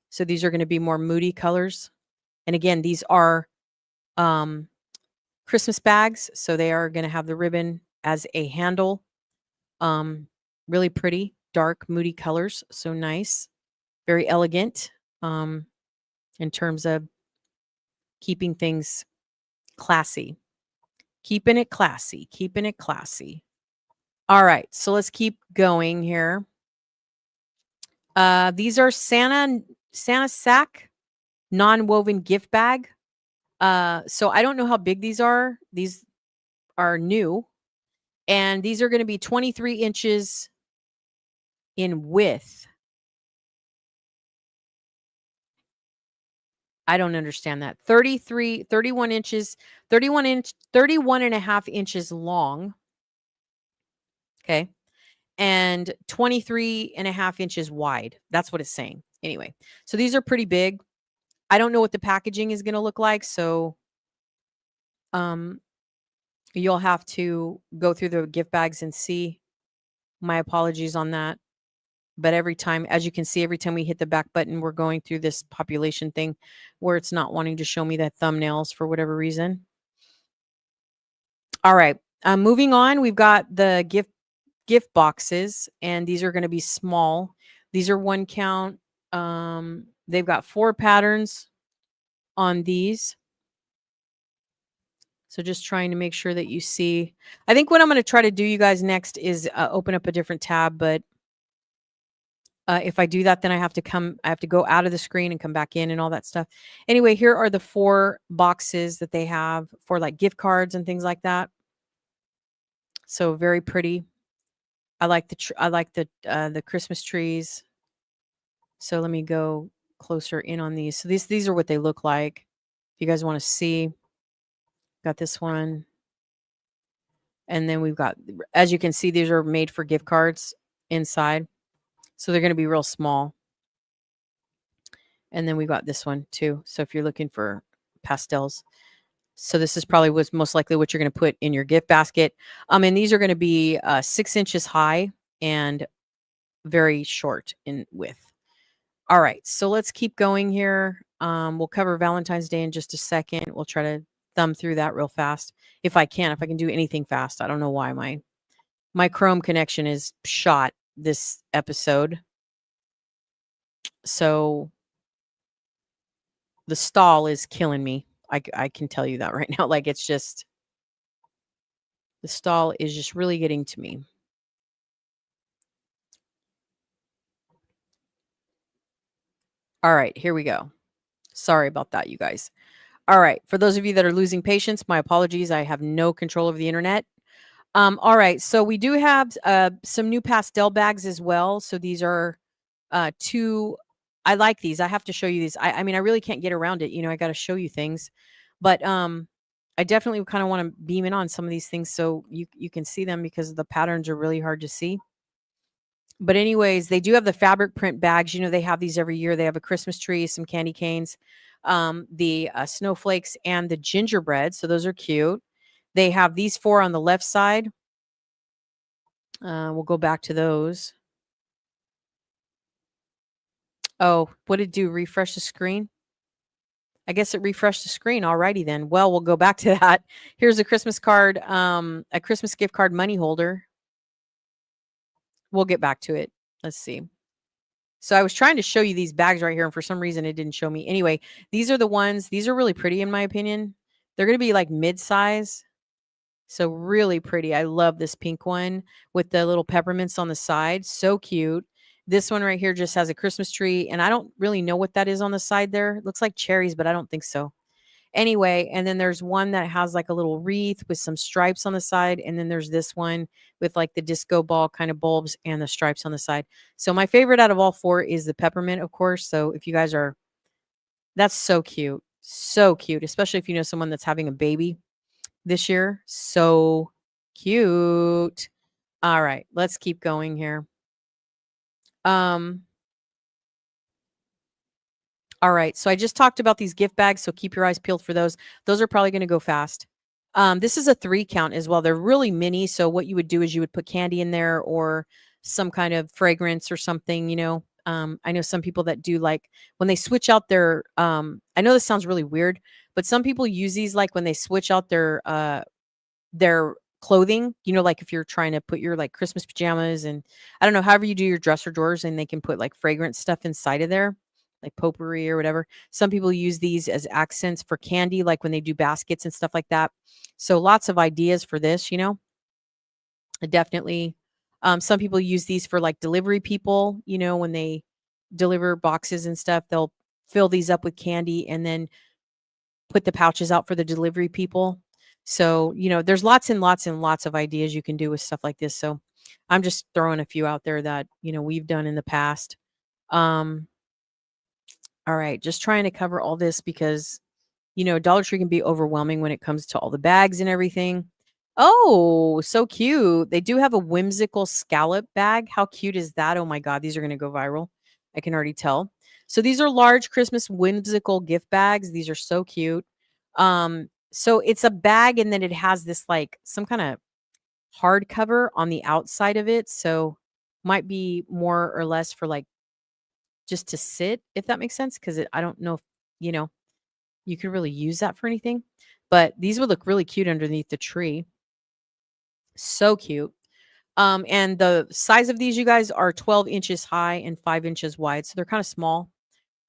So these are going to be more moody colors. And again, these are um, Christmas bags. So they are going to have the ribbon as a handle. Really pretty, dark, moody colors. So nice. Very elegant in terms of keeping things classy. Keeping it classy. Keeping it classy. All right. So let's keep going here. These are Santa sack non-woven gift bag. So I don't know how big these are. These are new, and these are going to be 23 inches in width. I don't understand that. 31 inches, 31 and a half inches long. Okay. And 23 and a half inches wide. That's what it's saying. Anyway, so these are pretty big. I don't know what the packaging is going to look like. So, um, you'll have to go through the gift bags and see. My apologies on that. But every time, as you can see, every time we hit the back button, we're going through this population thing where it's not wanting to show me the thumbnails for whatever reason. All right. Moving on, we've got the gift boxes, and these are going to be small. These are 1 count. They've got 4 patterns on these. So just trying to make sure that you see. I think what I'm going to try to do, you guys, next is open up a different tab, but if I do that, then I have to go out of the screen and come back in and all that stuff. Anyway, here are the 4 boxes that they have for like gift cards and things like that. So very pretty. I like the Christmas trees. So let me go closer in on these. So these are what they look like. If you guys want to see, got this one. And then we've got, as you can see, these are made for gift cards inside. So they're going to be real small. And then we've got this one too. So if you're looking for pastels. So this is probably what's most likely what you're going to put in your gift basket. And these are going to be 6 inches high and very short in width. All right, so let's keep going here. We'll cover Valentine's Day in just a second. We'll try to thumb through that real fast if I can do anything fast. I don't know why my Chrome connection is shot this episode. So the stall is killing me. I can tell you that right now. Like it's just the stall is just really getting to me. All right, here we go. Sorry about that, you guys. All right, for those of you that are losing patience, my apologies. I have no control over the internet. All right, so we do have some new pastel bags as well. So these are 2. I like these. I have to show you these. I mean, I really can't get around it. I got to show you things, but I definitely kind of want to beam in on some of these things so you can see them because the patterns are really hard to see. But anyways, they do have the fabric print bags. They have these every year. They have a Christmas tree, some candy canes, the snowflakes, and the gingerbread. So those are cute. They have these 4 on the left side. We'll go back to those. Oh, what did it do? Refresh the screen? I guess it refreshed the screen. Alrighty then. Well, we'll go back to that. Here's a Christmas card, a Christmas gift card money holder. We'll get back to it. Let's see. So I was trying to show you these bags right here, and for some reason it didn't show me. Anyway, these are the ones. These are really pretty in my opinion. They're going to be like mid-size. So really pretty. I love this pink one with the little peppermints on the side. So cute. This one right here just has a Christmas tree, and I don't really know what that is on the side there. It looks like cherries, but I don't think so. Anyway, and then there's one that has like a little wreath with some stripes on the side, and then there's this one with like the disco ball kind of bulbs and the stripes on the side. So my favorite out of all four is the peppermint, of course. So if you guys are, that's so cute. So cute, especially if you know someone that's having a baby this year. So cute. All right, let's keep going here. Um all right, so I just talked about these gift bags, so keep your eyes peeled for those. Those are probably going to go fast. This is a 3 count as well. They're really mini, so what you would do is you would put candy in there or some kind of fragrance or something, you know. I know some people that do like when they switch out their I know this sounds really weird, but some people use these like when they switch out their clothing, you know, like if you're trying to put your like Christmas pajamas and I don't know, however you do your dresser drawers and they can put like fragrance stuff inside of there, like potpourri or whatever. Some people use these as accents for candy, like when they do baskets and stuff like that. So lots of ideas for this, you know, definitely. Some people use these for like delivery people, you know, when they deliver boxes and stuff, they'll fill these up with candy and then put the pouches out for the delivery people. So, you know, there's lots and lots and lots of ideas you can do with stuff like this. So, I'm just throwing a few out there that, you know, we've done in the past. Um, all right, just trying to cover all this because, you know, Dollar Tree can be overwhelming when it comes to all the bags and everything. Oh, so cute. They do have a whimsical scallop bag. How cute is that? Oh my God, these are going to go viral. I can already tell. So these are large Christmas whimsical gift bags. These are so cute. So it's a bag and then it has this like some kind of hardcover on the outside of it. So might be more or less for like just to sit, if that makes sense. Cause I don't know if, you know, you could really use that for anything. But these would look really cute underneath the tree. So cute. And the size of these, you guys, are 12 inches high and 5 inches wide. So they're kind of small,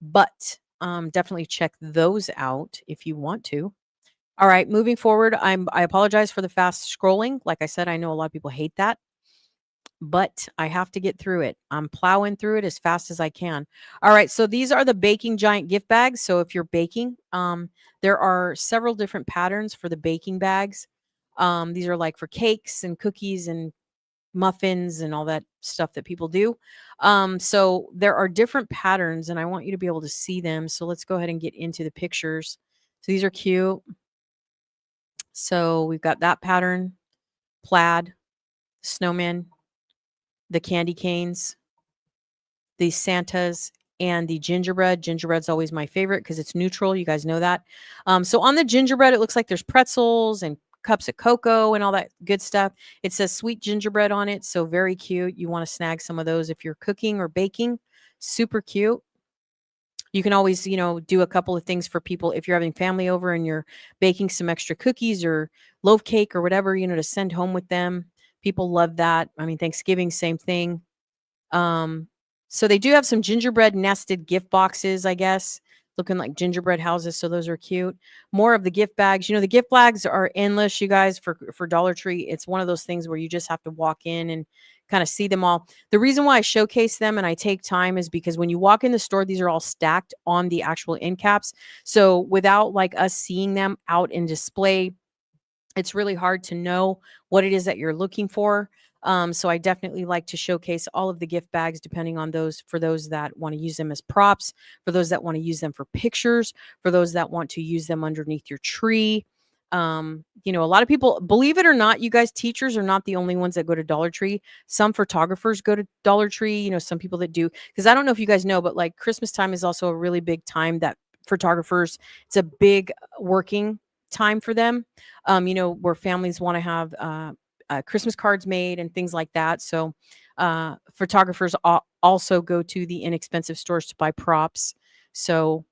but definitely check those out if you want to. All right, moving forward, I apologize for the fast scrolling. Like I said, I know a lot of people hate that, but I have to get through it. I'm plowing through it as fast as I can. All right, so these are the baking giant gift bags. So if you're baking, there are several different patterns for the baking bags. These are like for cakes and cookies and muffins and all that stuff that people do. So there are different patterns, and I want you to be able to see them. So let's go ahead and get into the pictures. So these are cute. So we've got that pattern, plaid, snowman, the candy canes, the Santas, and the gingerbread. Gingerbread's always my favorite because it's neutral. You guys know that. So on the gingerbread, it looks like there's pretzels and cups of cocoa and all that good stuff. It says sweet gingerbread on it. So very cute. You want to snag some of those if you're cooking or baking. Super cute. You can always, you know, do a couple of things for people if you're having family over and you're baking some extra cookies or loaf cake or whatever, you know, to send home with them. People love that. I mean, Thanksgiving, same thing. Um, so they do have some gingerbread nested gift boxes, I guess, looking like gingerbread houses. So those are cute. More of the gift bags. You know, the gift bags are endless, you guys, for Dollar Tree. It's one of those things where you just have to walk in and kind of see them all. The reason why I showcase them and I take time is because when you walk in the store, these are all stacked on the actual end caps. So without like us seeing them out in display, it's really hard to know what it is that you're looking for. So I definitely like to showcase all of the gift bags depending on those for those that want to use them as props, for those that want to use them for pictures, for those that want to use them underneath your tree. You know, a lot of people, believe it or not, you guys, teachers are not the only ones that go to Dollar Tree. Some photographers go to Dollar Tree, you know, some people that do, because I don't know if you guys know, but like Christmas time is also a really big time that photographers, it's a big working time for them, you know, where families want to have Christmas cards made and things like that. So photographers also go to the inexpensive stores to buy props. So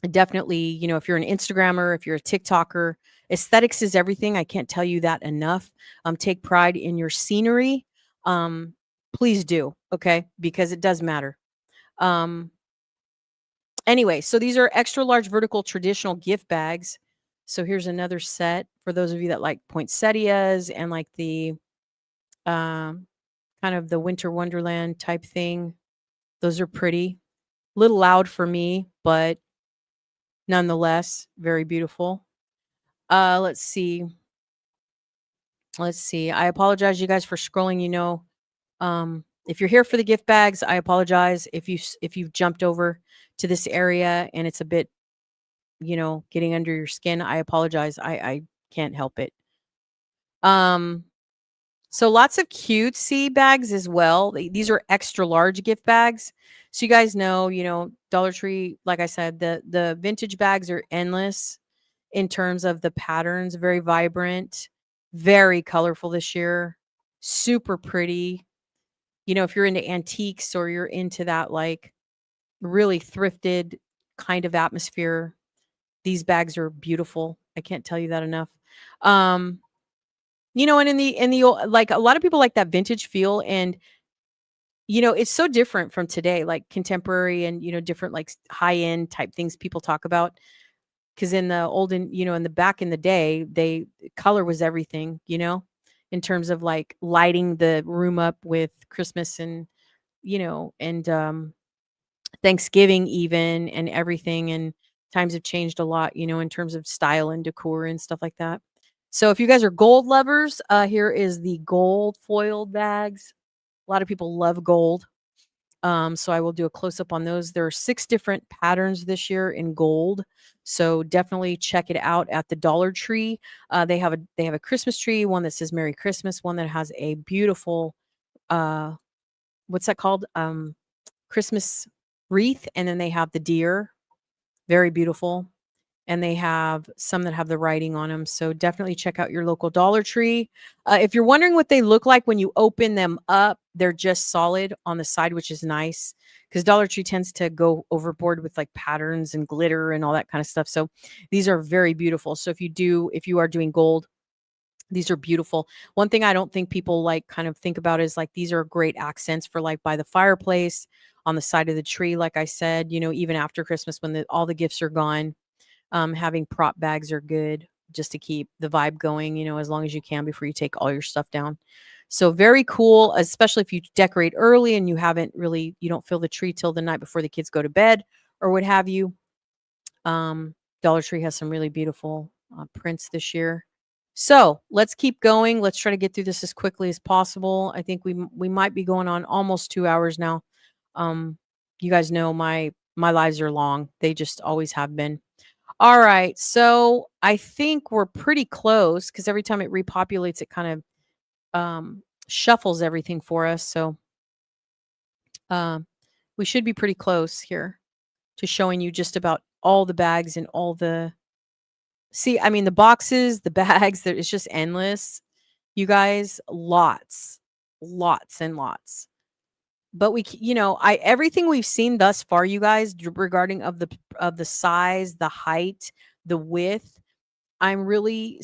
Definitely, you know, if you're an Instagrammer, if you're a TikToker, aesthetics is everything. I can't tell you that enough. Take pride in your scenery. Um, please do, okay? Because it does matter. Um, anyway, so these are extra large vertical traditional gift bags. So here's another set for those of you that like poinsettias and like the um, kind of the winter wonderland type thing. Those are pretty. Little loud for me, but nonetheless, very beautiful. Let's see. Let's see. I apologize, you guys, for scrolling. If you're here for the gift bags, I apologize if you've jumped over to this area and it's a bit, getting under your skin. I apologize. I can't help it. Um, so lots of cutesy bags as well. These are extra large gift bags. So you guys know, Dollar Tree, like I said, the vintage bags are endless in terms of the patterns, very vibrant, very colorful this year, super pretty. If you're into antiques or you're into that like really thrifted kind of atmosphere, these bags are beautiful. I can't tell you that enough. Um, and like a lot of people like that vintage feel, and it's so different from today, like contemporary and different like high end type things people talk about. Because in the olden, in the back in the day, color was everything, in terms of like lighting the room up with Christmas and Thanksgiving even and everything. And times have changed a lot, in terms of style and decor and stuff like that. So if you guys are gold lovers, here is the gold foiled bags. A lot of people love gold. So I will do a close up on those. There are 6 different patterns this year in gold. So definitely check it out at the Dollar Tree. They have a Christmas tree, one that says Merry Christmas, one that has a beautiful uh what's that called? Christmas wreath, and then they have the deer, very beautiful. And they have some that have the writing on them. So definitely check out your local Dollar Tree. If you're wondering what they look like when you open them up, they're just solid on the side, which is nice because Dollar Tree tends to go overboard with like patterns and glitter and all that kind of stuff. So these are very beautiful. So if you are doing gold, these are beautiful. One thing I don't think people like kind of think about is like these are great accents for like by the fireplace on the side of the tree. Like I said, even after Christmas when all the gifts are gone, having prop bags are good just to keep the vibe going, as long as you can before you take all your stuff down. So very cool, especially if you decorate early and you don't fill the tree till the night before the kids go to bed or what have you. Dollar Tree has some really beautiful prints this year. So let's keep going. Let's try to get through this as quickly as possible. I think we might be going on almost 2 hours now. You guys know my lives are long. They just always have been. All right. So I think we're pretty close because every time it repopulates, it kind of shuffles everything for us. So um, we should be pretty close here to showing you just about all the bags and all the. See, I mean, the boxes, the bags, it's just endless. You guys, lots and lots. But everything we've seen thus far, you guys, regarding of the size, the height, the width, I'm really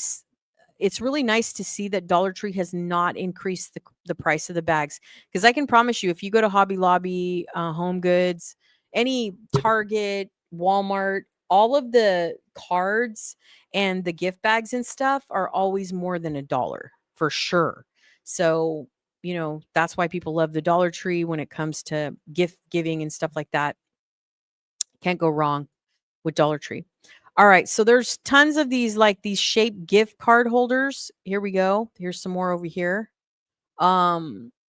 it's really nice to see that Dollar Tree has not increased the price of the bags, because I can promise you if you go to Hobby Lobby, Home Goods, any Target, Walmart, all of the cards and the gift bags and stuff are always more than $1 for sure. So, that's why people love the Dollar Tree when it comes to gift giving and stuff like that. Can't go wrong with Dollar Tree. All right, so there's tons of these shaped gift card holders. Here we go. Here's some more over here.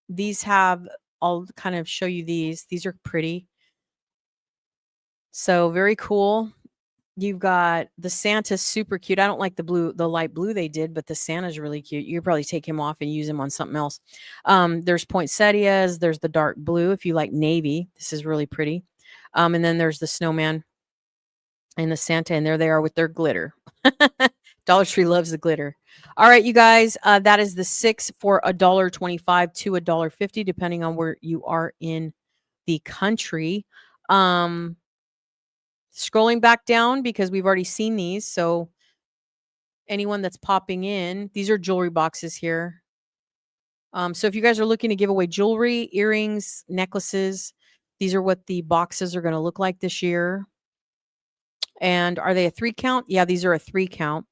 These have I'll kind of show you these. These are pretty. So very cool. You've got the Santa's super cute. I don't like the light blue they did, but the Santa's really cute. You could probably take him off and use him on something else. There's poinsettias. There's the dark blue. If you like navy, this is really pretty. And then there's the snowman and the Santa, and there they are with their glitter. Dollar Tree loves the glitter. All right, you guys, that is the 6 for $1.25 to $1.50, depending on where you are in the country. Scrolling back down because we've already seen these. So anyone that's popping in, these are jewelry boxes here. So if you guys are looking to give away jewelry, earrings, necklaces, these are what the boxes are going to look like this year. And are they a 3 count? Yeah, these are a 3 count.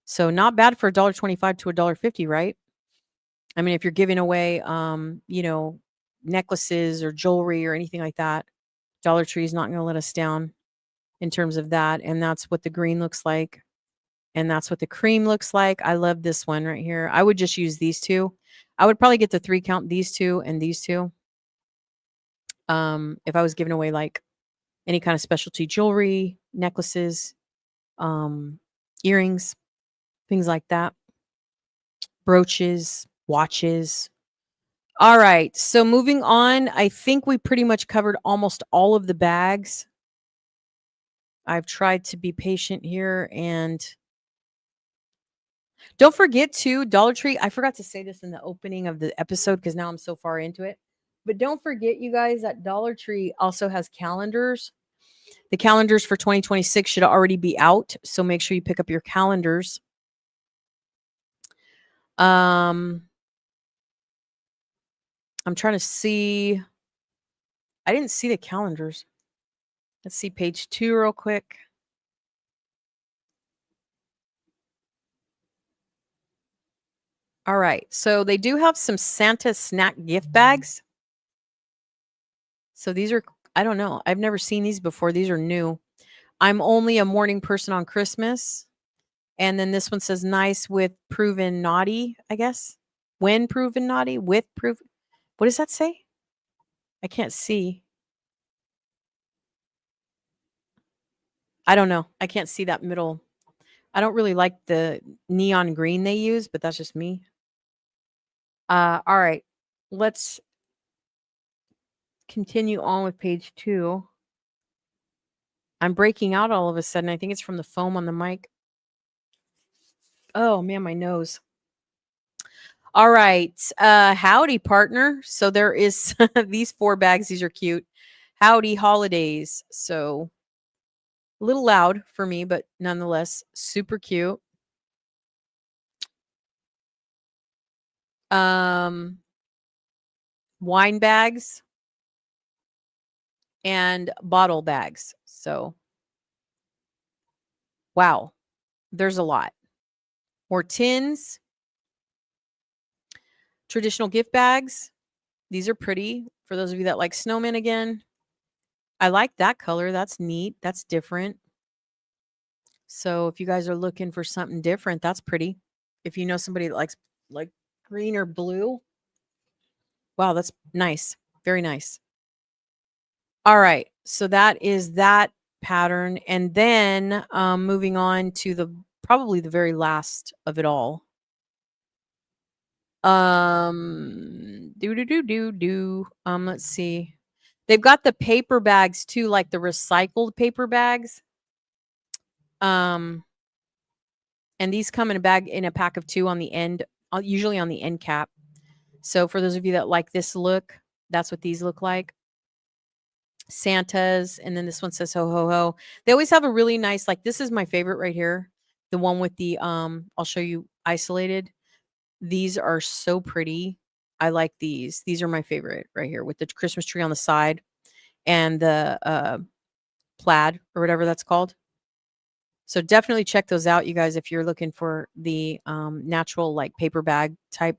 So not bad for $1.25 to $1.50, right? I mean, if you're giving away, necklaces or jewelry or anything like that, Dollar Tree is not going to let us down in terms of that. And that's what the green looks like. And that's what the cream looks like. I love this one right here. I would just use these two. I would probably get the 3 count, these two and these two. If I was giving away like any kind of specialty jewelry, necklaces, earrings, things like that, brooches, watches. All right. So moving on, I think we pretty much covered almost all of the bags. I've tried to be patient here and don't forget to Dollar Tree. I forgot to say this in the opening of the episode because now I'm so far into it. But don't forget, you guys, that Dollar Tree also has calendars. The calendars for 2026 should already be out. So make sure you pick up your calendars. I'm trying to see. I didn't see the calendars. Let's see page 2 real quick. All right. So they do have some Santa snack gift bags. So these are, I don't know. I've never seen these before. These are new. I'm only a morning person on Christmas. And then this one says nice with proven naughty, I guess. When proven naughty, with proven. What does that say? I can't see. I don't know. I can't see that middle. I don't really like the neon green they use, but that's just me. All right. Let's continue on with page 2. I'm breaking out all of a sudden. I think it's from the foam on the mic. Oh man, my nose. All right. Howdy, partner. So there is these 4 bags. These are cute. Howdy holidays. So a little loud for me, but nonetheless, super cute. Um, Wine bags and bottle bags. So wow, there's a lot. More tins, traditional gift bags. These are pretty for those of you that like snowmen again. I like that color. That's neat. That's different. So if you guys are looking for something different, that's pretty. If you know somebody that likes like green or blue, wow, that's nice. Very nice. All right. So that is that pattern. And then moving on to the probably the very last of it all. Let's see. They've got the paper bags too, like the recycled paper bags. And these come in a bag in a pack of 2 on the end, usually on the end cap. So for those of you that like this look, that's what these look like. Santas, and then this one says ho ho ho. They always have a really nice, like this is my favorite right here. The one with the I'll show you isolated. These are so pretty. I like these. These are my favorite right here with the Christmas tree on the side and the plaid or whatever that's called. So definitely check those out, you guys, if you're looking for the natural like paper bag type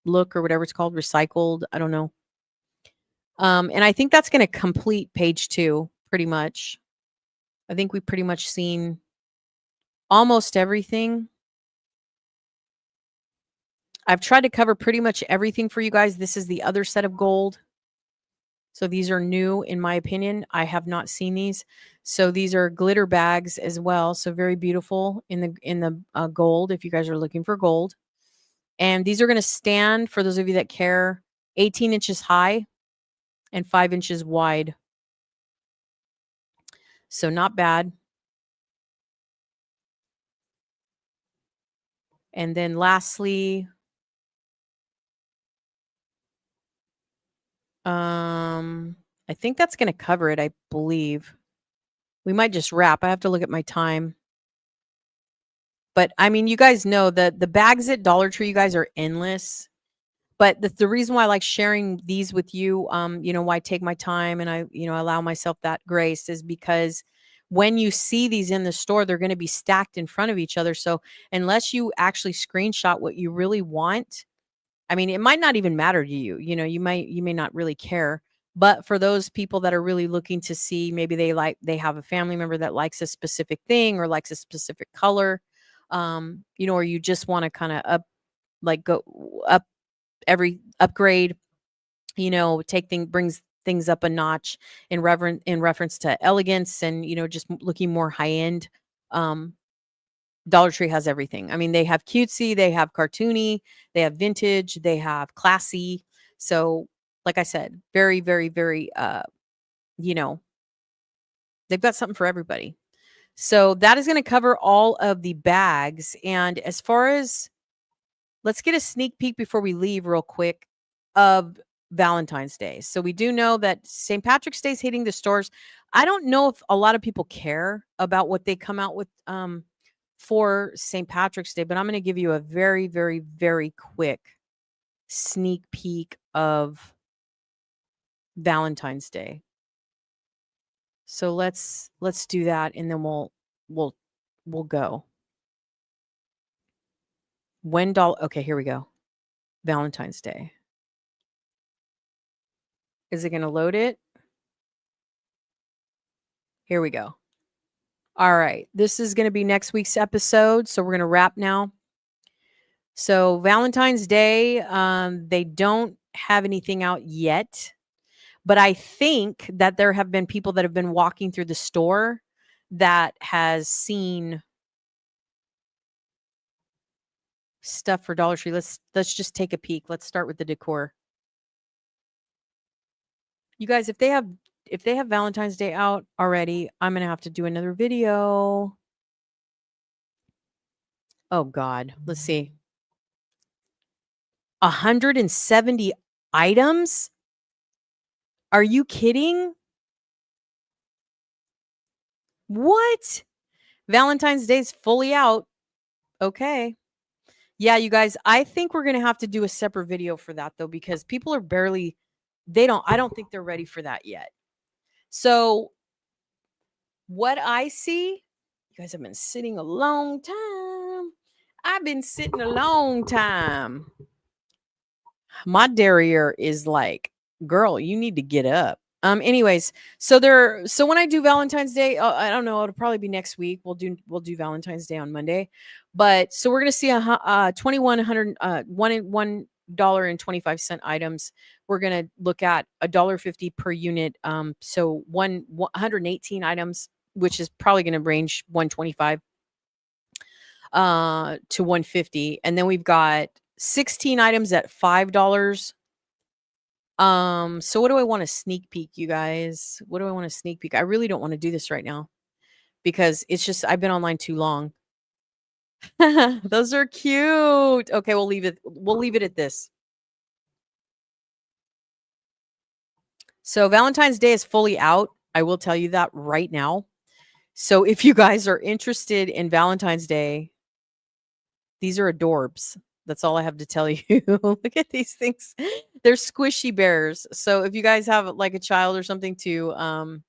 look or whatever it's called, recycled. I don't know. And I think that's going to complete page 2 pretty much. I think we've pretty much seen almost everything. I've tried to cover pretty much everything for you guys. This is the other set of gold. So these are new in my opinion. I have not seen these. So these are glitter bags as well. So very beautiful in the gold if you guys are looking for gold. And these are going to stand for those of you that care 18 inches high and 5 inches wide. So not bad. And then lastly, I think that's going to cover it, I believe. We might just wrap. I have to look at my time. But I mean, you guys know that the bags at Dollar Tree, you guys are endless. But the reason why I like sharing these with you, why I take my time and I, allow myself that grace is because when you see these in the store, they're going to be stacked in front of each other. So unless you actually screenshot what you really want, I mean, it might not even matter to you. You may not really care. But for those people that are really looking to see, maybe they have a family member that likes a specific thing or likes a specific color, or you just want to kind of go up every upgrade, take thing brings things up a notch in reference to elegance and just looking more high end. Um, Dollar Tree has everything. I mean, they have cutesy, they have cartoony, they have vintage, they have classy. So, like I said, very, very, very, you know, they've got something for everybody. So that is going to cover all of the bags. And as far as let's get a sneak peek before we leave, real quick, of Valentine's Day. So we do know that St. Patrick's Day is hitting the stores. I don't know if a lot of people care about what they come out with for St. Patrick's Day, but I'm going to give you a very, very, very quick sneak peek of Valentine's Day. So let's do that, and then we'll go. Okay, here we go. Valentine's Day. Is it going to load it? Here we go. All right. This is going to be next week's episode. So we're going to wrap now. So Valentine's Day, they don't have anything out yet, but I think that there have been people that have been walking through the store that has seen stuff for Dollar Tree. Let's just take a peek. Let's start with the decor. You guys, if they have Valentine's Day out already, I'm going to have to do another video. Oh God, let's see. 170 items? Are you kidding? What? Valentine's Day's fully out. Okay. Yeah, you guys, I think we're going to have to do a separate video for that though, because people are I don't think they're ready for that yet. So, what I see, you guys have been sitting a long time. I've been sitting a long time. My derriere is like, girl, you need to get up. Anyways, so when I do Valentine's Day, I don't know, it'll probably be next week. We'll do Valentine's Day on Monday. But so we're gonna see 2100 $1.25 items. We're gonna look at $1.50 per unit. So 118 items, which is probably gonna range 125 to 150. And then we've got 16 items at $5. So what do I want to sneak peek, you guys? What do I want to sneak peek? I really don't want to do this right now because it's just I've been online too long. Those are cute. Okay, we'll leave it at this. So Valentine's Day is fully out. I will tell you that right now. So if you guys are interested in Valentine's Day, these are adorbs. That's all I have to tell you. Look at these things. They're squishy bears. So if you guys have like a child or something to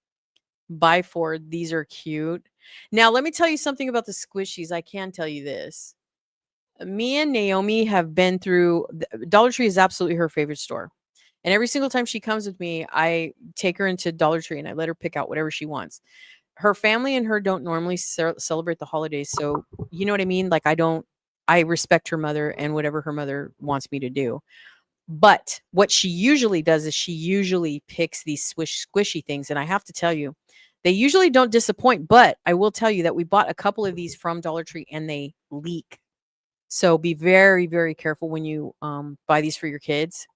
buy for, these are cute. Now, let me tell you something about the squishies. I can tell you this. Me and Naomi have been through Dollar Tree is absolutely her favorite store. And every single time she comes with me, I take her into Dollar Tree and I let her pick out whatever she wants. Her family and her don't normally celebrate the holidays. So, you know what I mean? Like, I respect her mother and whatever her mother wants me to do. But what she usually does is she usually picks these squishy things. And I have to tell you, they usually don't disappoint. But I will tell you that we bought a couple of these from Dollar Tree and they leak. So be very, very careful when you buy these for your kids,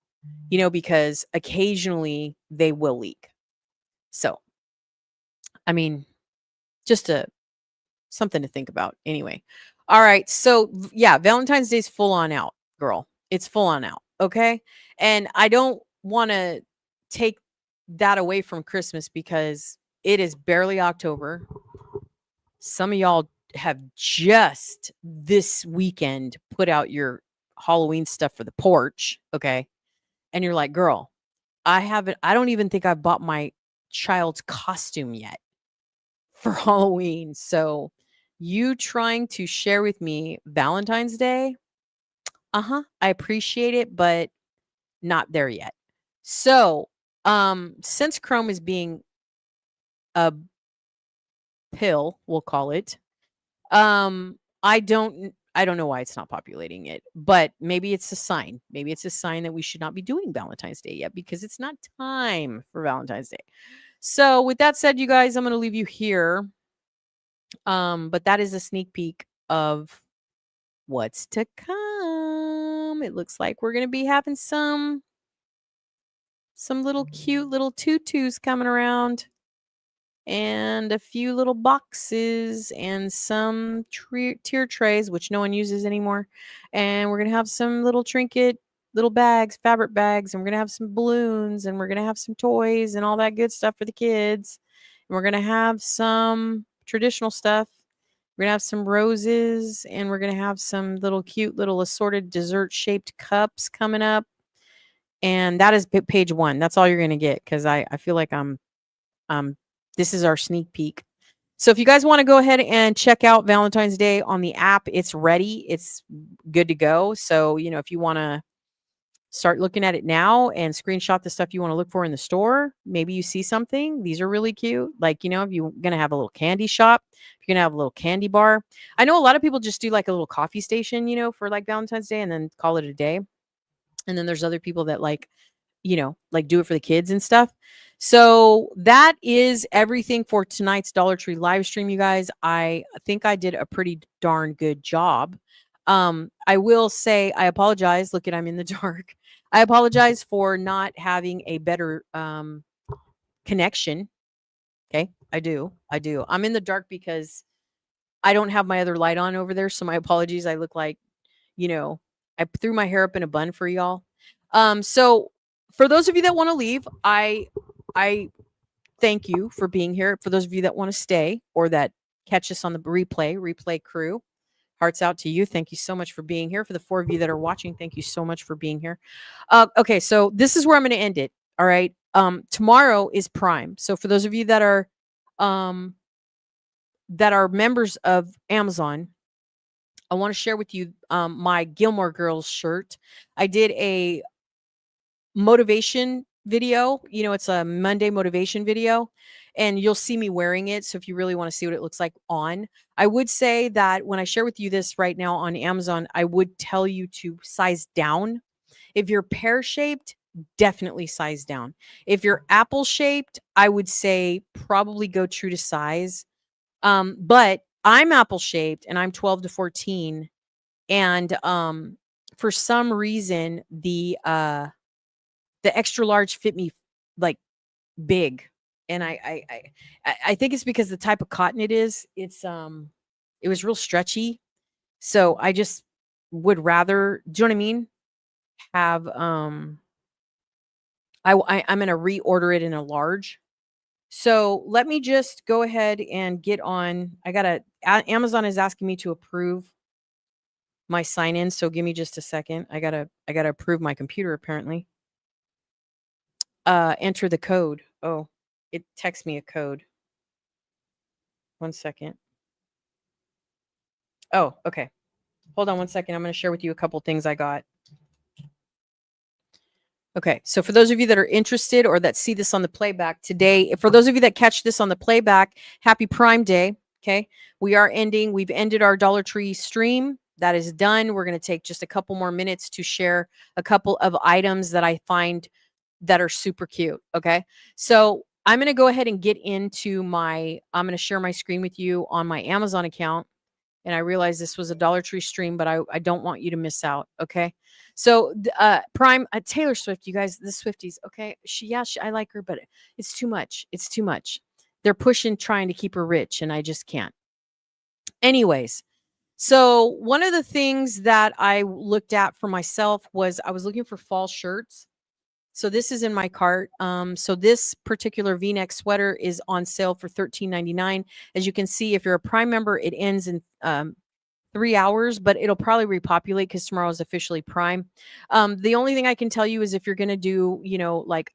because occasionally they will leak. So, I mean, just something to think about anyway. All right. So yeah, Valentine's Day's full on out, girl. It's full on out. Okay. And I don't want to take that away from Christmas because It is barely October. Some of y'all have just this weekend put out your Halloween stuff for the porch, okay? And you're like, "Girl, I don't even think I've bought my child's costume yet for Halloween." So, you trying to share with me Valentine's Day? Uh-huh. I appreciate it, but not there yet. So, since Chrome is being a pill, we'll call it, I don't know why it's not populating it, but maybe it's a sign. Maybe it's a sign that we should not be doing Valentine's Day yet because it's not time for Valentine's Day. So, with that said, you guys, I'm going to leave you here. But that is a sneak peek of what's to come. It looks like we're going to be having some little cute little tutus coming around, and a few little boxes and some tier trays, which no one uses anymore. And we're going to have some little trinket, little bags, fabric bags, and we're going to have some balloons, and we're going to have some toys and all that good stuff for the kids. And we're going to have some traditional stuff. We're going to have some roses, and we're going to have some little cute little assorted dessert shaped cups coming up. And that is page 1. That's all you're going to get, because I feel like um this is our sneak peek. So if you guys want to go ahead and check out Valentine's Day on the app, it's ready. It's good to go. So, if you want to start looking at it now and screenshot the stuff you want to look for in the store, maybe you see something. These are really cute. Like, if you're going to have a little candy shop, if you're going to have a little candy bar. I know a lot of people just do like a little coffee station, for like Valentine's Day and then call it a day. And then there's other people that like do it for the kids and stuff. So that is everything for tonight's Dollar Tree live stream, you guys. I think I did a pretty darn good job. I will say I apologize. Look at, I'm in the dark. I apologize for not having a better connection. Okay. I do. I'm in the dark because I don't have my other light on over there. So my apologies. I look like, I threw my hair up in a bun for y'all. So for those of you that want to leave, I thank you for being here. For those of you that want to stay or that catch us on the replay crew, hearts out to you. Thank you so much for being here. For the 4 of you that are watching, thank you so much for being here. Okay, so this is where I'm going to end it. All right. Tomorrow is Prime. So for those of you that are members of Amazon, I want to share with you my Gilmore Girls shirt. I did a motivation video. It's a Monday motivation video, and you'll see me wearing it. So if you really want to see what it looks like on, I would say that when I share with you this right now on Amazon, I would tell you to size down. If you're pear shaped, definitely size down. If you're apple shaped, I would say probably go true to size. But I'm apple shaped and I'm 12 to 14. And for some reason, the extra large fit me like big. And I think it's because the type of cotton it is. It was real stretchy. So I just would rather, do you know what I mean? Have I'm gonna reorder it in a large. So let me just go ahead and get on. Amazon is asking me to approve my sign in. So give me just a second. I gotta approve my computer apparently. Enter the code. Oh, it texts me a code. 1 second. Oh, okay. Hold on 1 second. I'm going to share with you a couple things I got. Okay, so for those of you that are interested or that see this on the playback today, for those of you that catch this on the playback, happy Prime Day. Okay, we've ended our Dollar Tree stream. That is done. We're going to take just a couple more minutes to share a couple of items that I find that are super cute. Okay, so I'm going to go ahead and get into I'm going to share my screen with you on my Amazon account. And I realize this was a Dollar Tree stream, but I don't want you to miss out. Okay. So, Prime, Taylor Swift, you guys, the Swifties. Okay. I like her, but it's too much. It's too much. They're trying to keep her rich, and I just can't. Anyways, so one of the things that I looked at for myself was I was looking for fall shirts. So this is in my cart. So this particular V-neck sweater is on sale for 13.99. As you can see, if you're a Prime member, it ends in 3 hours, but it'll probably repopulate because tomorrow is officially Prime. The only thing I can tell you is if you're gonna do, like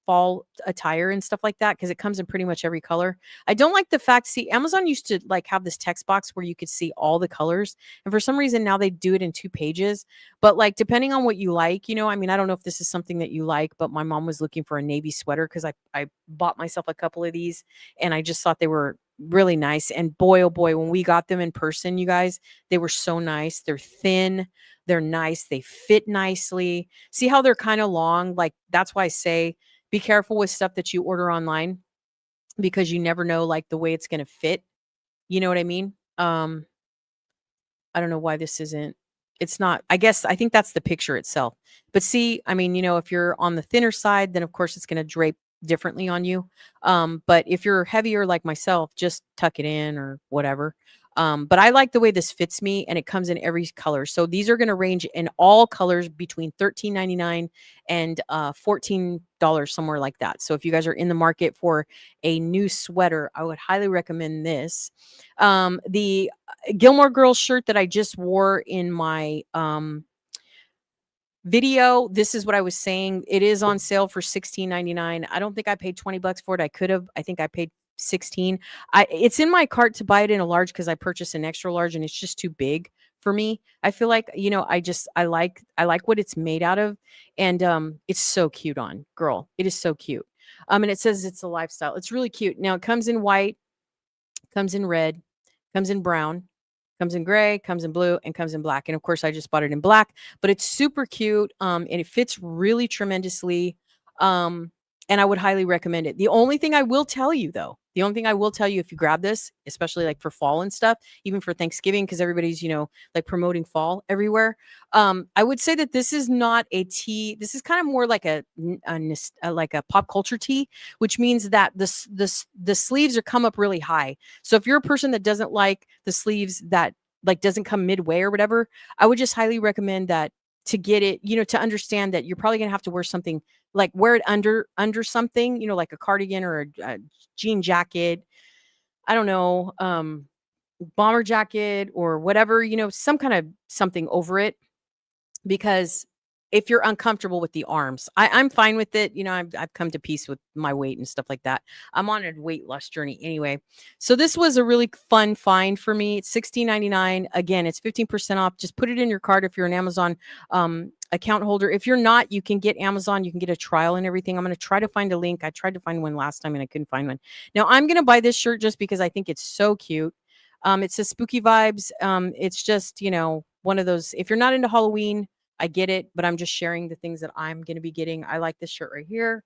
fall attire and stuff like that, because it comes in pretty much every color. I don't like the fact, see, Amazon used to like have this text box where you could see all the colors, and for some reason now they do it in 2 pages. But like depending on what you like, I mean, I don't know if this is something that you like, but my mom was looking for a navy sweater because I bought myself a couple of these, and I just thought they were really nice. And boy, oh boy, when we got them in person, you guys, they were so nice. They're thin, they're nice, they fit nicely. See how they're kind of long? Like that's why I say be careful with stuff that you order online because you never know like the way it's going to fit. You know what I mean? I don't know why this isn't it's not I guess I think that's the picture itself. But see, I mean, if you're on the thinner side, then of course it's going to drape differently on you. But if you're heavier like myself, just tuck it in or whatever. But I like the way this fits me and it comes in every color. So these are going to range in all colors between 13.99 and $14 somewhere like that. So if you guys are in the market for a new sweater, I would highly recommend this. The Gilmore Girls shirt that I just wore in my video, this is what I was saying. It is on sale for 16.99. I don't think I paid 20 bucks for it. I could have. I think I paid 16. It's in my cart to buy it in a large because I purchased an extra large and it's just too big for me. I feel like, I like what it's made out of, and it's so cute on girl. It is so cute. And it says it's a lifestyle. It's really cute. Now it comes in white, comes in red, comes in brown, comes in gray, comes in blue, and comes in black. And of course, I just bought it in black, but it's super cute. And it fits really tremendously. And I would highly recommend it. The only thing I will tell you though, the only thing I will tell you if you grab this, especially like for fall and stuff, even for Thanksgiving, because everybody's, like promoting fall everywhere. I would say that this is not a tea. This is kind of more like like a pop culture tee, which means that the sleeves are come up really high. So if you're a person that doesn't like the sleeves that like doesn't come midway or whatever, I would just highly recommend that to get it, to understand that you're probably going to have to wear something like wear it under something, like a cardigan or a jean jacket. I don't know, bomber jacket or whatever, some kind of something over it, because if you're uncomfortable with the arms, I'm fine with it. I've come to peace with my weight and stuff like that. I'm on a weight loss journey anyway. So this was a really fun find for me. It's 16.99. Again, it's 15% off. Just put it in your cart if you're an Amazon account holder. If you're not, you can get Amazon. You can get a trial and everything. I'm going to try to find a link. I tried to find one last time and I couldn't find one. Now I'm going to buy this shirt just because I think it's so cute. It says spooky vibes. It's just, one of those, if you're not into Halloween, I get it, but I'm just sharing the things that I'm going to be getting. I like this shirt right here.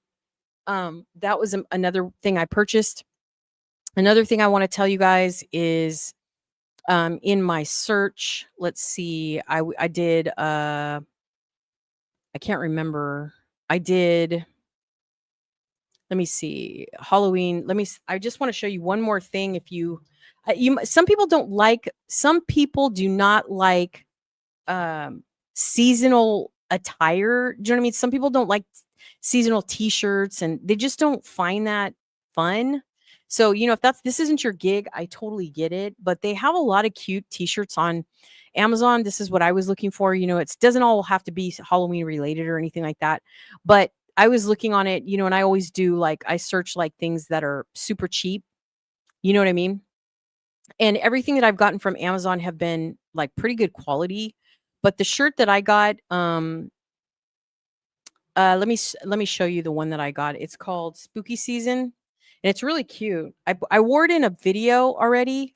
That was another thing I purchased. Another thing I want to tell you guys is in my search, let's see, I did, I can't remember. I did, let me see, Halloween. I just want to show you one more thing. If some people don't like, some people do not like seasonal attire. Do you know what I mean? Some people don't like seasonal t-shirts and they just don't find that fun. So, if this isn't your gig, I totally get it, but they have a lot of cute t-shirts on Amazon. This is what I was looking for. It doesn't all have to be Halloween related or anything like that, but I was looking on it, and I always do, like, I search like things that are super cheap. You know what I mean? And everything that I've gotten from Amazon have been like pretty good quality. But the shirt that I got, let me show you the one that I got. It's called Spooky Season, and it's really cute. I wore it in a video already.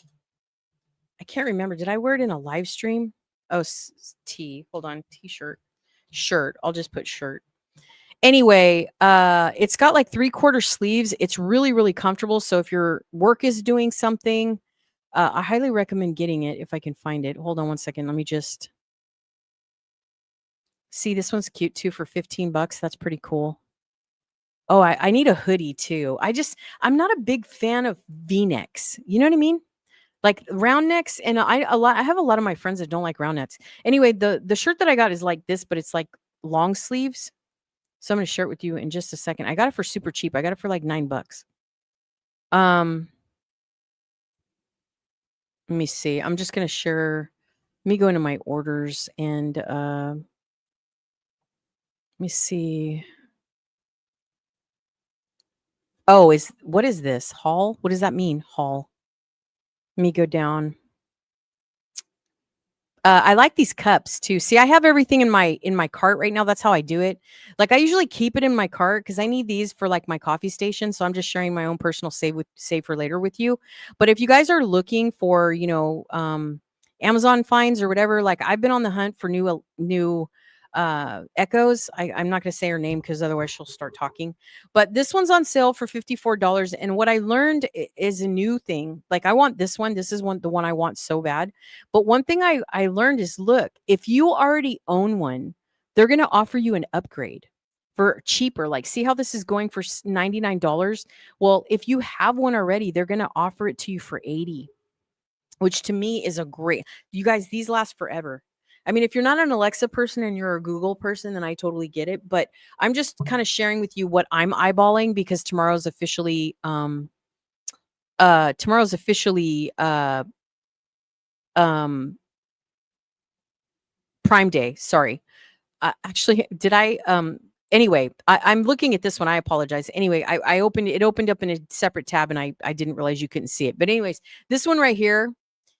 I can't remember. Did I wear it in a live stream? Oh, T. Hold on, T-shirt, shirt. I'll just put shirt. Anyway, it's got like 3/4 sleeves. It's really, really comfortable. So if your work is doing something, I highly recommend getting it if I can find it. Hold on one second. Let me just see. This one's cute too for 15 bucks. That's pretty cool. Oh, I need a hoodie too. I'm not a big fan of V-necks. You know what I mean? Like round necks, and I have a lot of my friends that don't like round necks. Anyway, the shirt that I got is like this, but it's like long sleeves. So I'm gonna share it with you in just a second. I got it for super cheap. I got it for like $9. Um, let me see. I'm just gonna share. Let me go into my orders and let me see. Oh, is what is this? Haul? What does that mean? Haul. Let me go down. I like these cups too. See, I have everything in my cart right now. That's how I do it. Like I usually keep it in my cart because I need these for like my coffee station. So I'm just sharing my own personal save for later with you. But if you guys are looking for, Amazon finds or whatever, like I've been on the hunt for new echoes. I'm not gonna say her name because otherwise she'll start talking. But this one's on sale for $54. And what I learned is a new thing. Like I want this one. This is the one I want so bad, but one thing I learned is look, if you already own one, they're going to offer you an upgrade for cheaper. Like, see how this is going for $99? Well, if you have one already, they're going to offer it to you for 80, which to me is a great. You guys, these last forever. I mean, if you're not an Alexa person and you're a Google person, then I totally get it. But I'm just kind of sharing with you what I'm eyeballing because tomorrow's officially um Prime Day. Sorry. Actually, did I? Anyway, I'm looking at this one. I apologize. Anyway, I opened it opened up in a separate tab, and I didn't realize you couldn't see it. But anyways, this one right here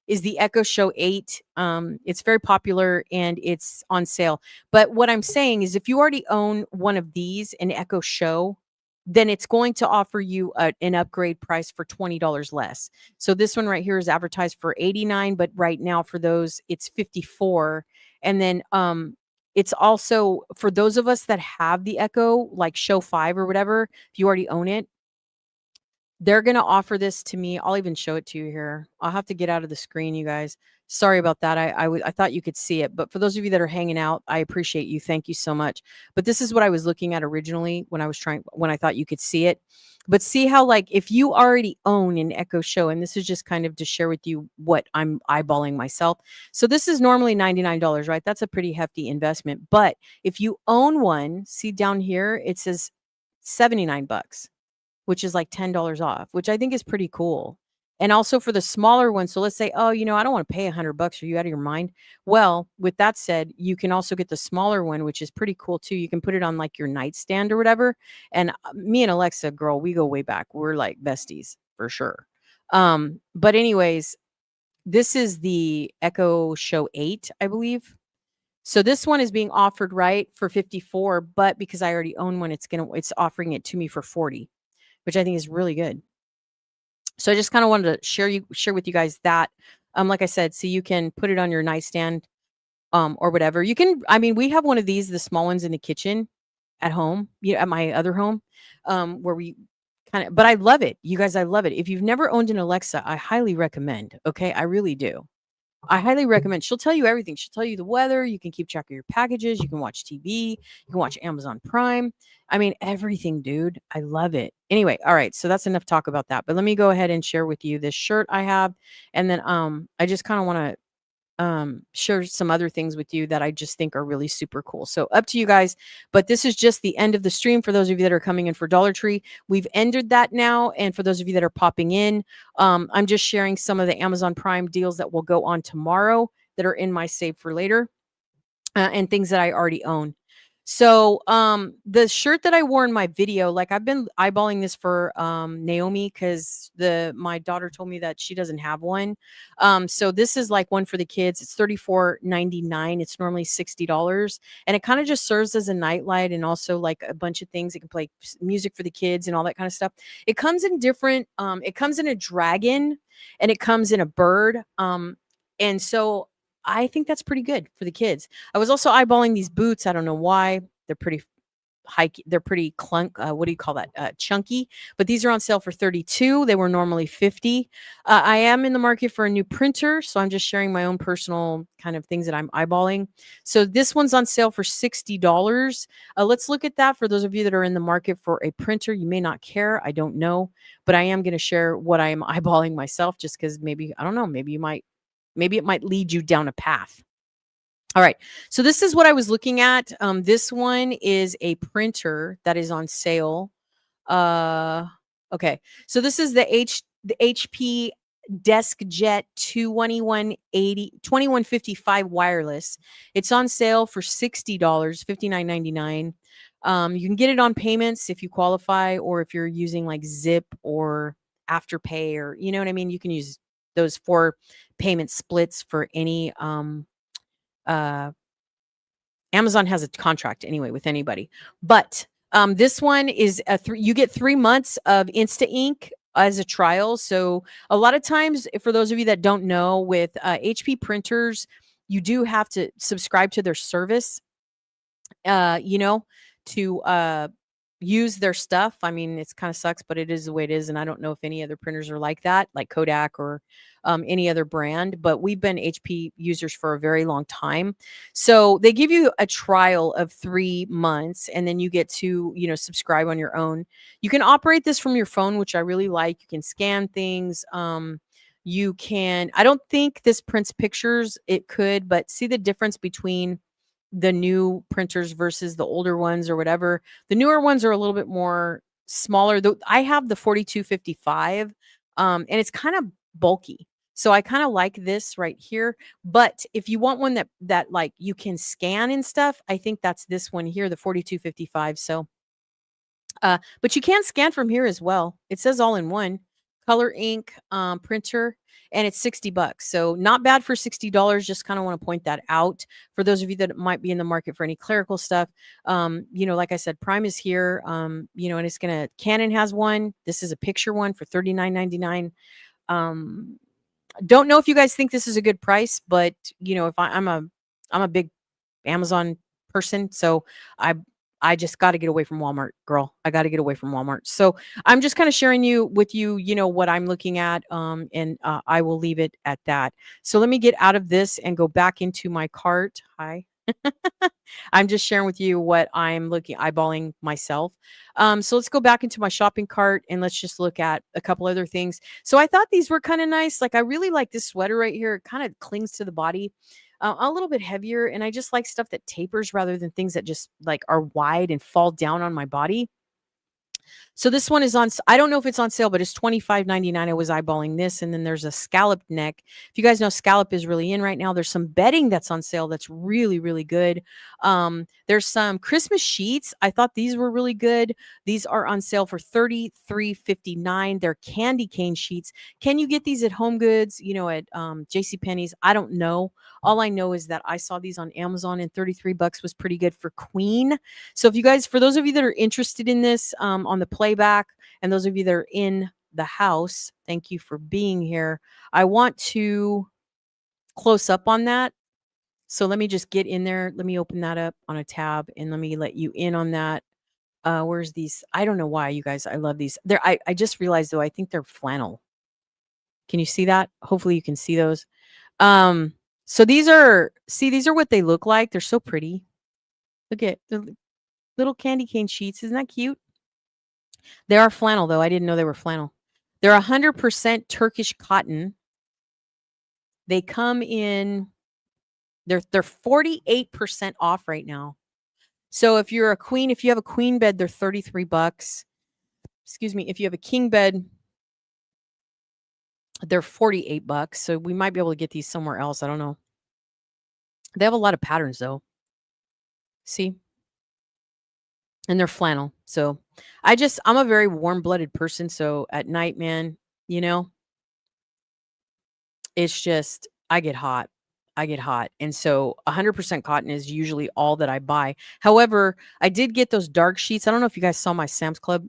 is the Echo Show 8. It's very popular and it's on sale. But what I'm saying is, if you already own one of these, an Echo Show, then it's going to offer you an upgrade price for $20 less. So this one right here is advertised for 89, but right now for those it's 54. And then it's also for those of us that have the Echo, like Show 5 or whatever, if you already own it, they're gonna offer this to me. I'll even show it to you here. I'll have to get out of the screen, you guys. Sorry about that. I thought you could see it, but for those of you that are hanging out, I appreciate you. Thank you so much. But this is what I was looking at originally when I thought you could see it. But see how like if you already own an Echo Show, and this is just kind of to share with you what I'm eyeballing myself. So this is normally $99, right? That's a pretty hefty investment. But if you own one, see down here, it says 79 bucks, which is like $10 off, which I think is pretty cool. And also for the smaller one, so let's say, oh, I don't want to pay $100. Are you out of your mind? Well, with that said, you can also get the smaller one, which is pretty cool too. You can put it on like your nightstand or whatever. And me and Alexa, girl, we go way back. We're like besties for sure. But anyways, this is the Echo Show 8, I believe. So this one is being offered right for 54, but because I already own one, it's offering it to me for 40, which I think is really good. So I just kind of wanted to share with you guys that. Like I said, so you can put it on your nightstand, or whatever. You can, I mean, we have one of these, the small ones in the kitchen at home, at my other home, where we but I love it. You guys, I love it. If you've never owned an Alexa, I highly recommend. Okay. I really do. I highly recommend. She'll tell you everything. She'll tell you the weather. You can keep track of your packages. You can watch TV. You can watch Amazon Prime. I mean, everything, dude. I love it. Anyway, all right. So that's enough talk about that. But let me go ahead and share with you this shirt I have, and then I just kind of want to share some other things with you that I just think are really super cool. So up to you guys. But this is just the end of the stream for those of you that are coming in for Dollar Tree. We've ended that now. And for those of you that are popping in, I'm just sharing some of the Amazon Prime deals that will go on tomorrow that are in my save for later, and things that I already own. So the shirt that I wore in my video, like I've been eyeballing this for Naomi because my daughter told me that she doesn't have one. So this is like one for the kids. It's $34.99. It's normally $60. And it kind of just serves as a nightlight and also like a bunch of things. It can play music for the kids and all that kind of stuff. It comes in different, it comes in a dragon and it comes in a bird. And so I think that's pretty good for the kids. I was also eyeballing these boots. I don't know why. They're pretty high. They're pretty what do you call that? Chunky. But these are on sale for 32. They were normally 50. I am in the market for a new printer, so I'm just sharing my own personal kind of things that I'm eyeballing. So this one's on sale for $60. Let's look at that for those of you that are in the market for a printer. You may not care. I don't know, but I am going to share what I am eyeballing myself, just because maybe I don't know. Maybe it might lead you down a path. All right. So this is what I was looking at. This one is a printer that is on sale. Uh, okay. So this is the HP DeskJet 2155 wireless. It's on sale for $60, 59.99. You can get it on payments if you qualify, or if you're using like Zip or Afterpay, or you know what I mean. You can use those 4 payment splits for any uh Amazon has a contract anyway with anybody. But this one is you get 3 months of Insta Ink as a trial. So a lot of times, for those of you that don't know, with HP printers, you do have to subscribe to their service, you know, to use their stuff. I mean, it's kind of sucks, but it is the way it is. And I don't know if any other printers are like that, like Kodak or any other brand, but we've been HP users for a very long time. So they give you a trial of 3 months, and then you get to, subscribe on your own. You can operate this from your phone, which I really like. You can scan things. I don't think this prints pictures. It could, but see the difference between the new printers versus the older ones or whatever. The newer ones are a little bit more smaller. I have the 4255, and it's kind of bulky. So I kind of like this right here. But if you want one that like you can scan and stuff, I think that's this one here, the 4255. So but you can scan from here as well. It says all in one color ink printer, and it's $60. So not bad for $60. Just kind of want to point that out for those of you that might be in the market for any clerical stuff. Like I said, Prime is here. And it's gonna Canon has one. This is a picture one for $39.99. Um, don't know if you guys think this is a good price, but if I'm a big Amazon person, so I I just got to get away from Walmart, girl. I got to get away from Walmart. So I'm just kind of sharing with you, what I'm looking at, and I will leave it at that. So let me get out of this and go back into my cart. Hi. I'm just sharing with you what I'm eyeballing myself. So let's go back into my shopping cart and let's just look at a couple other things. So I thought these were kind of nice. Like I really like this sweater right here. It kind of clings to the body, a little bit heavier. And I just like stuff that tapers rather than things that just like are wide and fall down on my body. So this one is I don't know if it's on sale, but it's $25.99. I was eyeballing this. And then there's a scalloped neck. If you guys know, scallop is really in right now. There's some bedding that's on sale that's really, really good. There's some Christmas sheets. I thought these were really good. These are on sale for $33.59. They're candy cane sheets. Can you get these at Home Goods, at JCPenney's? I don't know. All I know is that I saw these on Amazon, and $33 was pretty good for queen. So if you guys, for those of you that are interested in this, on the playback, and those of you that are in the house, thank you for being here. I want to close up on that. So let me just get in there. Let me open that up on a tab and let me let you in on that. Where's these? I don't know why, you guys. I love these. I just realized though, I think they're flannel. Can you see that? Hopefully you can see those. So these are what they look like. They're so pretty. Look at the little candy cane sheets. Isn't that cute? They are flannel, though. I didn't know they were flannel. They're 100% Turkish cotton. They come in, they're 48% off right now. So if you have a queen bed, they're $33. Excuse me. If you have a king bed, they're $48. So we might be able to get these somewhere else. I don't know. They have a lot of patterns though. See? And they're flannel. So I'm a very warm-blooded person. So at night, man, it's just I get hot. I get hot. And so 100% cotton is usually all that I buy. However, I did get those dark sheets. I don't know if you guys saw my Sam's Club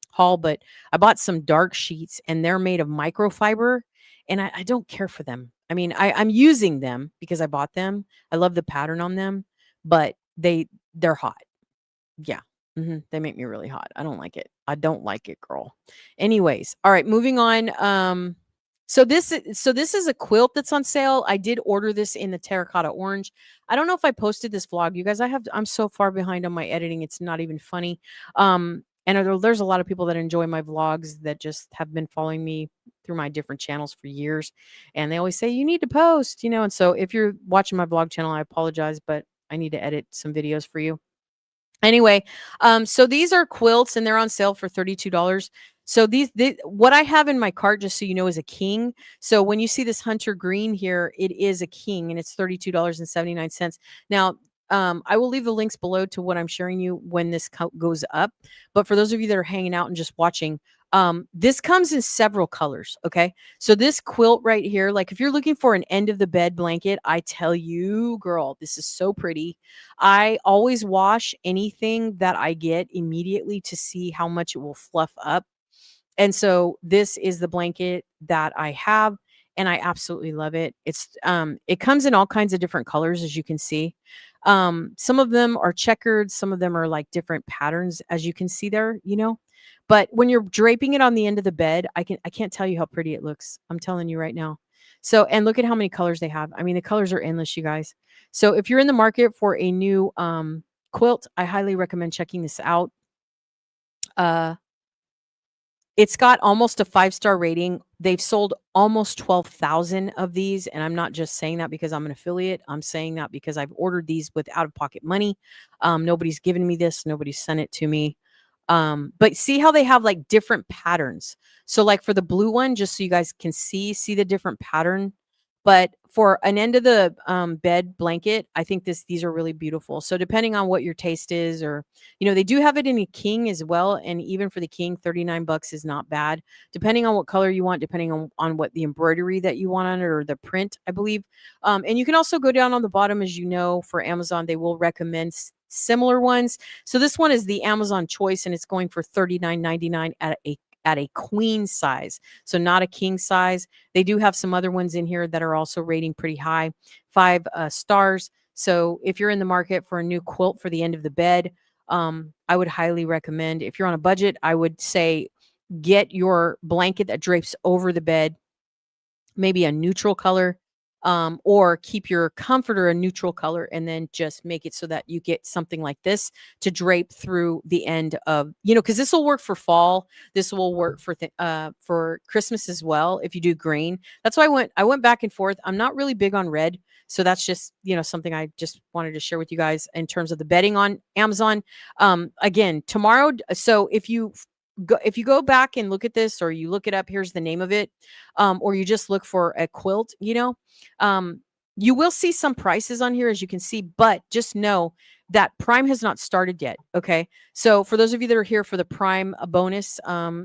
haul, but I bought some dark sheets and they're made of microfiber, and I don't care for them. I mean, I'm using them because I bought them. I love the pattern on them, but they're hot. Yeah. They make me really hot. I don't like it. I don't like it, girl. Anyways, all right, moving on. So this is a quilt that's on sale. I did order this in the terracotta orange. I don't know if I posted this vlog. You guys, I'm so far behind on my editing. It's not even funny. And there's a lot of people that enjoy my vlogs that just have been following me through my different channels for years. And they always say, you need to post, you know. And so if you're watching my vlog channel, I apologize, but I need to edit some videos for you. Anyway, so these are quilts and they're on sale for $32. So what I have in my cart, just so you know, is a king. So when you see this hunter green here, it is a king and it's $32.79. Now, I will leave the links below to what I'm sharing you when this goes up. But for those of you that are hanging out and just watching, this comes in several colors. Okay. So this quilt right here, like if you're looking for an end of the bed blanket, I tell you, girl, this is so pretty. I always wash anything that I get immediately to see how much it will fluff up. And so this is the blanket that I have and I absolutely love it. It comes in all kinds of different colors as you can see. Some of them are checkered, some of them are like different patterns as you can see there, you know. But when you're draping it on the end of the bed, I can't tell you how pretty it looks. I'm telling you right now. So and look at how many colors they have. I mean, the colors are endless, you guys. So if you're in the market for a new quilt, I highly recommend checking this out. Uh it's got almost a 5-star rating. They've sold almost 12,000 of these, and I'm not just saying that because I'm an affiliate. I'm saying that because I've ordered these with out-of-pocket money. Nobody's given me this. Nobody's sent it to me. But see how they have like different patterns. So like for the blue one, just so you guys can see the different pattern. But for an end of the bed blanket, I think these are really beautiful. So depending on what your taste is, or you know, they do have it in a king as well. And even for the king, 39 bucks is not bad. Depending on what color you want, depending on what the embroidery that you want on it or the print, I believe. And you can also go down on the bottom, as you know, for Amazon, they will recommend similar ones. So this one is the Amazon choice and it's going for $39.99 at a queen size. So not a king size. They do have some other ones in here that are also rating pretty high, 5 stars. So if you're in the market for a new quilt for the end of the bed, I would highly recommend. If you're on a budget, I would say get your blanket that drapes over the bed, maybe a neutral color, or keep your comforter a neutral color and then just make it so that you get something like this to drape through the end of, you know, because this will work for fall. This will work for Christmas as well if you do green. That's why I went back and forth. I'm not really big on red. So that's just, you know, something I just wanted to share with you guys in terms of the bedding on Amazon. Again, tomorrow. So if you go back and look at this or you look it up, here's the name of it, or you just look for a quilt, you know, um, you will see some prices on here, as you can see, but just know that Prime has not started yet. Okay. So for those of you that are here for the Prime bonus,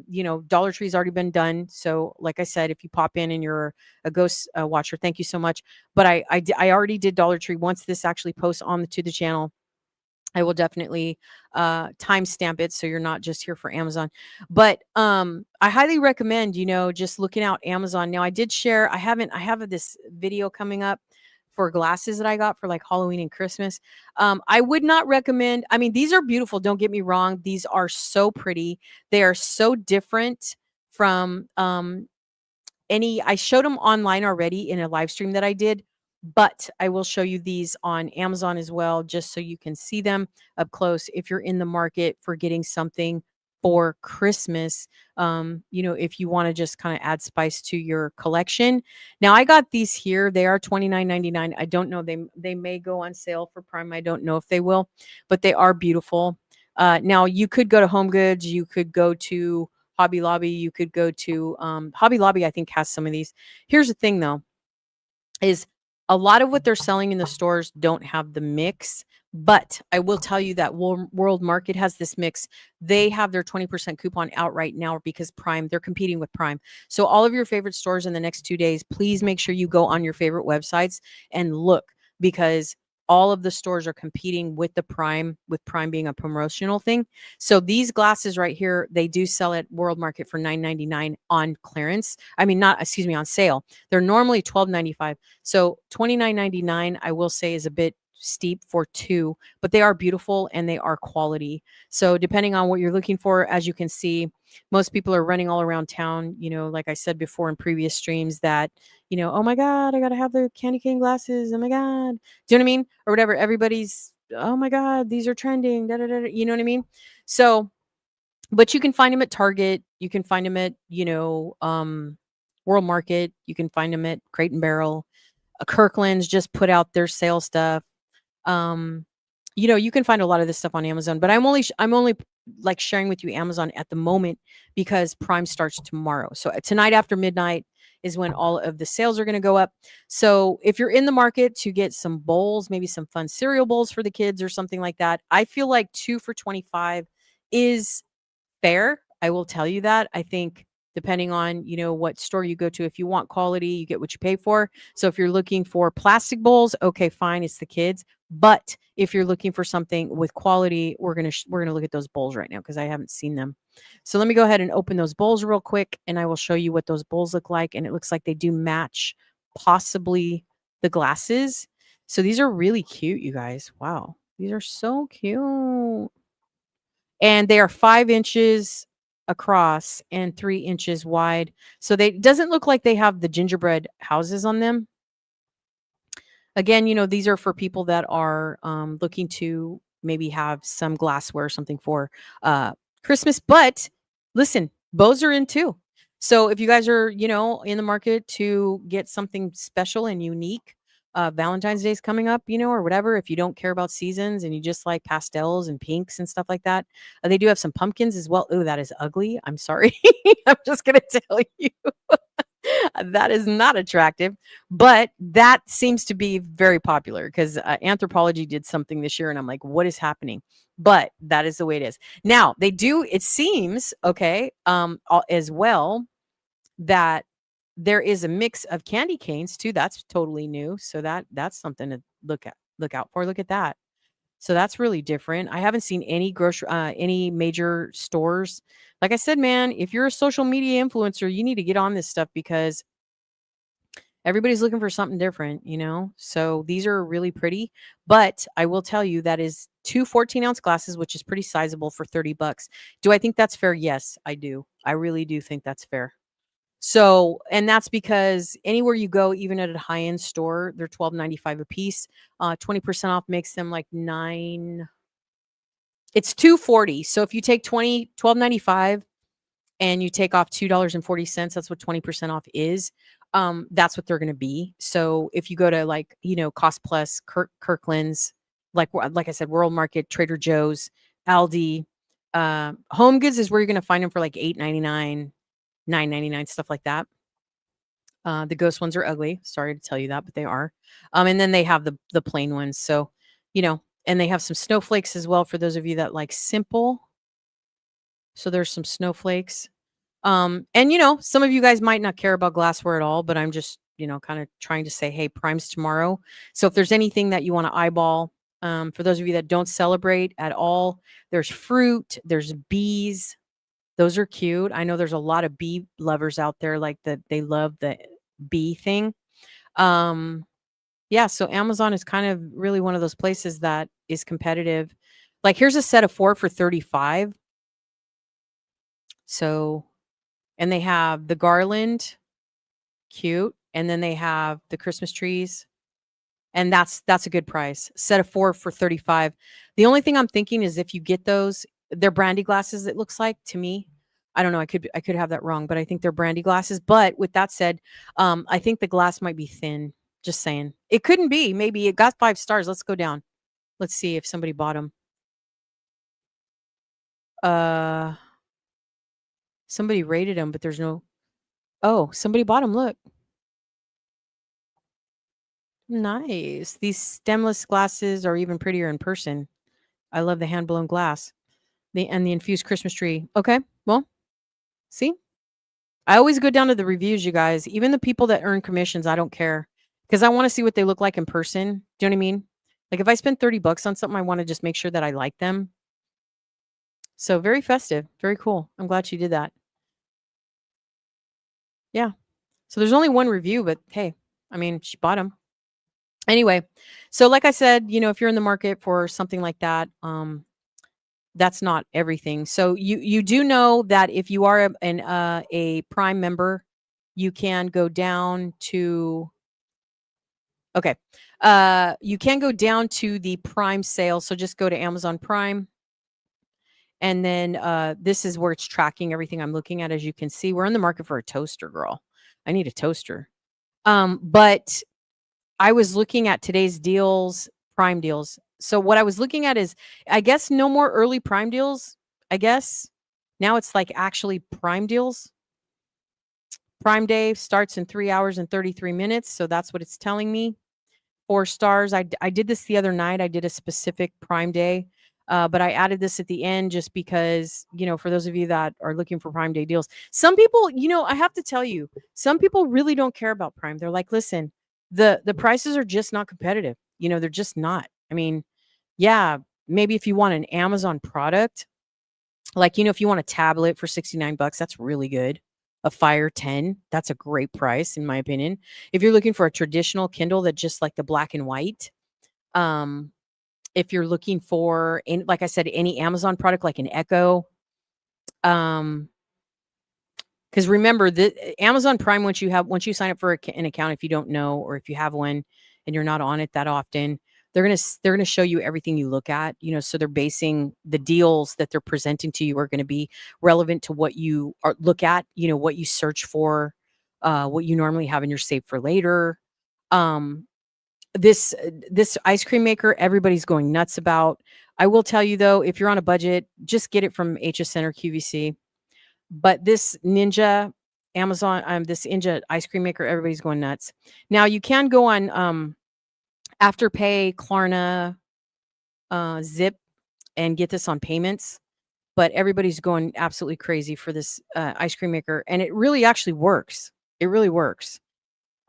you know, Dollar Tree's already been done. So like I said, if you pop in and you're a ghost watcher, thank you so much. But I already did Dollar Tree. Once this actually posts on to the channel, I will definitely timestamp it so you're not just here for Amazon. But I highly recommend, you know, just looking out Amazon. Now I did share, I have this video coming up for glasses that I got for like Halloween and Christmas. I would not recommend, I mean, these are beautiful, don't get me wrong. These are so pretty. They are so different from I showed them online already in a live stream that I did, but I will show you these on Amazon as well, just so you can see them up close if you're in the market for getting something for Christmas. You know, if you want to just kind of add spice to your collection. Now I got these here. They are $29.99. I don't know. They may go on sale for Prime. I don't know if they will, but they are beautiful. Now you could go to Home Goods, you could go to Hobby Lobby, you could go to Hobby Lobby, I think has some of these. Here's the thing though, is a lot of what they're selling in the stores don't have the mix, but I will tell you that World Market has this mix. They have their 20% coupon out right now because Prime, they're competing with Prime. So all of your favorite stores in the next 2 days, please make sure you go on your favorite websites and look, because all of the stores are competing with with Prime being a promotional thing. So these glasses right here, they do sell at World Market for $9.99 on clearance. I mean, not, excuse me, on sale. They're normally $12.95. So $29.99, I will say, is a bit steep for 2, but they are beautiful and they are quality. So depending on what you're looking for, as you can see, most people are running all around town, you know, like I said before in previous streams, that, you know, oh my God, I got to have the candy cane glasses. Oh my God. Do you know what I mean? Or whatever. Everybody's, oh my God, these are trending. Da, da, da, da. You know what I mean? So But you can find them at Target, you can find them at, World Market, you can find them at Crate& and Barrel. Kirkland's just put out their sale stuff. Um, you can find a lot of this stuff on Amazon, but I'm only like sharing with you Amazon at the moment because Prime starts tomorrow. So tonight after midnight is when all of the sales are going to go up. So if you're in the market to get some bowls, maybe some fun cereal bowls for the kids or something like that, I feel like 2 for 25 is fair. I will tell you that. I think depending on, what store you go to, if you want quality, you get what you pay for. So if you're looking for plastic bowls, okay, fine, it's the kids. But if you're looking for something with quality, we're going to look at those bowls right now because I haven't seen them. So let me go ahead and open those bowls real quick and I will show you what those bowls look like, and it looks like they do match possibly the glasses. So these are really cute, you guys. Wow. These are so cute, and they are 5 inches across and 3 inches wide. So they doesn't look like they have the gingerbread houses on them. Again, these are for people that are looking to maybe have some glassware or something for Christmas. But listen, bows are in too. So if you guys are, in the market to get something special and unique, Valentine's Day is coming up, or whatever. If you don't care about seasons and you just like pastels and pinks and stuff like that, they do have some pumpkins as well. Oh, that is ugly. I'm sorry. I'm just gonna tell you. That is not attractive, but that seems to be very popular because Anthropology did something this year, and I'm like, what is happening? But that is the way it is. Now they do. It seems okay, as well, that there is a mix of candy canes too. That's totally new. So that's something to look out for. Look at that. So that's really different. I haven't seen any major stores. Like I said, man, if you're a social media influencer, you need to get on this stuff because everybody's looking for something different. So these are really pretty, but I will tell you that is 2 14-ounce glasses, which is pretty sizable for $30. Do I think that's fair? Yes, I do. I really do think that's fair. So, and that's because anywhere you go, even at a high-end store, they're 12.95 a piece. 20% off makes them like 9. It's 240. So if you take 12.95 and you take off $2.40, that's what 20% off is. That's what they're going to be. So if you go to like, Cost Plus, Kirkland's, like I said, World Market, Trader Joe's, Aldi, Home Goods is where you're going to find them for like $8.99, $9.99, stuff like that. The ghost ones are ugly. Sorry to tell you that, but they are. And then they have the plain ones. So, and they have some snowflakes as well for those of you that like simple. So there's some snowflakes. And some of you guys might not care about glassware at all, but I'm just, kind of trying to say, hey, Prime's tomorrow. So if there's anything that you want to eyeball, for those of you that don't celebrate at all, there's fruit, there's bees. Those are cute. I know there's a lot of bee lovers out there, like that they love the bee thing. Um, yeah, so Amazon is kind of really one of those places that is competitive. Like here's a set of 4 for 35. So, and they have the garland, cute, and then they have the Christmas trees, and that's a good price. Set of 4 for 35. The only thing I'm thinking is if you get those, they're brandy glasses, it looks like to me. I don't know, I could have that wrong, but I think they're brandy glasses. But with that said, I think the glass might be thin. Just saying. It couldn't be. Maybe it got 5 stars. Let's go down. Let's see if somebody bought them. Uh somebody rated them, but there's no. Oh, somebody bought them. Look. Nice. These stemless glasses are even prettier in person. I love the hand blown glass. The infused Christmas tree. Okay. Well, see? I always go down to the reviews, you guys. Even the people that earn commissions, I don't care. Because I want to see what they look like in person. Do you know what I mean? Like if I spend $30 on something, I want to just make sure that I like them. So very festive. Very cool. I'm glad she did that. Yeah. So there's only one review, but hey, I mean, she bought them. Anyway, so like I said, if you're in the market for something like that, that's not everything. So you do know that if you are a Prime member, you can go down to okay. You can go down to the Prime sale. So just go to Amazon Prime And then this is where it's tracking everything I'm looking at. As you can see, we're in the market for a toaster, girl. I need a toaster. But I was looking at today's deals, prime deals. So what I was looking at is, I guess, no more early prime deals. I guess now it's like actually prime deals. Prime day starts in 3 hours and 33 minutes. So that's what it's telling me. 4 stars. I did this the other night. I did a specific Prime Day, but I added this at the end just because, for those of you that are looking for Prime Day deals, some people, I have to tell you, some people really don't care about Prime. They're like, listen, the prices are just not competitive. They're just not. I mean, yeah, maybe if you want an Amazon product, like, if you want a tablet for 69 bucks, that's really good. A Fire 10, that's a great price in my opinion. If you're looking for a traditional Kindle that just like the black and white, um, if you're looking for like I said, any Amazon product like an Echo, um, because remember the Amazon Prime, once you sign up for an account, if you don't know or if you have one and you're not on it that often, they're gonna show you everything you look at. So they're basing the deals that they're presenting to you are going to be relevant to what you look at. What you search for, what you normally have in your save for later. Um, this ice cream maker, everybody's going nuts about. I will tell you though, if you're on a budget, just get it from HSN or QVC. But this Ninja Amazon, this Ninja ice cream maker, everybody's going nuts. Now you can go on Afterpay, Klarna, Zip, and get this on payments. But everybody's going absolutely crazy for this ice cream maker, and it really actually works. It really works.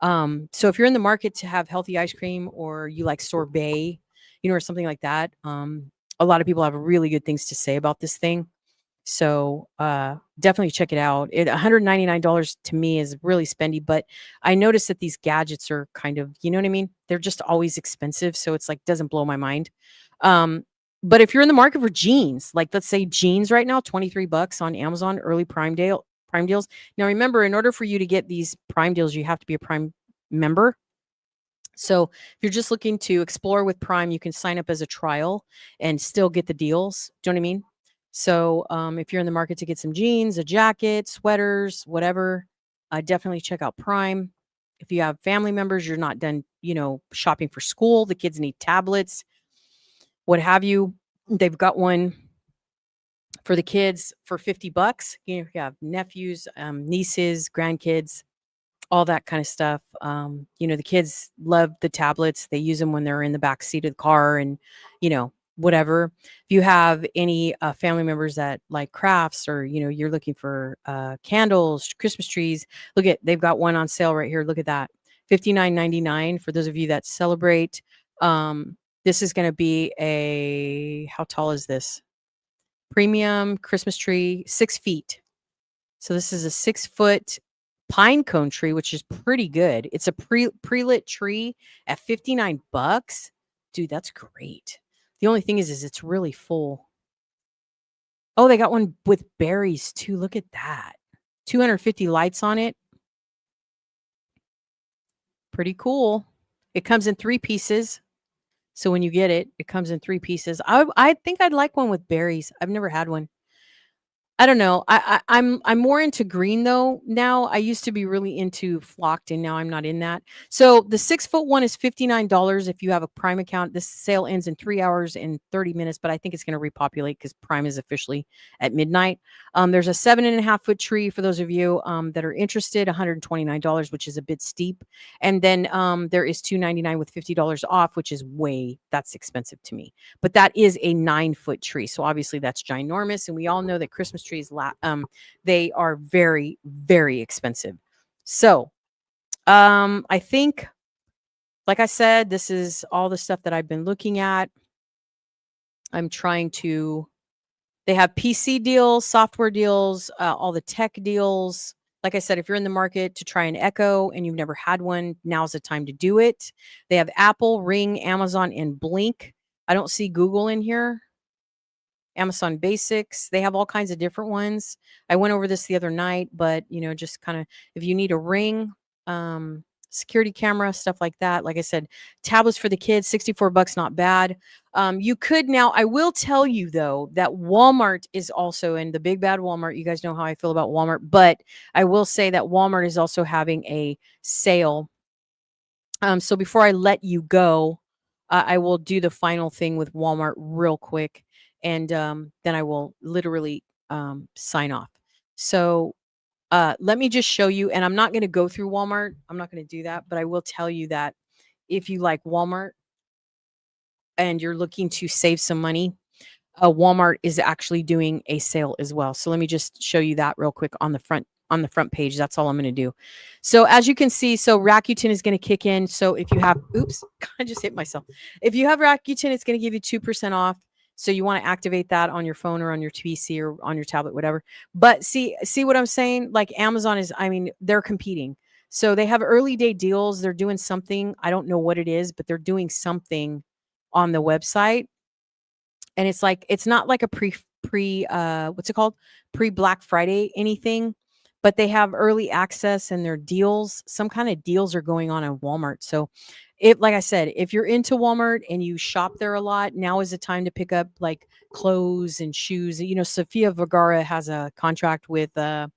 So if you're in the market to have healthy ice cream, or you like sorbet, or something like that, a lot of people have really good things to say about this thing. So definitely check it out. $199 to me is really spendy, but I noticed that these gadgets are kind of, you know what I mean? They're just always expensive. So it's like, doesn't blow my mind. Um, but if you're in the market for jeans, like let's say jeans right now, 23 bucks on Amazon, early prime deals. Now remember, in order for you to get these prime deals, you have to be a Prime member. So if you're just looking to explore with Prime, you can sign up as a trial and still get the deals. Do you know what I mean? So if you're in the market to get some jeans, a jacket, sweaters, whatever, definitely check out Prime. If you have family members, you're not done, shopping for school. The kids need tablets, what have you. They've got one for the kids for 50 bucks. You have nephews, nieces, grandkids, all that kind of stuff. The kids love the tablets. They use them when they're in the back seat of the car and, whatever. If you have any family members that like crafts, or, you're looking for candles, Christmas trees, they've got one on sale right here. Look at that. $59.99 for those of you that celebrate. This is going to be how tall is this? Premium Christmas tree, 6 feet. So this is a 6 foot pine cone tree, which is pretty good. It's a pre-lit tree at 59 bucks. Dude, that's great. The only thing is it's really full. Oh, they got one with berries too. Look at that. 250 lights on it. Pretty cool. It comes in 3 pieces. So when you get it, it comes in 3 pieces. I think I'd like one with berries. I've never had one. I don't know. I'm more into green though now. I used to be really into flocked, and now I'm not in that. So the 6 foot one is $59 if you have a Prime account. This sale ends in 3 hours and 30 minutes, but I think it's going to repopulate because Prime is officially at midnight. There's a 7.5 foot tree for those of you that are interested, $129, which is a bit steep. And then there is $299 with $50 off, which is that's expensive to me. But that is a 9 foot tree. So obviously that's ginormous. And we all know that Christmas trees, they are very, very expensive. So I think, like I said, this is all the stuff that I've been looking at. I'm trying to, they have PC deals, software deals, all the tech deals. Like I said, if you're in the market to try an Echo and you've never had one, now's the time to do it. They have Apple, Ring, Amazon, and Blink. I don't see Google in here. Amazon Basics. They have all kinds of different ones. I went over this the other night, but just kind of, if you need a Ring, security camera, stuff like that. Like I said, tablets for the kids, $64, not bad. You could now, I will tell you though, that Walmart is also in the big bad Walmart. You guys know how I feel about Walmart, but I will say that Walmart is also having a sale. So before I let you go, I will do the final thing with Walmart real quick, and then I will literally sign off. So let me just show you, and I'm not going to go through Walmart. I'm not going to do that, but I will tell you that if you like Walmart and you're looking to save some money, Walmart is actually doing a sale as well. So let me just show you that real quick on the front page. That's all I'm going to do. So as you can see, so Rakuten is going to kick in. So if you have, oops, I just hit myself. If you have Rakuten, it's going to give you 2% off. So you want to activate that on your phone or on your PC or on your tablet, whatever. But see what I'm saying? Like Amazon is, I mean, they're competing. So they have early day deals. They're doing something. I don't know what it is, but they're doing something on the website, and it's like it's not like a pre what's it called, pre Black Friday anything, but they have early access and their deals, some kind of deals are going on at Walmart. So if, like I said, if you're into Walmart and you shop there a lot, now is the time to pick up like clothes and shoes. You know, Sofia Vergara has a contract with a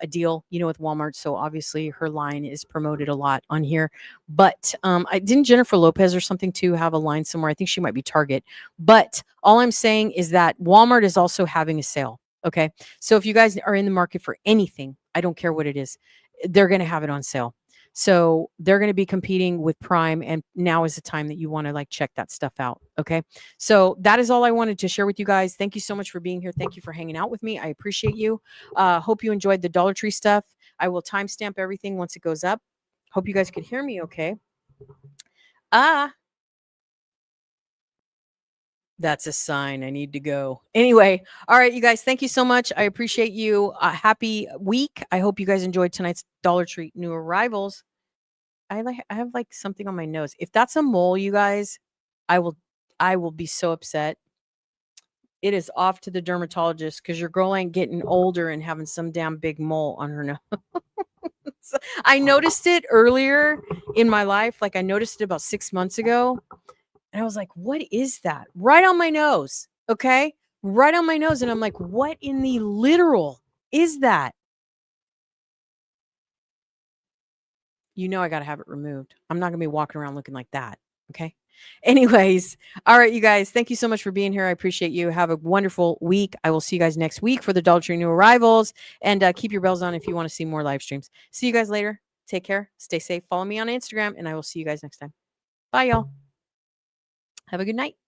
deal, you know, with Walmart. So obviously her line is promoted a lot on here. But I didn't Jennifer Lopez or something to have a line somewhere. I think she might be Target. But all I'm saying is that Walmart is also having a sale. Okay. So if you guys are in the market for anything, I don't care what it is, they're going to have it on sale. So they're going to be competing with Prime, and now is the time that you want to like check that stuff out. Okay. So that is all I wanted to share with you guys. Thank you so much for being here. Thank you for hanging out with me. I appreciate you. Hope you enjoyed the Dollar Tree stuff. I will timestamp everything once it goes up. Hope you guys could hear me okay. Ah, that's a sign I need to go. Anyway, all right, you guys, thank you so much. I appreciate you. Happy week. I hope you guys enjoyed tonight's Dollar Tree new arrivals. I have like something on my nose. If that's a mole, you guys, I will I will be so upset. It is off to the dermatologist because your girl ain't getting older and having some damn big mole on her nose. I noticed it earlier in my life. Like I noticed it about 6 months ago. And I was like, what is that? Right on my nose. Okay. Right on my nose. And I'm like, what in the literal is that? You know, I got to have it removed. I'm not going to be walking around looking like that. Okay. Anyways, all right, you guys, thank you so much for being here. I appreciate you. Have a wonderful week. I will see you guys next week for the Dollar Tree new arrivals. And keep your bells on if you want to see more live streams. See you guys later. Take care. Stay safe. Follow me on Instagram, and I will see you guys next time. Bye, y'all. Have a good night.